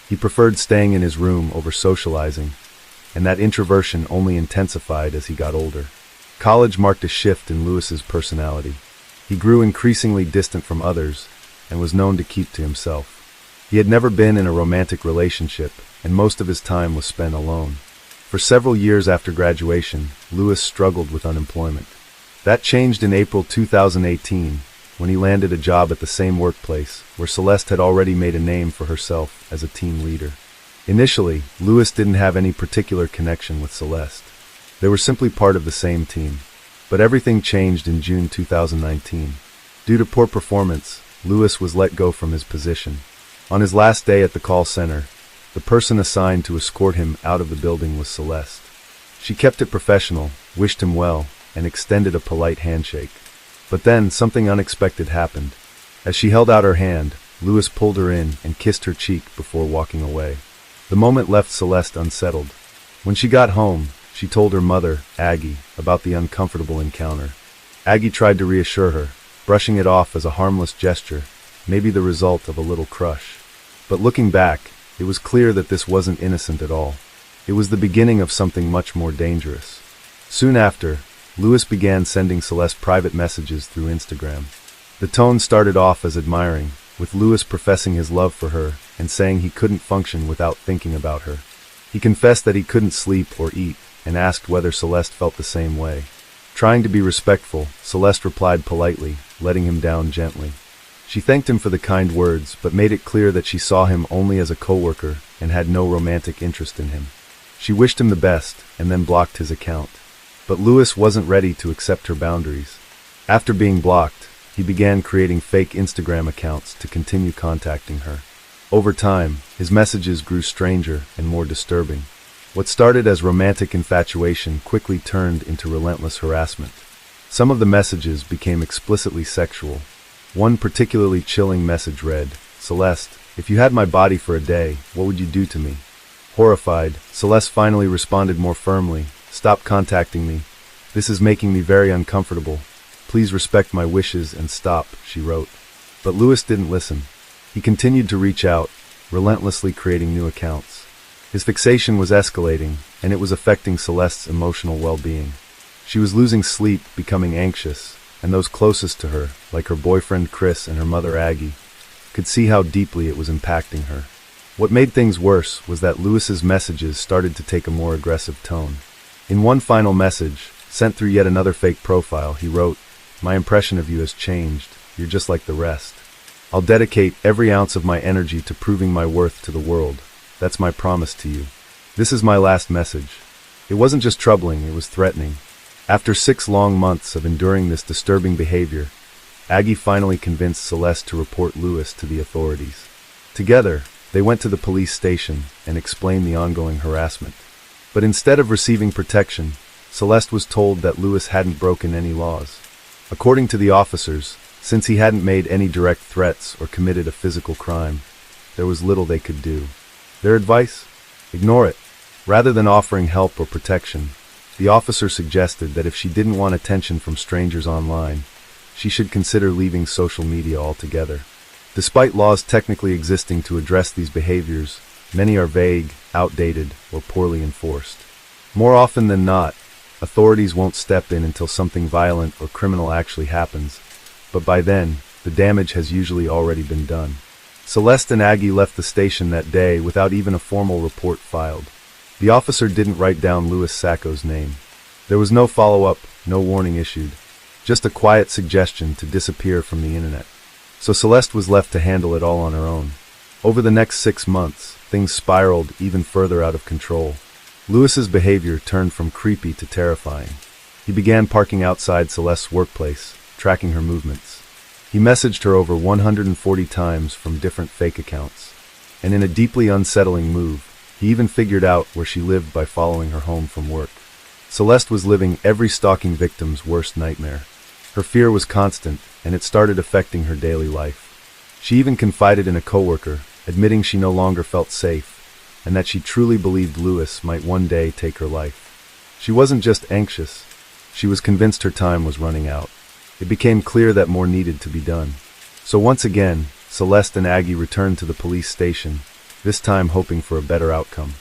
He preferred staying in his room over socializing, and that introversion only intensified as he got older. College marked a shift in Louis's personality. He grew increasingly distant from others and was known to keep to himself. He had never been in a romantic relationship, and most of his time was spent alone. For several years after graduation, Louis struggled with unemployment. That changed in April 2018, when he landed a job at the same workplace where Celeste had already made a name for herself as a team leader. Initially, Louis didn't have any particular connection with Celeste. They were simply part of the same team. But everything changed in June 2019. Due to poor performance, Louis was let go from his position. On his last day at the call center, the person assigned to escort him out of the building was Celeste. She kept it professional, wished him well, and extended a polite handshake. But then, something unexpected happened. As she held out her hand, Louis pulled her in and kissed her cheek before walking away. The moment left Celeste unsettled. When she got home, she told her mother, Aggie, about the uncomfortable encounter. Aggie tried to reassure her, brushing it off as a harmless gesture, maybe the result of a little crush. But looking back, it was clear that this wasn't innocent at all. It was the beginning of something much more dangerous. Soon after, Louis began sending Celeste private messages through Instagram. The tone started off as admiring, with Louis professing his love for her and saying he couldn't function without thinking about her. He confessed that he couldn't sleep or eat and asked whether Celeste felt the same way. Trying to be respectful, Celeste replied politely, letting him down gently. She thanked him for the kind words, but made it clear that she saw him only as a coworker and had no romantic interest in him. She wished him the best and then blocked his account. But Louis wasn't ready to accept her boundaries. After being blocked, he began creating fake Instagram accounts to continue contacting her. Over time, his messages grew stranger and more disturbing. What started as romantic infatuation quickly turned into relentless harassment. Some of the messages became explicitly sexual. One particularly chilling message read, "Celeste, if you had my body for a day, what would you do to me?" Horrified, Celeste finally responded more firmly, "Stop contacting me. This is making me very uncomfortable. Please respect my wishes and stop," she wrote. But Louis didn't listen. He continued to reach out, relentlessly creating new accounts. His fixation was escalating, and it was affecting Celeste's emotional well-being. She was losing sleep, becoming anxious, and those closest to her, like her boyfriend Chris and her mother Aggie, could see how deeply it was impacting her. What made things worse was that Louis's messages started to take a more aggressive tone. In one final message, sent through yet another fake profile, he wrote, "My impression of you has changed. You're just like the rest. I'll dedicate every ounce of my energy to proving my worth to the world. That's my promise to you. This is my last message." It wasn't just troubling, it was threatening. After 6 long months of enduring this disturbing behavior, Aggie finally convinced Celeste to report Louis to the authorities. Together, they went to the police station and explained the ongoing harassment. But instead of receiving protection, Celeste was told that Louis hadn't broken any laws. According to the officers, since he hadn't made any direct threats or committed a physical crime, there was little they could do. Their advice? Ignore it. Rather than offering help or protection, the officer suggested that if she didn't want attention from strangers online, she should consider leaving social media altogether. Despite laws technically existing to address these behaviors, many are vague, outdated, or poorly enforced. More often than not, authorities won't step in until something violent or criminal actually happens, but by then, the damage has usually already been done. Celeste and Aggie left the station that day without even a formal report filed. The officer didn't write down Louis Sacco's name. There was no follow-up, no warning issued, just a quiet suggestion to disappear from the internet. So Celeste was left to handle it all on her own. Over the next 6 months, things spiraled even further out of control. Louis's behavior turned from creepy to terrifying. He began parking outside Celeste's workplace, tracking her movements. He messaged her over 140 times from different fake accounts. And in a deeply unsettling move, he even figured out where she lived by following her home from work. Celeste was living every stalking victim's worst nightmare. Her fear was constant, and it started affecting her daily life. She even confided in a coworker, admitting she no longer felt safe, and that she truly believed Louis might one day take her life. She wasn't just anxious, she was convinced her time was running out. It became clear that more needed to be done. So once again, Celeste and Aggie returned to the police station, this time hoping for a better outcome.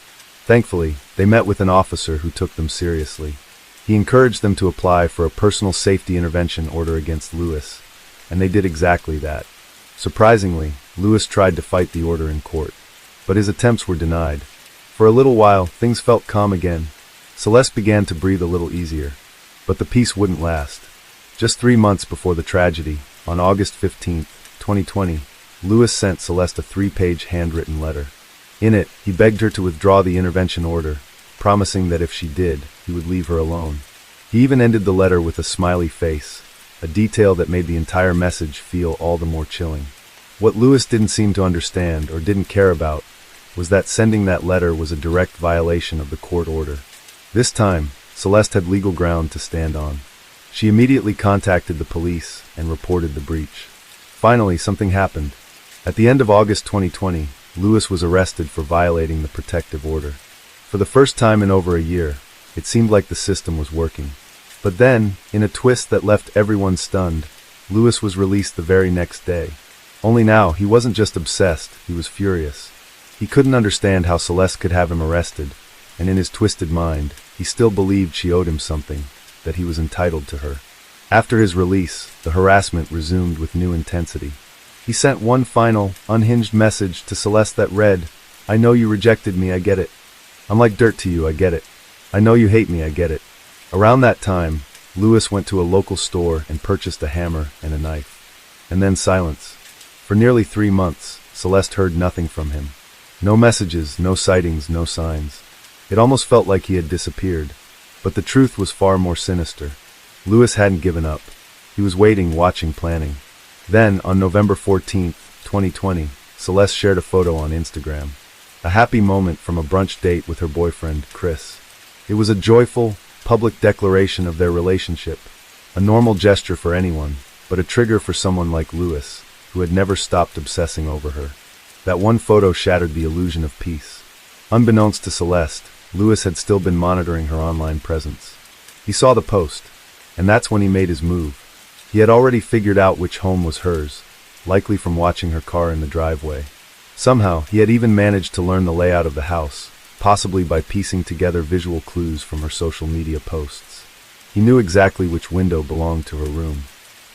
Thankfully, they met with an officer who took them seriously. He encouraged them to apply for a personal safety intervention order against Louis, and they did exactly that. Surprisingly, Louis tried to fight the order in court, but his attempts were denied. For a little while, things felt calm again. Celeste began to breathe a little easier, but the peace wouldn't last. Just 3 months before the tragedy, on August 15, 2020, Louis sent Celeste a 3-page handwritten letter. In it, he begged her to withdraw the intervention order, promising that if she did, he would leave her alone. He even ended the letter with a smiley face, a detail that made the entire message feel all the more chilling. What Lewis didn't seem to understand or didn't care about was that sending that letter was a direct violation of the court order. This time, Celeste had legal ground to stand on. She immediately contacted the police and reported the breach. Finally, something happened. At the end of August 2020, Lewis was arrested for violating the protective order. For the first time in over a year, it seemed like the system was working. But then, in a twist that left everyone stunned, Lewis was released the very next day. Only now, he wasn't just obsessed, he was furious. He couldn't understand how Celeste could have him arrested, and in his twisted mind, he still believed she owed him something, that he was entitled to her. After his release, the harassment resumed with new intensity. He sent one final, unhinged message to Celeste that read, "I know you rejected me, I get it. I'm like dirt to you, I get it. I know you hate me, I get it." Around that time, Lewis went to a local store and purchased a hammer and a knife. And then silence. For nearly 3 months, Celeste heard nothing from him. No messages, no sightings, no signs. It almost felt like he had disappeared. But the truth was far more sinister. Lewis hadn't given up. He was waiting, watching, planning. Then, on November 14, 2020, Celeste shared a photo on Instagram. A happy moment from a brunch date with her boyfriend, Chris. It was a joyful, public declaration of their relationship. A normal gesture for anyone, but a trigger for someone like Lewis, who had never stopped obsessing over her. That one photo shattered the illusion of peace. Unbeknownst to Celeste, Lewis had still been monitoring her online presence. He saw the post, and that's when he made his move. He had already figured out which home was hers, likely from watching her car in the driveway. Somehow, he had even managed to learn the layout of the house, possibly by piecing together visual clues from her social media posts. He knew exactly which window belonged to her room.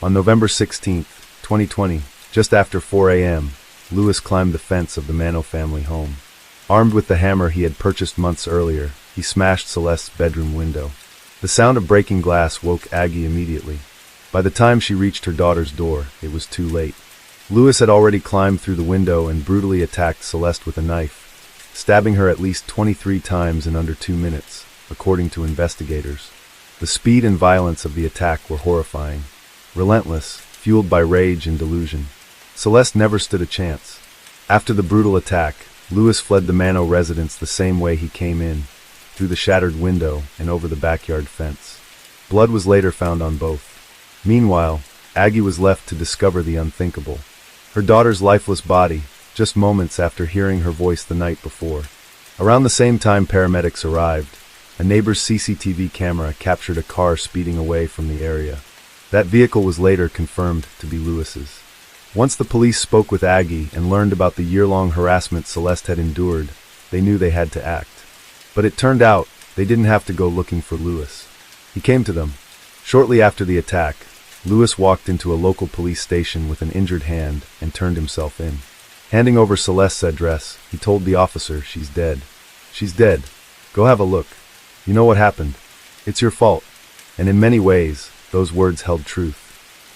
On November 16, 2020, just after 4 a.m., Lewis climbed the fence of the Mano family home. Armed with the hammer he had purchased months earlier, he smashed Celeste's bedroom window. The sound of breaking glass woke Aggie immediately. By the time she reached her daughter's door, it was too late. Lewis had already climbed through the window and brutally attacked Celeste with a knife, stabbing her at least 23 times in under 2 minutes, according to investigators. The speed and violence of the attack were horrifying. Relentless, fueled by rage and delusion. Celeste never stood a chance. After the brutal attack, Lewis fled the Mano residence the same way he came in, through the shattered window and over the backyard fence. Blood was later found on both. Meanwhile, Aggie was left to discover the unthinkable. Her daughter's lifeless body, just moments after hearing her voice the night before. Around the same time paramedics arrived, a neighbor's CCTV camera captured a car speeding away from the area. That vehicle was later confirmed to be Lewis's. Once the police spoke with Aggie and learned about the year-long harassment Celeste had endured, they knew they had to act. But it turned out they didn't have to go looking for Lewis. He came to them. Shortly after the attack, Lewis walked into a local police station with an injured hand and turned himself in. Handing over Celeste's address, he told the officer, "She's dead. She's dead. Go have a look. You know what happened. It's your fault." And in many ways, those words held truth.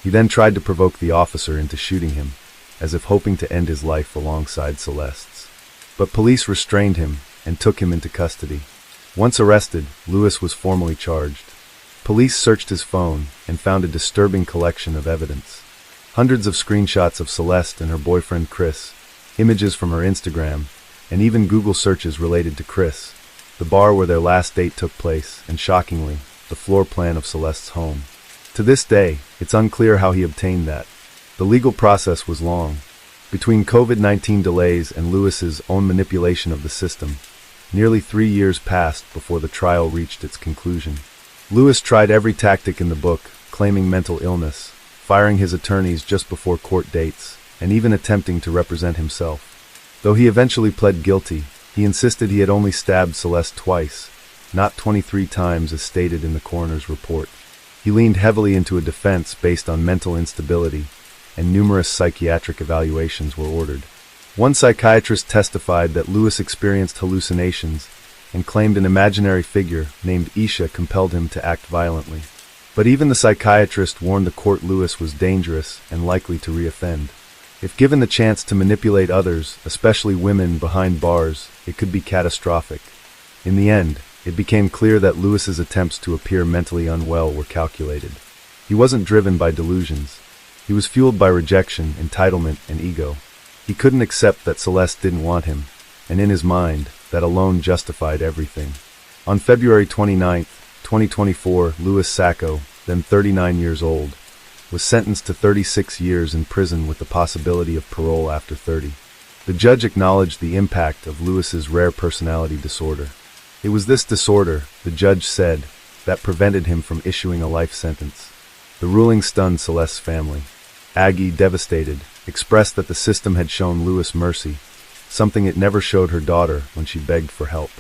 He then tried to provoke the officer into shooting him, as if hoping to end his life alongside Celeste's. But police restrained him and took him into custody. Once arrested, Lewis was formally charged. Police searched his phone and found a disturbing collection of evidence. Hundreds of screenshots of Celeste and her boyfriend Chris, images from her Instagram, and even Google searches related to Chris, the bar where their last date took place, and shockingly, the floor plan of Celeste's home. To this day, it's unclear how he obtained that. The legal process was long. Between COVID-19 delays and Lewis's own manipulation of the system, nearly 3 years passed before the trial reached its conclusion. Lewis tried every tactic in the book, claiming mental illness, firing his attorneys just before court dates, and even attempting to represent himself. Though he eventually pled guilty, he insisted he had only stabbed Celeste twice, not 23 times as stated in the coroner's report. He leaned heavily into a defense based on mental instability, and numerous psychiatric evaluations were ordered. One psychiatrist testified that Lewis experienced hallucinations and claimed an imaginary figure named Isha compelled him to act violently. But even the psychiatrist warned the court Lewis was dangerous and likely to reoffend. If given the chance to manipulate others, especially women behind bars, it could be catastrophic. In the end, it became clear that Lewis's attempts to appear mentally unwell were calculated. He wasn't driven by delusions. He He was fueled by rejection, entitlement, and ego. He couldn't accept that Celeste didn't want him, and in his mind, that alone justified everything. On February 29, 2024, Louis Sacco, then 39 years old, was sentenced to 36 years in prison with the possibility of parole after 30. The judge acknowledged the impact of Louis's rare personality disorder. It was this disorder, the judge said, that prevented him from issuing a life sentence. The ruling stunned Celeste's family. Aggie, devastated, expressed that the system had shown Louis mercy, something it never showed her daughter when she begged for help.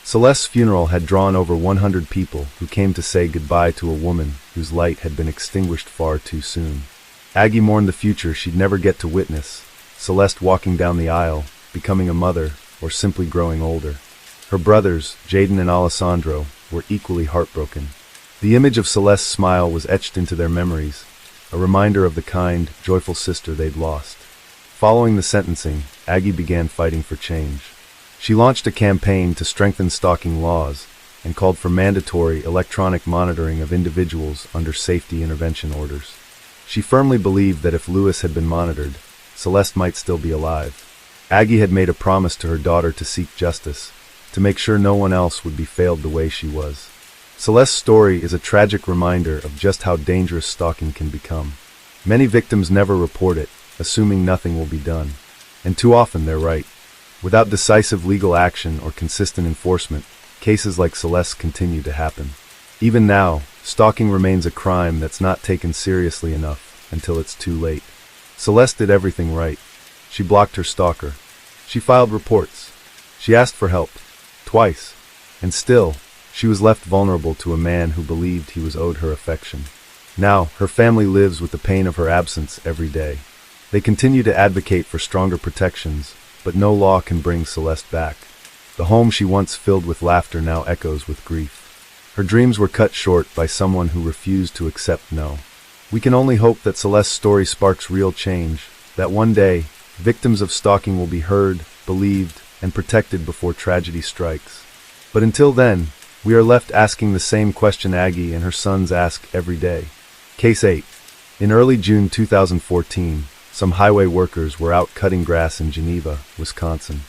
Celeste's funeral had drawn over 100 people who came to say goodbye to a woman whose light had been extinguished far too soon. Aggie mourned the future she'd never get to witness, Celeste walking down the aisle, becoming a mother, or simply growing older. Her brothers, Jaden and Alessandro, were equally heartbroken. The image of Celeste's smile was etched into their memories, a reminder of the kind, joyful sister they'd lost. Following the sentencing, Aggie began fighting for change. She launched a campaign to strengthen stalking laws and called for mandatory electronic monitoring of individuals under safety intervention orders. She firmly believed that if Louis had been monitored, Celeste might still be alive. Aggie had made a promise to her daughter to seek justice, to make sure no one else would be failed the way she was. Celeste's story is a tragic reminder of just how dangerous stalking can become. Many victims never report it, assuming nothing will be done. And too often they're right. Without decisive legal action or consistent enforcement, cases like Celeste's continue to happen. Even now, stalking remains a crime that's not taken seriously enough until it's too late. Celeste did everything right. She blocked her stalker. She filed reports. She asked for help. Twice. And still, she was left vulnerable to a man who believed he was owed her affection. Now, her family lives with the pain of her absence every day. They continue to advocate for stronger protections, but no law can bring Celeste back. The home she once filled with laughter now echoes with grief. Her dreams were cut short by someone who refused to accept no. We can only hope that Celeste's story sparks real change, that one day, victims of stalking will be heard, believed, and protected before tragedy strikes. But until then, we are left asking the same question Aggie and her sons ask every day. Case 8. In early June 2014, some highway workers were out cutting grass in Geneva, Wisconsin.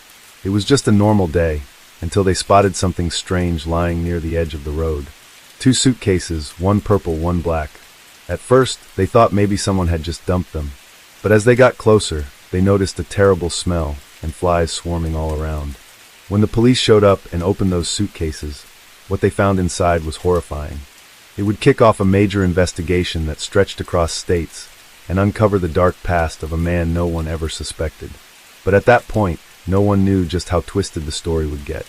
It was just a normal day, until they spotted something strange lying near the edge of the road. 2 suitcases, one purple, one black. At first, they thought maybe someone had just dumped them. But as they got closer, they noticed a terrible smell and flies swarming all around. When the police showed up and opened those suitcases, what they found inside was horrifying. It would kick off a major investigation that stretched across states and uncover the dark past of a man no one ever suspected. But at that point, no one knew just how twisted the story would get.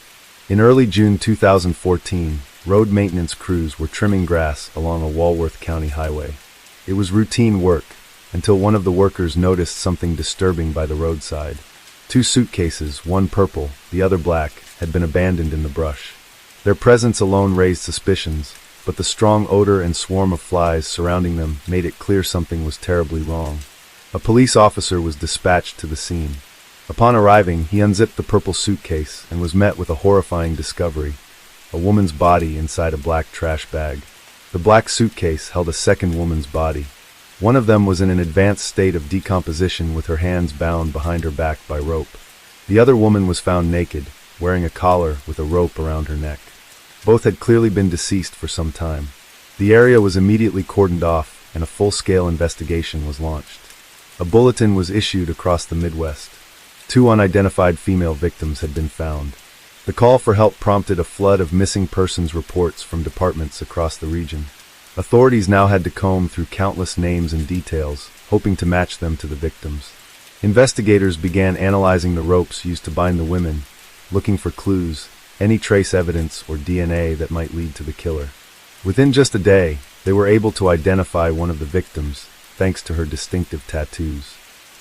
In early June 2014, road maintenance crews were trimming grass along a Walworth County highway. It was routine work, until one of the workers noticed something disturbing by the roadside. 2 suitcases, one purple, the other black, had been abandoned in the brush. Their presence alone raised suspicions, but the strong odor and swarm of flies surrounding them made it clear something was terribly wrong. A police officer was dispatched to the scene. Upon arriving, he unzipped the purple suitcase and was met with a horrifying discovery: a woman's body inside a black trash bag. The black suitcase held a second woman's body. One of them was in an advanced state of decomposition with her hands bound behind her back by rope. The other woman was found naked, wearing a collar with a rope around her neck. Both had clearly been deceased for some time. The area was immediately cordoned off, and a full-scale investigation was launched. A bulletin was issued across the Midwest. 2 unidentified female victims had been found. The call for help prompted a flood of missing persons reports from departments across the region. Authorities now had to comb through countless names and details, hoping to match them to the victims. Investigators began analyzing the ropes used to bind the women, looking for clues, any trace evidence or DNA that might lead to the killer. Within just a day, they were able to identify one of the victims, thanks to her distinctive tattoos.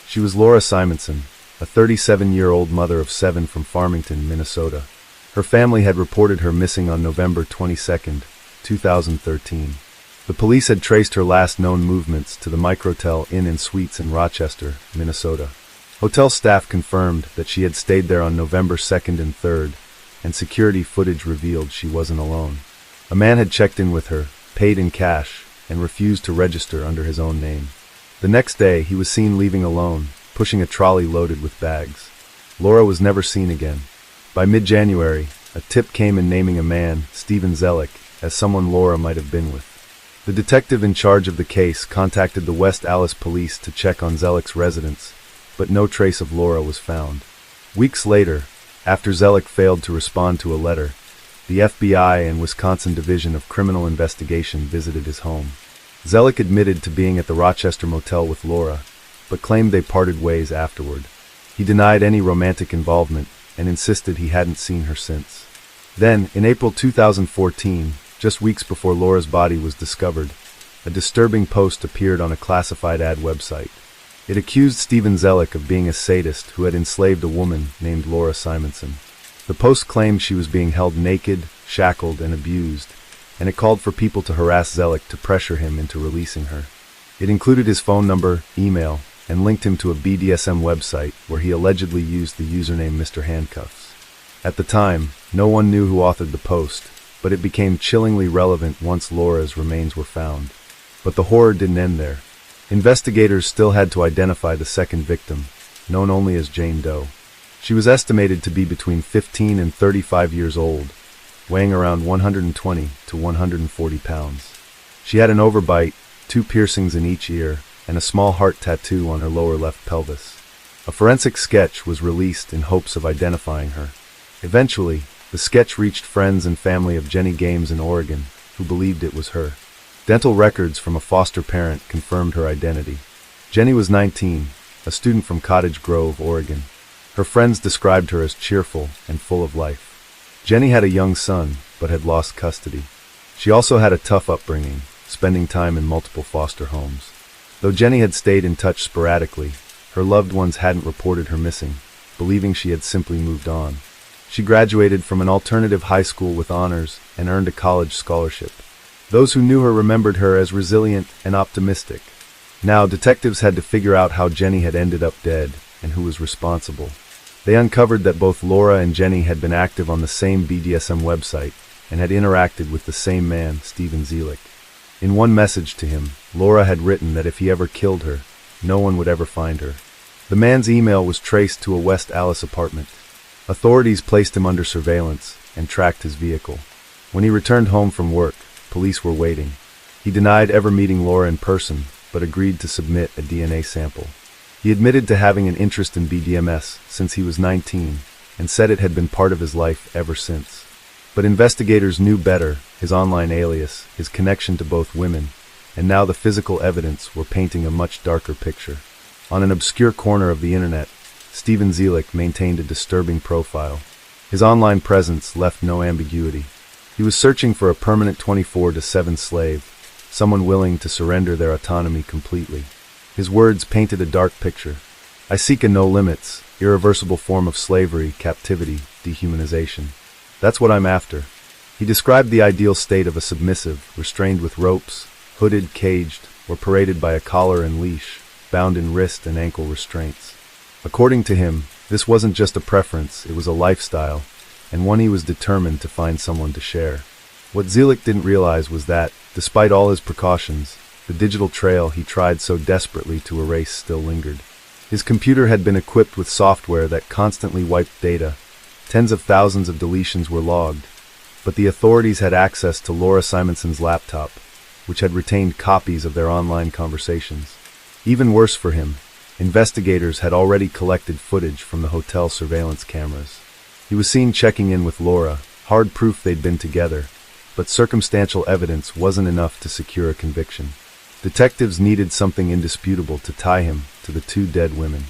She was Laura Simonson, a 37-year-old mother of 7 from Farmington, Minnesota. Her family had reported her missing on November 22, 2013. The police had traced her last known movements to the Microtel Inn and Suites in Rochester, Minnesota. Hotel staff confirmed that she had stayed there on November 2nd and 3rd, and security footage revealed she wasn't alone. A man had checked in with her, paid in cash, and refused to register under his own name. The next day, he was seen leaving alone, pushing a trolley loaded with bags. Laura was never seen again. By mid-January, a tip came in naming a man, Steven Zellick, as someone Laura might have been with. The detective in charge of the case contacted the West Allis police to check on Zellick's residence, but no trace of Laura was found. Weeks later, after Zellick failed to respond to a letter, the FBI and Wisconsin Division of Criminal Investigation visited his home. Zellick admitted to being at the Rochester motel with Laura, but claimed they parted ways afterward. He denied any romantic involvement and insisted he hadn't seen her since. Then, in April 2014, just weeks before Laura's body was discovered, a disturbing post appeared on a classified ad website. It accused Steven Zellick of being a sadist who had enslaved a woman named Laura Simonson. The post claimed she was being held naked, shackled, and abused, and it called for people to harass Zellick to pressure him into releasing her. It included his phone number, email, and linked him to a BDSM website where he allegedly used the username Mr. Handcuffs. At the time, no one knew who authored the post, but it became chillingly relevant once Laura's remains were found. But the horror didn't end there. Investigators still had to identify the second victim, known only as Jane Doe. She was estimated to be between 15 and 35 years old, weighing around 120 to 140 pounds. She had an overbite, 2 piercings in each ear, and a small heart tattoo on her lower left pelvis. A forensic sketch was released in hopes of identifying her. Eventually, the sketch reached friends and family of Jenny Games in Oregon, who believed it was her. Dental records from a foster parent confirmed her identity. Jenny was 19, a student from Cottage Grove, Oregon. Her friends described her as cheerful and full of life. Jenny had a young son, but had lost custody. She also had a tough upbringing, spending time in multiple foster homes. Though Jenny had stayed in touch sporadically, her loved ones hadn't reported her missing, believing she had simply moved on. She graduated from an alternative high school with honors and earned a college scholarship. Those who knew her remembered her as resilient and optimistic. Now, detectives had to figure out how Jenny had ended up dead and who was responsible. They uncovered that both Laura and Jenny had been active on the same BDSM website and had interacted with the same man, Steven Zellick. In one message to him, Laura had written that if he ever killed her, no one would ever find her. The man's email was traced to a West Allis apartment. Authorities placed him under surveillance and tracked his vehicle. When he returned home from work, police were waiting. He denied ever meeting Laura in person, but agreed to submit a DNA sample. He admitted to having an interest in BDSM since he was 19, and said it had been part of his life ever since. But investigators knew better: his online alias, his connection to both women, and now the physical evidence were painting a much darker picture. On an obscure corner of the internet, Steven Zellick maintained a disturbing profile. His online presence left no ambiguity. He was searching for a permanent 24/7 slave, someone willing to surrender their autonomy completely. His words painted a dark picture. I seek a no-limits, irreversible form of slavery, captivity, dehumanization. That's what I'm after. He described the ideal state of a submissive, restrained with ropes, hooded, caged, or paraded by a collar and leash, bound in wrist and ankle restraints. According to him, this wasn't just a preference, it was a lifestyle, and one he was determined to find someone to share. What Zellick didn't realize was that, despite all his precautions, the digital trail he tried so desperately to erase still lingered. His computer had been equipped with software that constantly wiped data. Tens of thousands of deletions were logged, but the authorities had access to Laura Simonson's laptop, which had retained copies of their online conversations. Even worse for him, investigators had already collected footage from the hotel surveillance cameras. He was seen checking in with Laura, hard proof they'd been together, but circumstantial evidence wasn't enough to secure a conviction. Detectives needed something indisputable to tie him to the 2 dead women.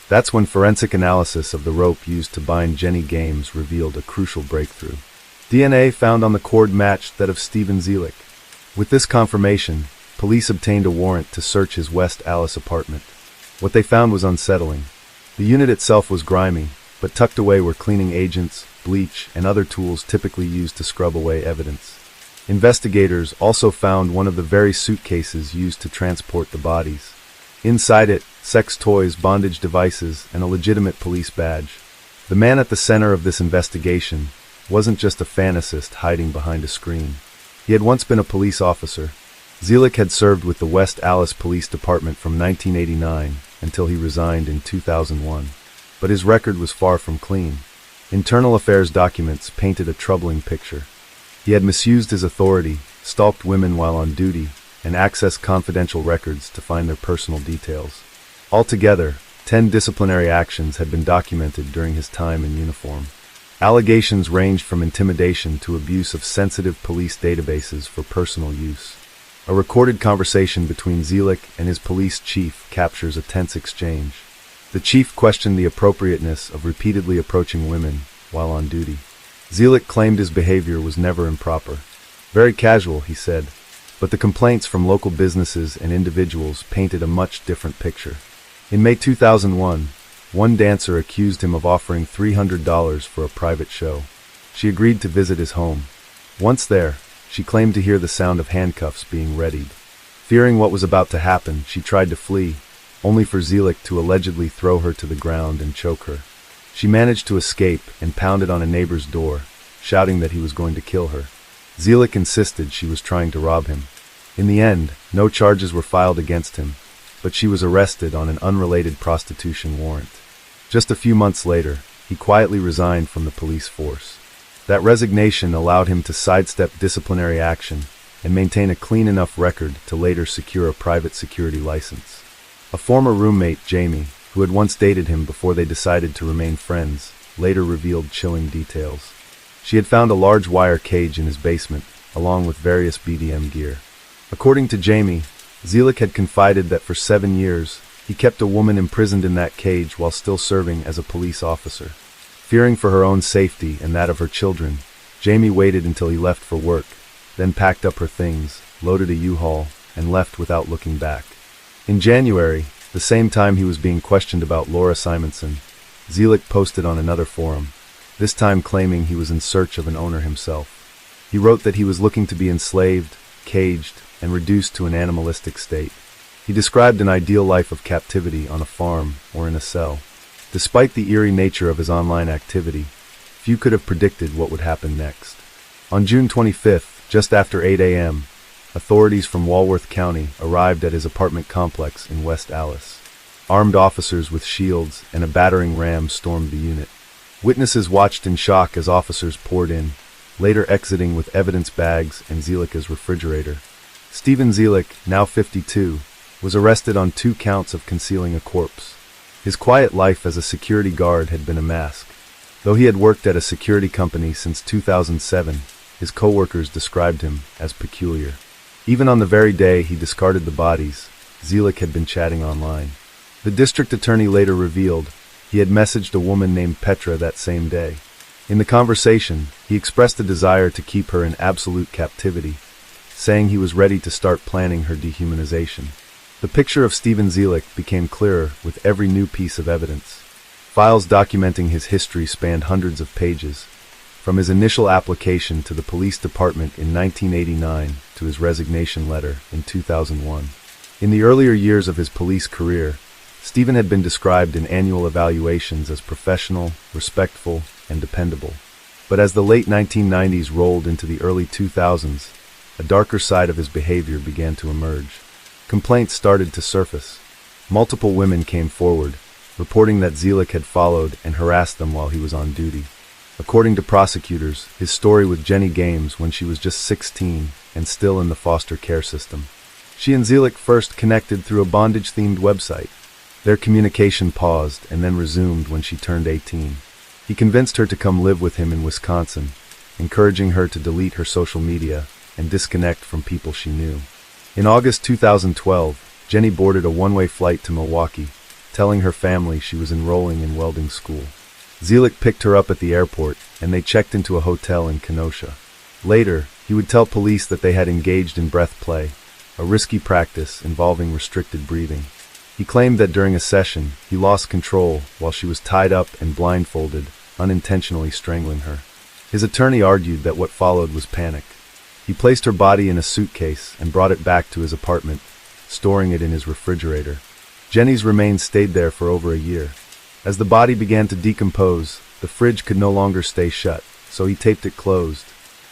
That's when forensic analysis of the rope used to bind Jenny Games revealed a crucial breakthrough. DNA found on the cord matched that of Steven Zellick. With this confirmation, police obtained a warrant to search his West Allis apartment. What they found was unsettling. The unit itself was grimy, but tucked away were cleaning agents, bleach, and other tools typically used to scrub away evidence. Investigators also found one of the very suitcases used to transport the bodies. Inside it, sex toys, bondage devices, and a legitimate police badge. The man at the center of this investigation wasn't just a fantasist hiding behind a screen. He had once been a police officer. Zielik had served with the West Allis Police Department from 1989 until he resigned in 2001. But his record was far from clean. Internal affairs documents painted a troubling picture. He had misused his authority, stalked women while on duty, and accessed confidential records to find their personal details. Altogether, 10 disciplinary actions had been documented during his time in uniform. Allegations ranged from intimidation to abuse of sensitive police databases for personal use. A recorded conversation between Zielik and his police chief captures a tense exchange. The chief questioned the appropriateness of repeatedly approaching women while on duty. Zielik claimed his behavior was never improper. Very casual, he said, but the complaints from local businesses and individuals painted a much different picture. In May 2001, one dancer accused him of offering $300 for a private show. She agreed to visit his home. Once there, she claimed to hear the sound of handcuffs being readied. Fearing what was about to happen, she tried to flee, only for Zielik to allegedly throw her to the ground and choke her. She managed to escape and pounded on a neighbor's door, shouting that he was going to kill her. Zielik insisted she was trying to rob him. In the end, no charges were filed against him, but she was arrested on an unrelated prostitution warrant. Just a few months later, he quietly resigned from the police force. That resignation allowed him to sidestep disciplinary action and maintain a clean enough record to later secure a private security license. A former roommate, Jamie, who had once dated him before they decided to remain friends, later revealed chilling details. She had found a large wire cage in his basement, along with various BDM gear. According to Jamie, Zielik had confided that for 7 years, he kept a woman imprisoned in that cage while still serving as a police officer. Fearing for her own safety and that of her children, Jamie waited until he left for work, then packed up her things, loaded a U-Haul, and left without looking back. In January, the same time he was being questioned about Laura Simonson, Zielik posted on another forum, this time claiming he was in search of an owner himself. He wrote that he was looking to be enslaved, caged, and reduced to an animalistic state. He described an ideal life of captivity on a farm or in a cell. Despite the eerie nature of his online activity, few could have predicted what would happen next. On June 25th, just after 8 a.m., authorities from Walworth County arrived at his apartment complex in West Allis. Armed officers with shields and a battering ram stormed the unit. Witnesses watched in shock as officers poured in, later exiting with evidence bags and Zielik's refrigerator. Stephen Zielik, now 52, was arrested on 2 counts of concealing a corpse. His quiet life as a security guard had been a mask. Though he had worked at a security company since 2007, his co-workers described him as peculiar. Even on the very day he discarded the bodies, Zielik had been chatting online. The district attorney later revealed he had messaged a woman named Petra that same day. In the conversation, he expressed a desire to keep her in absolute captivity, saying he was ready to start planning her dehumanization. The picture of Stephen Zielik became clearer with every new piece of evidence. Files documenting his history spanned hundreds of pages, from his initial application to the police department in 1989 to his resignation letter in 2001. In the earlier years of his police career, Stephen had been described in annual evaluations as professional, respectful, and dependable. But as the late 1990s rolled into the early 2000s, a darker side of his behavior began to emerge. Complaints started to surface. Multiple women came forward, reporting that Zielik had followed and harassed them while he was on duty. According to prosecutors, his story with Jenny Games when she was just 16 and still in the foster care system. She and Zielik first connected through a bondage-themed website. Their communication paused and then resumed when she turned 18. He convinced her to come live with him in Wisconsin, encouraging her to delete her social media and disconnect from people she knew. In August 2012, Jenny boarded a one-way flight to Milwaukee, telling her family she was enrolling in welding school. Zielik picked her up at the airport, and they checked into a hotel in Kenosha. Later, he would tell police that they had engaged in breath play, a risky practice involving restricted breathing. He claimed that during a session, he lost control while she was tied up and blindfolded, unintentionally strangling her. His attorney argued that what followed was panic. He placed her body in a suitcase and brought it back to his apartment, storing it in his refrigerator. Jenny's remains stayed there for over a year. As the body began to decompose, the fridge could no longer stay shut, so he taped it closed.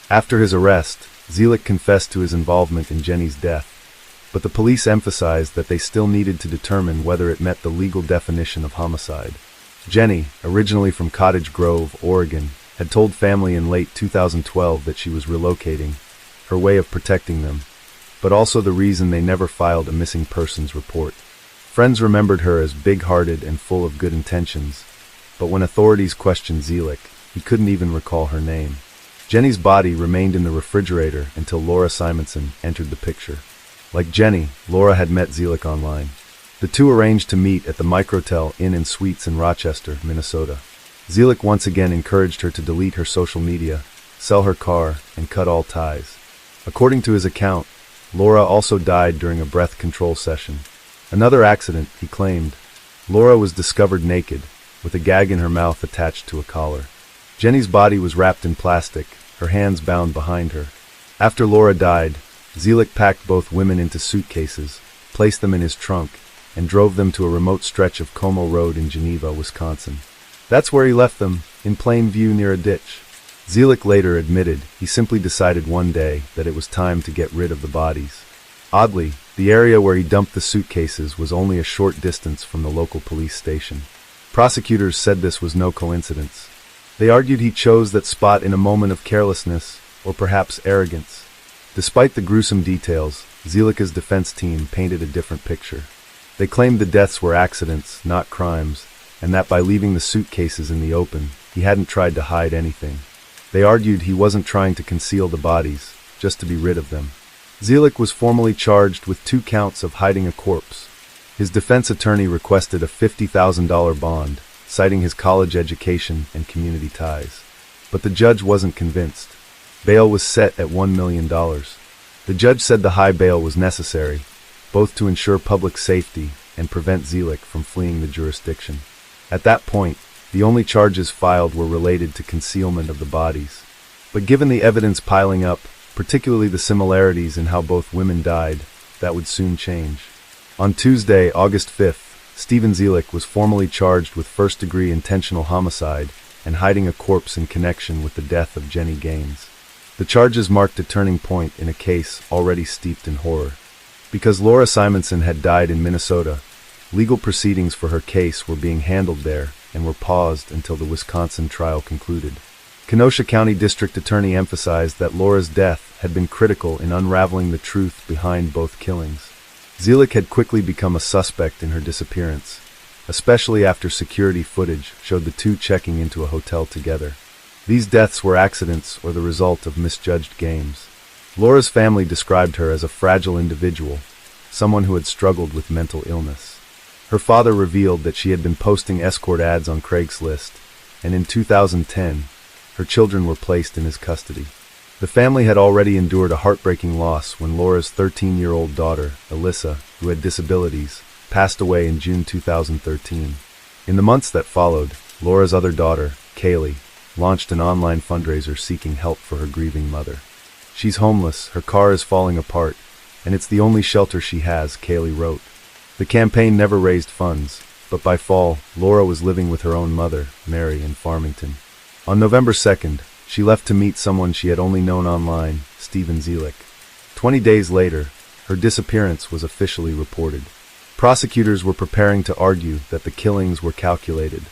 After his arrest, Zielik confessed to his involvement in Jenny's death, but the police emphasized that they still needed to determine whether it met the legal definition of homicide. Jenny, originally from Cottage Grove, Oregon, had told family in late 2012 that she was relocating, her way of protecting them, but also the reason they never filed a missing persons report. Friends remembered her as big-hearted and full of good intentions, but when authorities questioned Zielik, he couldn't even recall her name. Jenny's body remained in the refrigerator until Laura Simonson entered the picture. Like Jenny, Laura had met Zielik online. The two arranged to meet at the Microtel Inn and Suites in Rochester, Minnesota. Zielik once again encouraged her to delete her social media, sell her car, and cut all ties. According to his account, Laura also died during a breath control session. Another accident, he claimed. Laura was discovered naked, with a gag in her mouth attached to a collar. Jenny's body was wrapped in plastic, her hands bound behind her. After Laura died, Zielik packed both women into suitcases, placed them in his trunk, and drove them to a remote stretch of Como Road in Geneva, Wisconsin. That's where he left them, in plain view near a ditch. Zielik later admitted he simply decided one day that it was time to get rid of the bodies. Oddly, the area where he dumped the suitcases was only a short distance from the local police station. Prosecutors said this was no coincidence. They argued he chose that spot in a moment of carelessness, or perhaps arrogance. Despite the gruesome details, Zielik's defense team painted a different picture. They claimed the deaths were accidents, not crimes, and that by leaving the suitcases in the open, he hadn't tried to hide anything. They argued he wasn't trying to conceal the bodies, just to be rid of them. Zielik was formally charged with 2 counts of hiding a corpse. His defense attorney requested a $50,000 bond, citing his college education and community ties. But the judge wasn't convinced. Bail was set at $1 million. The judge said the high bail was necessary, both to ensure public safety and prevent Zielik from fleeing the jurisdiction. At that point, the only charges filed were related to concealment of the bodies. But given the evidence piling up, particularly the similarities in how both women died, that would soon change. On Tuesday, August 5th, Stephen Zielik was formally charged with first-degree intentional homicide and hiding a corpse in connection with the death of Jenny Gaines. The charges marked a turning point in a case already steeped in horror. Because Laura Simonson had died in Minnesota, legal proceedings for her case were being handled there and were paused until the Wisconsin trial concluded. Kenosha County District Attorney emphasized that Laura's death had been critical in unraveling the truth behind both killings. Zielik had quickly become a suspect in her disappearance, especially after security footage showed the two checking into a hotel together. These deaths were accidents or the result of misjudged games. Laura's family described her as a fragile individual, someone who had struggled with mental illness. Her father revealed that she had been posting escort ads on Craigslist, and in 2010, her children were placed in his custody. The family had already endured a heartbreaking loss when Laura's 13-year-old daughter, Alyssa, who had disabilities, passed away in June 2013. In the months that followed, Laura's other daughter, Kaylee, launched an online fundraiser seeking help for her grieving mother. She's homeless, her car is falling apart, and it's the only shelter she has, Kaylee wrote. The campaign never raised funds, but by fall, Laura was living with her own mother, Mary, in Farmington. On November 2nd, she left to meet someone she had only known online, Stephen Zielik. 20 days later, her disappearance was officially reported. Prosecutors were preparing to argue that the killings were calculated.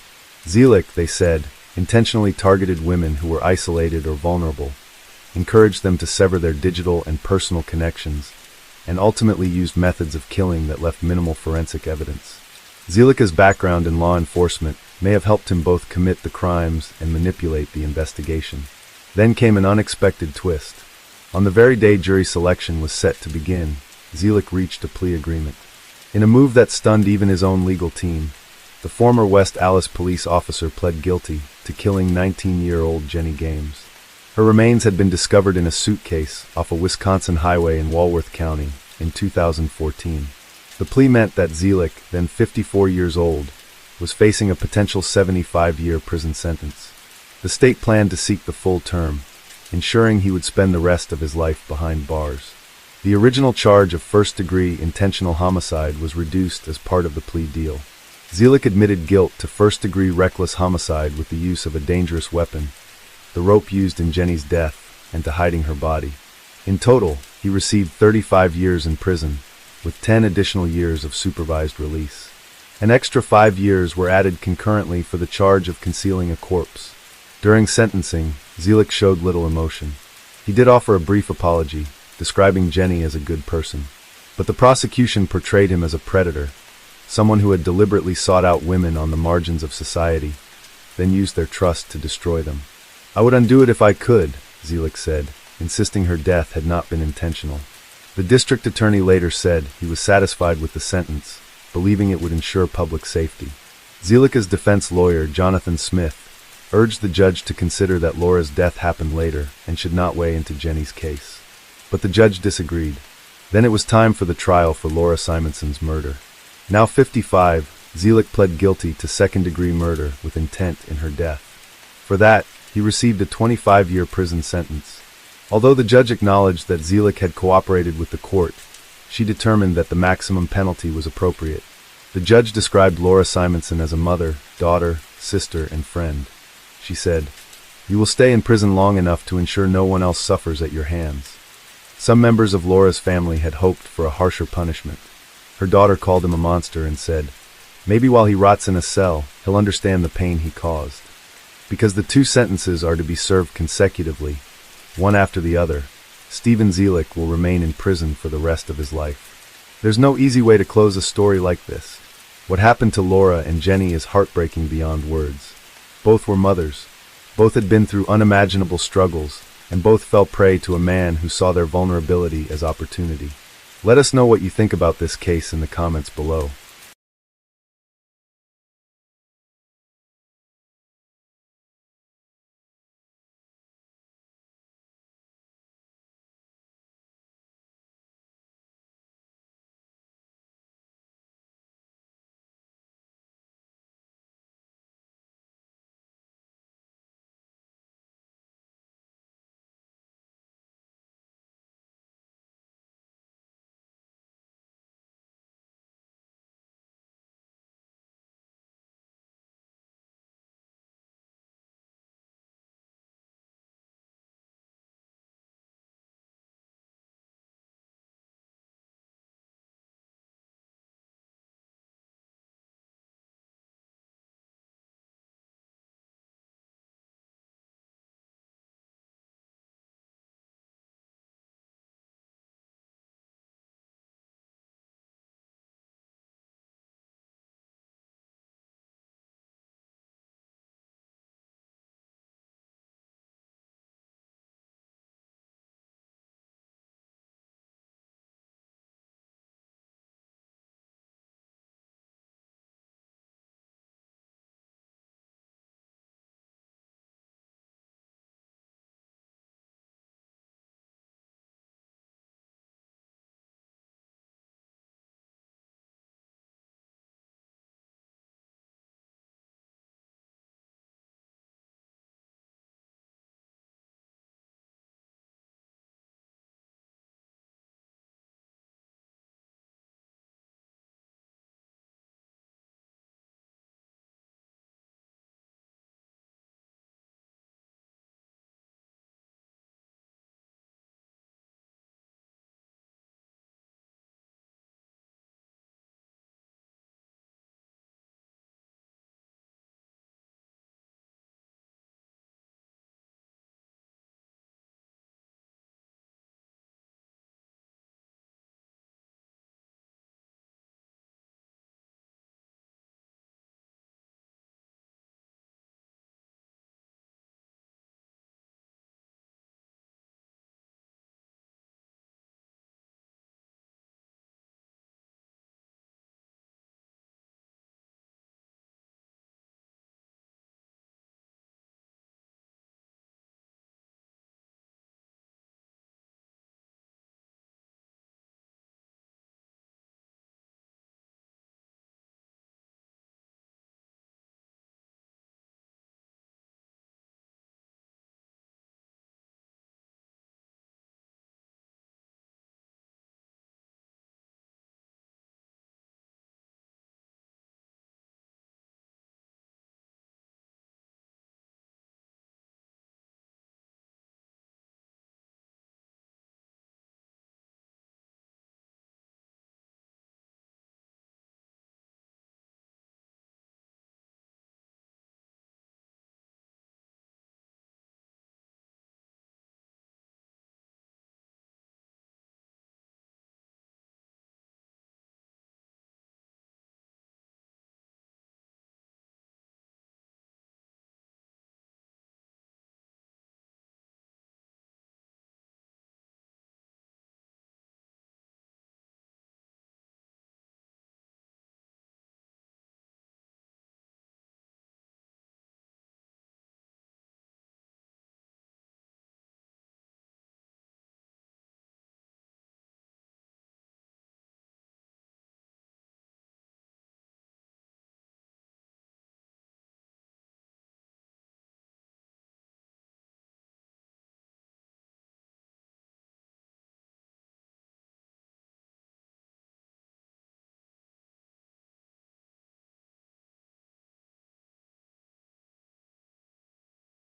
Zielik, they said, intentionally targeted women who were isolated or vulnerable, encouraged them to sever their digital and personal connections, and ultimately used methods of killing that left minimal forensic evidence. Zielik's background in law enforcement may have helped him both commit the crimes and manipulate the investigation. Then came an unexpected twist. On the very day jury selection was set to begin, Zielik reached a plea agreement. In a move that stunned even his own legal team, the former West Allis police officer pled guilty to killing 19-year-old Jenny Gaines. Her remains had been discovered in a suitcase off a Wisconsin highway in Walworth County in 2014. The plea meant that Zielik, then 54 years old, was facing a potential 75-year prison sentence. The state planned to seek the full term, ensuring he would spend the rest of his life behind bars. The original charge of first-degree intentional homicide was reduced as part of the plea deal. Zielik admitted guilt to first-degree reckless homicide with the use of a dangerous weapon, the rope used in Jenny's death, and to hiding her body. In total, he received 35 years in prison, with 10 additional years of supervised release. An extra 5 years were added concurrently for the charge of concealing a corpse. During sentencing, Zielik showed little emotion. He did offer a brief apology, describing Jenny as a good person. But the prosecution portrayed him as a predator, someone who had deliberately sought out women on the margins of society, then used their trust to destroy them. "I would undo it if I could," Zielik said, insisting her death had not been intentional. The district attorney later said he was satisfied with the sentence, believing it would ensure public safety. Zielik's defense lawyer, Jonathan Smith, urged the judge to consider that Laura's death happened later and should not weigh into Jenny's case. But the judge disagreed. Then it was time for the trial for Laura Simonson's murder. Now 55, Zielik pled guilty to second-degree murder with intent in her death. For that, he received a 25-year prison sentence. Although the judge acknowledged that Zielik had cooperated with the court, she determined that the maximum penalty was appropriate. The judge described Laura Simonson as a mother, daughter, sister, and friend. She said, "You will stay in prison long enough to ensure no one else suffers at your hands." Some members of Laura's family had hoped for a harsher punishment. Her daughter called him a monster and said, "Maybe while he rots in a cell, he'll understand the pain he caused." Because the two sentences are to be served consecutively, one after the other, Stephen Zielik will remain in prison for the rest of his life. There's no easy way to close a story like this. What happened to Laura and Jenny is heartbreaking beyond words. Both were mothers. Both had been through unimaginable struggles, and both fell prey to a man who saw their vulnerability as opportunity. Let us know what you think about this case in the comments below.